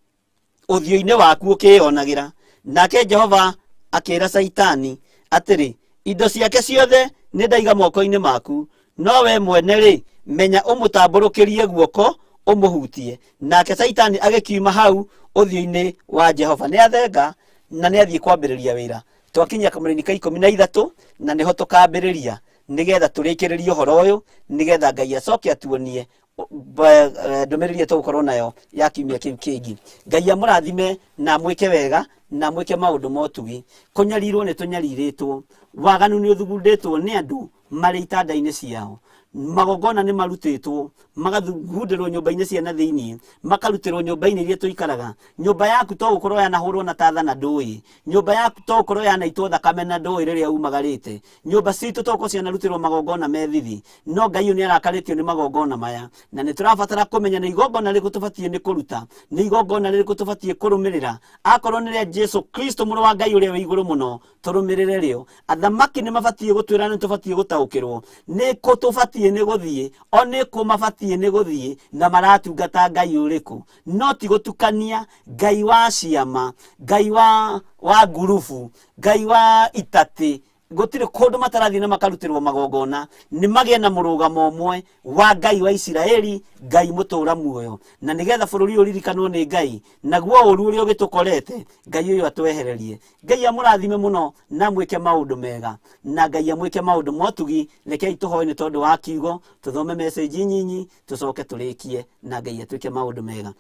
Ũthiũ-inĩ waku ũkĩonagĩra. Nake Jehova akĩra Saitani atĩrĩ, indo ciake ciothe nĩ ndaiga moko-inĩ maku, no we mwene rĩ, menya ũmũtambũrũkĩrie guoko ũmũhutie. Nake Saitani agĩkiuma hau ũthiũ-inĩ wa Jehova. Nĩ athenga na nĩ athiĩ kwambĩrĩria wĩra. Twakinyia kamũraini ka 13 na nĩho tũkambĩrĩria, nĩgetha tũrĩkĩrĩrie ũhoro ũyũ, nĩgetha Ngai acoke atuonie ndũmĩrĩri tũgũkorwo nayo ya kiumia kĩu kĩngĩ. Ngai amũrathime na mwĩke wega na mwĩke maũndũ ma ũtugi. Kũnyarirwo nĩ tũnyarirĩtwo, waganu nĩ ũthugundĩtwo nĩ andũ marĩ itanda-inĩ ciao, magongona nĩ marutĩtwo magathungundirwo nyũmba-inĩ cia na thĩinĩ, makarutĩrwo nyũmba-inĩ iria tũikaraga. Nyũmba yaku to gũkorwo yanahũrwo na tatha na ndũĩ, nyũmba yaku to gũkorwo yanaitwo thakame na ndũĩ rĩrĩa umagarĩte. Nyũmba citũ to gũkorwo cianarutĩrwo magongona methithi, no Ngai nĩ arakarĩtio nĩ magongona maya, na nĩ tũrabatara kũmenya nĩ igongona rĩrĩkũ tũbatiĩ nĩ kũruta, nĩ igongona rĩrĩkũ tũbatiĩ kũrũmĩrĩra. Akorwo nĩ rĩa Jesu Kristo mũrũ wa Ngai ũrĩa wĩ igũrũ mũno, tũrũmĩrĩre rĩo. Athamaki nĩ mabatiĩ gũtwĩra nĩ tũbatiĩ gũtaũkĩrwo nĩ kũ tũbatiĩ nĩ gũthiĩ, o nĩ kũ mabatiĩ nĩ gũthiĩ, na maratungata Ngai ũrĩkũ. No ti gũtukania Ngai wa ciama, Ngai wa ngurubu, Ngai wa itatĩ. Gũtirĩ kũndũ matarathiĩ na makarutĩrwo magongona, nĩ magĩe na mũrũgamo ũmwe wa Ngai wa Isiraeli, Ngai mũtũra muoyo. Na nĩgetha bũrũri ũyũ ũririkanwo nĩ Ngai, naguo ũru ũrĩa ũgĩtũkorete, Ngai ũyũ atwehererie. Ngai amũrathime mũno na mwĩke maũndũ mega, na Ngai amwĩke maũndũ motugi. Rekei tũhoe nĩ tondũ wa kiugo, tũthome message nyinyi, tũcoke tũrĩkie, na Ngai atwĩke maũndũ mega.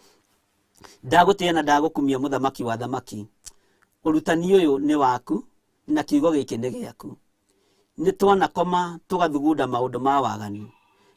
Ndagũtĩĩa na ndagũkumia mũthamaki wa thamaki. Ũrutani ũyũ nĩ waku, na kiugo gĩkĩ nĩ gĩaku. Nĩ twanakoma tũgathugunda maũndũ ma waganu,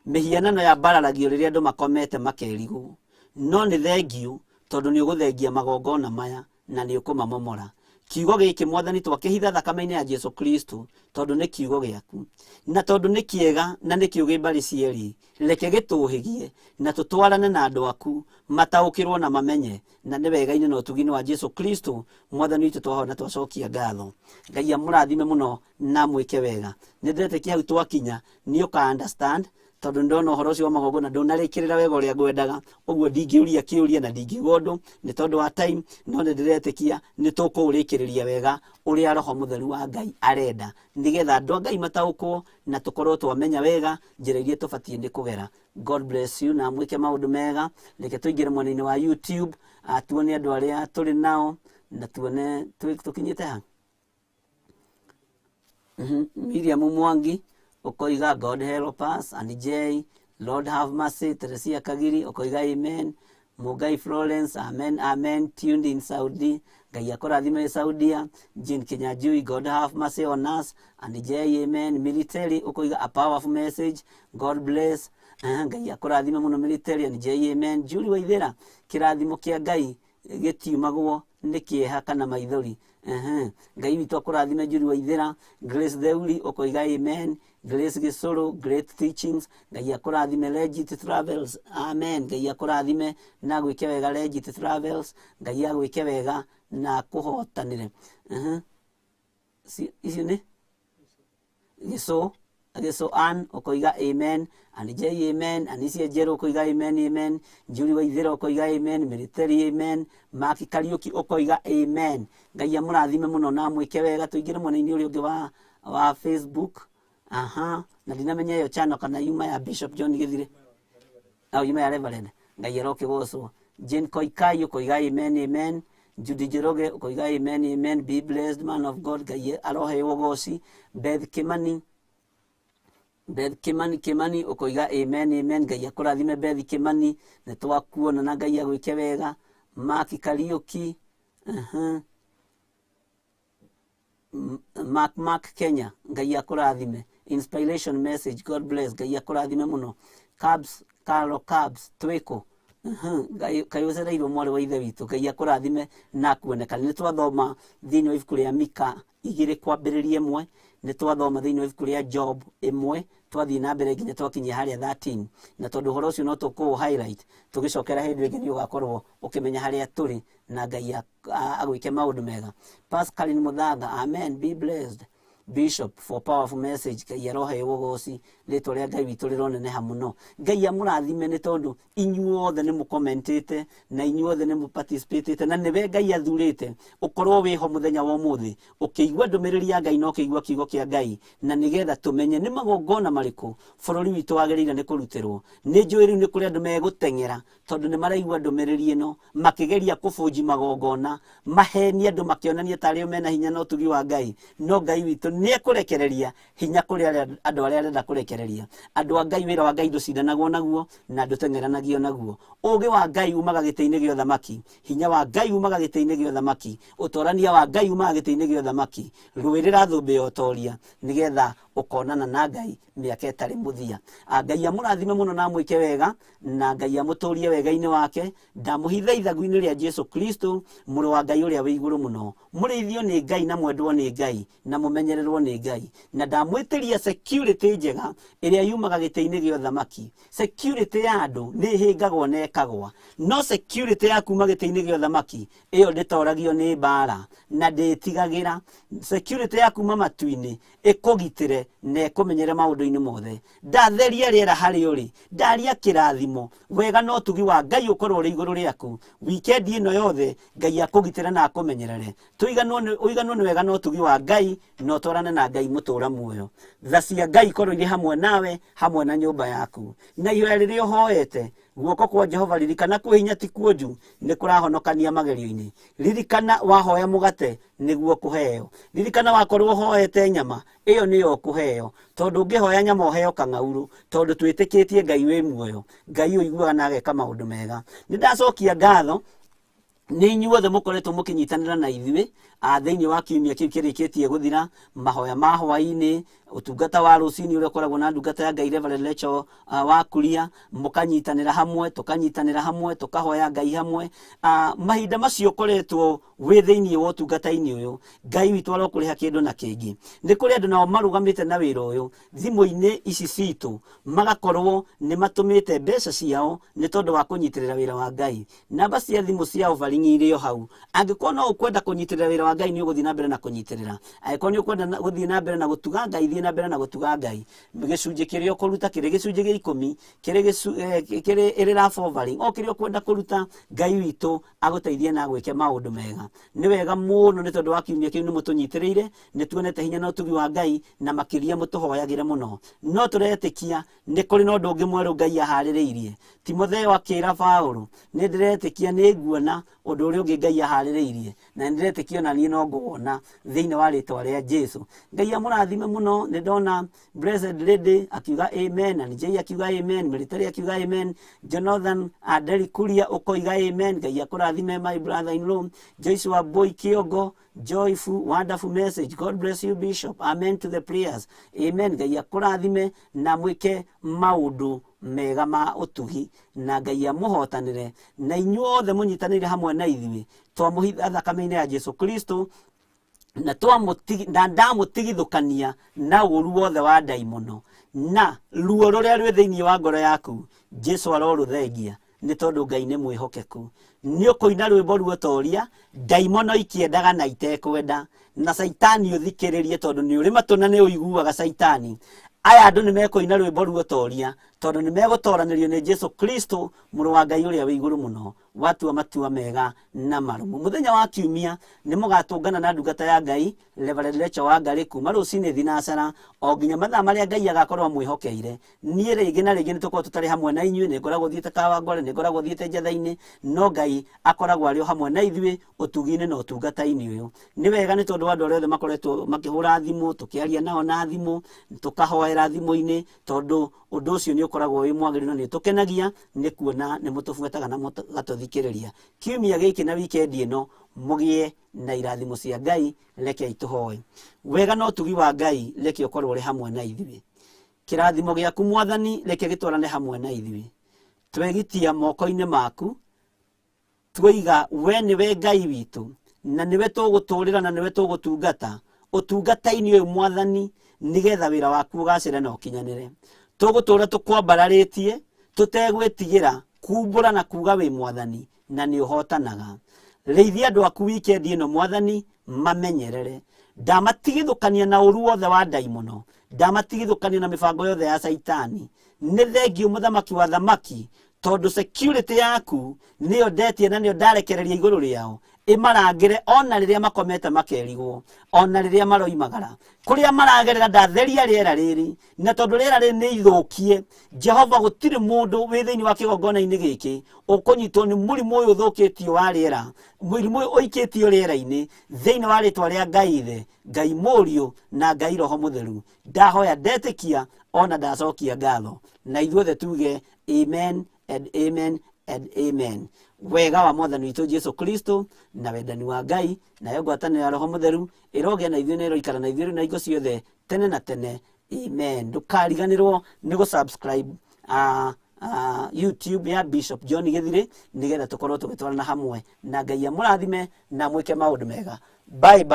mĩhianano ya mbararagio rĩrĩa andũ makomete makerigwo, no nĩ thengiũ tondũ nĩ ũgũthengia magongona maya na nĩ ũkũmamomora. Kiugo gĩkĩ Mwathani twakĩhitha thakame-inĩ ya Jesu Kristo tondũ nĩ kiugo gĩaku, na tondũ nĩ kĩega na nĩ kĩũgĩ mbarĩ cierĩ, reke gĩtũhĩgie na tũtwarane na andũ aku mataũkĩrwo na mamenye, na nĩ wega-inĩ na ũtugi-inĩ wa Jesu Kristo Mwathani witũ twahoya na twacokia ngatho. Ngai amũrathime mũno na mwĩke wega. Nĩ ndĩretĩkia hau twakinya nĩ ũka understand, tondũ ndona ũhoro ũcio wa magongona ndũnarĩkĩrĩra wega ũrĩa ngwendaga, ũguo ndingĩũria kĩũria na ndingiuga ũndũ nĩ tondũ wa time, no nĩ ndĩretĩkia nĩ tũkũũrĩkĩrĩria wega ũrĩa Roho Mũtheru wa Ngai arenda, nĩgetha andũ a Ngai mataũkwo na tũkorwo twamenya wega njĩra iria tũbatiĩ nĩ kũgera. God bless you na mwĩke maũndũ mega. Reke tũingĩre mwena-inĩ wa YouTube, tuone andũ arĩa tũrĩ nao na tuone tũkinyĩte ha. Miriam Mwangi ukoiga God help us, and J Lord have mercy. Teresia Kagiri ukoiga amen. Mugai Florence amen amen, tuned in Saudi. Ngai akũrathime Saudia. Jean Kinyajui God have mercy on us, and J amen. Military ukoiga a powerful message, God bless. Ngai akũrathime mũno military, and J amen. Julie Waithera kĩrathimo kĩa Ngai gĩtiumagwo nĩ kĩeha kana maithori. Ngai witũ akũrathime Julie Waithera. Grace Theuri ukoiga amen. Grace Gisoro, great teachings. Ngai akũrathime Legit Travels, amen. Ngai akũrathime na gwĩke wega Legit Travels. Ngai agwĩke wega na kũhotanĩre. Icio nĩ Giso Ann ukoiga amen, and J amen. Anisia Jero ukoiga amen amen. Julie Waithera ukoiga amen. Military amen. Maki Kariuki ukoiga amen. Ngai amũrathime mũno na mwĩke wega. Tũingĩre mwena-inĩ ũrĩa ũngĩ wa Facebook. Na ndinamenya yo channel kana yuma ya Bishop John Githire, au yuma ya Reverend. Ngai aroke gocwo. Jane Koikai ukoiga amen amen. Judy Jeroge ukoiga amen amen. Be blessed man of God. Ngai arohe wogoci. Beth Kimani ukoiga amen amen. Ngai akũrathime Beth Kimani, nĩ twakuona na Ngai agwĩke wega. Maki Kariuki, Mark Kenya, Ngai akũrathime. Inspiration message, God bless. Ngai akũrathime mũno. Cabs twĩkũ, Ngai ũcereirwo mwarĩ wa ithe witũ. Ngai akũrathime na kuoneka. Nĩ twathoma thĩinĩ wa ibuku rĩa Mika 2:1, nĩ twathoma thĩinĩ wa ibuku rĩa Job 1, twathiĩ na mbere nginya twakinyia harĩa 13, na tondũ ũhoro ũcio no tũkũũ highlight tũgĩcokera hĩndĩ ĩngĩ nĩ ũgakorwo ũkĩmenya harĩa tũrĩ, na Ngai agwĩke maũndũ mega. Pascaline Muthaga, amen. Be blessed Bishop for powerful message. Ngai arohe wogoci, rĩtwa rĩa Ngai witũ rĩroneneha mũno. Ngai amũrathime nĩ tondũ inyuothe nĩ mũkomentĩte na inyuothe nĩ mũparticipatĩte, na nĩwe Ngai athurĩte ũkorwo wĩho mũthenya wa ũmũthĩ ũkĩigua ndũmĩrĩri ya Ngai na ũkĩigua kiugo kĩa Ngai, na nĩgetha tũmenye nĩ magongona marĩkũ bũrũri witũ wagĩrĩire nĩ kũrutĩrwo. Nĩ njũĩ rĩu nĩ kũrĩ andũ megũteng'era tondũ nĩ maraigua ndũmĩrĩri ĩno makĩgeria kũbũnji magongona, maheni andũ makĩonania tarĩ o mena hinya na ũtugi wa Ngai, no Ngai witũ nĩ ekũrekereria hinya kũrĩ andũ arĩa arenda kũrekereria. Andũ a Ngai, wĩra wa Ngai ndũcindanagwo naguo na ndũteng'eranagio naguo. Ũũgĩ wa Ngai umaga gĩtĩ-inĩ gĩa ũthamaki, hinya wa Ngai umaga gĩtĩ-inĩ gĩa ũthamaki, ũtorania wa Ngai umaga gĩtĩ-inĩ gĩa ũthamaki. Rũĩrĩra thũmbĩ ya ũtoria nĩgetha ukonana na Ngai miaka itari muthia. Ngai amurathime muno na mwike wega na Ngai amuturie wega-ini wake. Ndamuhitha ithagu-ini ria Jesu Kristo muru wa Ngai uria wi iguru muno, murithio ni Ngai na mwendwo ni Ngai na mumenyererwo ni Ngai, na ndamwitiria security njega iria yumaga gite-ini gia uthamaki. Security ya andu ni hingagwo na ekagwa, no security ya kuma gite-ini gia uthamaki iyo nditoragio ni mbara na nditigagira. Security ya kuma matu-ini ikugitire na ikumenyere maundu-ini mothe. Ndatheria riera hari uri, ndaria kirathimo wega no tugi wa Ngai ukorwo ri iguru riaku. Weekend ino yothe Ngai akugitire na akumenyerere. Uiganwo ni wega no tugi wa Ngai no twarane na Ngai mutura muoyo. Tha cia Ngai ikorwo iri hamwe nawe, hamwe na nyumba yaku. Na ihoya riria uhoete guoko kwa Jehova, ririkana kwihinya ti kuonju ni kurahonokania magerio-ini. Ririkana wahoya mugate niguo kuheo. Ririkana wakorwo hoete nyama, iyo niyo kuheo. Tondu ngihoya nyama uheo kang'auru, tondu twitikitie Ngai wi muoyo. Ngai uiguaga na ageka maundu mega. Nindacokia ngatho ni inyuothe mukoretwo mukinyitanira na ithuĩ thiini wa kiumia kiu kirikitie guthira. Mahoya ma hwaini, utungata wa rucini uria ukoragwo na ndungata ya Ngai Reverend Rachel wa Kuria, mukanyitanira hamwe, tukanyitanira hamwe, tukahoya Ngai hamwe. Mahinda macio koretwo wi thiini wa utungata-ini uyu, Ngai witu arokuriha kindu na kingi. Ni kuri andu nao marugamite na wira uyu thimu-ini ici citu, magakorwo ni matumite mbeca ciao ni tondu wa kunyitirira wira wa Ngai. Namba cia thimu cia uvaringi irio hau. Angikorwo no ukwenda kunyitirira wira wa Ngai ni uguthii na mbere na kunyitirira. Angikorwo ni ukwenda guthii na mbere na gutuga Ngai, thii na mbere na gutuga Ngai. Gicunji kiria ukuruta kiri gicunji gia 10 kiri irira offering, o kiria ukwenda kuruta, Ngai witu aguteithie na gwike maundu mega. Ni wega muno ni tondu wa kiumia kiu ni mutunyitiriire, ni tuonete hinya na utugi wa Ngai na makiria mutuhoyagire muno. No turetikia ni kuri no ndungi mweru Ngai ahaririirie. Timotheo akira Paulo, ni ndiretikia ni nguona undu uria ungi Ngai ahaririirie, na ndiretikia na ni no nguona thiini wa ritwa ria Jesu. Ngai amurathime muno. Ni ndona Blessed Lady akiuga amen, na Njei akiuga amen, Military akiuga amen, Jonathan Adeli Kuria ukoiga amen. Ngai akurathime my brother in law Joyce wa Boy Kiogo. Joyful, wonderful message. God bless you, Bishop. Amen to the prayers. Amen. Ngai akurathime na mwike maundu mega ma utugi, na Ngai amuhotanire, na inyuothe munyitanire hamwe na ithuĩ twamuhitha thakame-ini ya Jesu Kristo, na ndamutigithukania na uru wothe wa daimono na ruo ruria rwi thiini wa ngoro yaku. Jesu aroruthengia ni tondu Ngai ni mwihokeku. Ni ukuina rwimbo ruotoria daimono ikiendaga na itekwenda, na Saitani uthikiririe tondu ni uri matuna ni uiguaga Saitani. Aya andu ni mekuina rwimbo ruotoria tondu ni megutoranirio ni Jesu Kristo muru wa Ngai uria wi iguru muno, watua matua mega na marumu. Muthenya wa kiumia ni mugatungana na ndungata ya Ngai Reverend Rachel wa Ngarĩ kuma rucini thinacara o nginya mathaa maria Ngai agakorwo mwihokeire. Nie ringi na ringi nitukorwo tutari hamwe na inyuĩ, ni ngoragwo thiite Kawangware, ni ngoragwo thiite Njatha-ini, no Ngai akoragwo ari hamwe na ithuĩ utugi-ini na utungata-ini uyu. Ni wega ni tondu andu othe makoretwo makihura thimu, tukiaria nao na thimu, tukahoera thimu-ini, tondu undu ucio ni ukoragwo wi mwagiriru na ni tukenagia ni kuona ni mutubuetaga na mugatuthikiriria. Kiumia giki na weekend ino mugie na irathimo cia Ngai. Reke ituhoe. Wega no tugi wa Ngai, reke ukorwo uri hamwe na ithuĩ. Kirathimo giaku Mwathani reke gitwarane hamwe na ithuĩ. Twegitia moko-ini maku, twiga we niwe Ngai witu, na niwe tuguturira na niwe tugutungata utungata-ini uyu Mwathani, nigetha wira waku ugacire na ukinyanire. Tugutura tukwambararitie tutegwitigira kumbura na kuga wi Mwathani, na ni uhotanaga. Reithia andu aku weekend ino Mwathani, mamenyerere. Ndamatigithukania na uru wothe wa daimono, ndamatigithukania na mibango yothe ya Saitani. Ni thengio muthamaki wa thamaki tondu security yaku niyo ndetie na niyo ndarekereria iguru riao imarangire ona riria makomete makerigwo, ona riria maroimagara kuria maragerera. Ndatheria riera riri, na tondu riera riri ni ithukie, Jehova gutiri mundu wi thiini wa kigongona-ini giki ukunyitwo ni murimu uyu uthukitio wa riera, murimu uyu uikitio riera-ini thiini wa ritwa ria Ngai Ithe, Ngai Muriu na Ngai Roho Mutheru. Ndahoya ndetikia ona ndacokia ngatho, na ithuothe tuge amen and amen and amen. Wega wa Mwathani witu Jesu Kristo na wendani wa Ngai na yo ngwatanĩro ya Roho Mutheru irogia na ithuĩ na iroikara na ithuĩ na ingo ciothe tene na tene. amen. Ndukariganirwo ni go subscribe YouTube ya Bishop John Githiri nigetha tukorwo tugitwarana hamwe na Ngai amurathime na mwike maundu mega. Bye bye.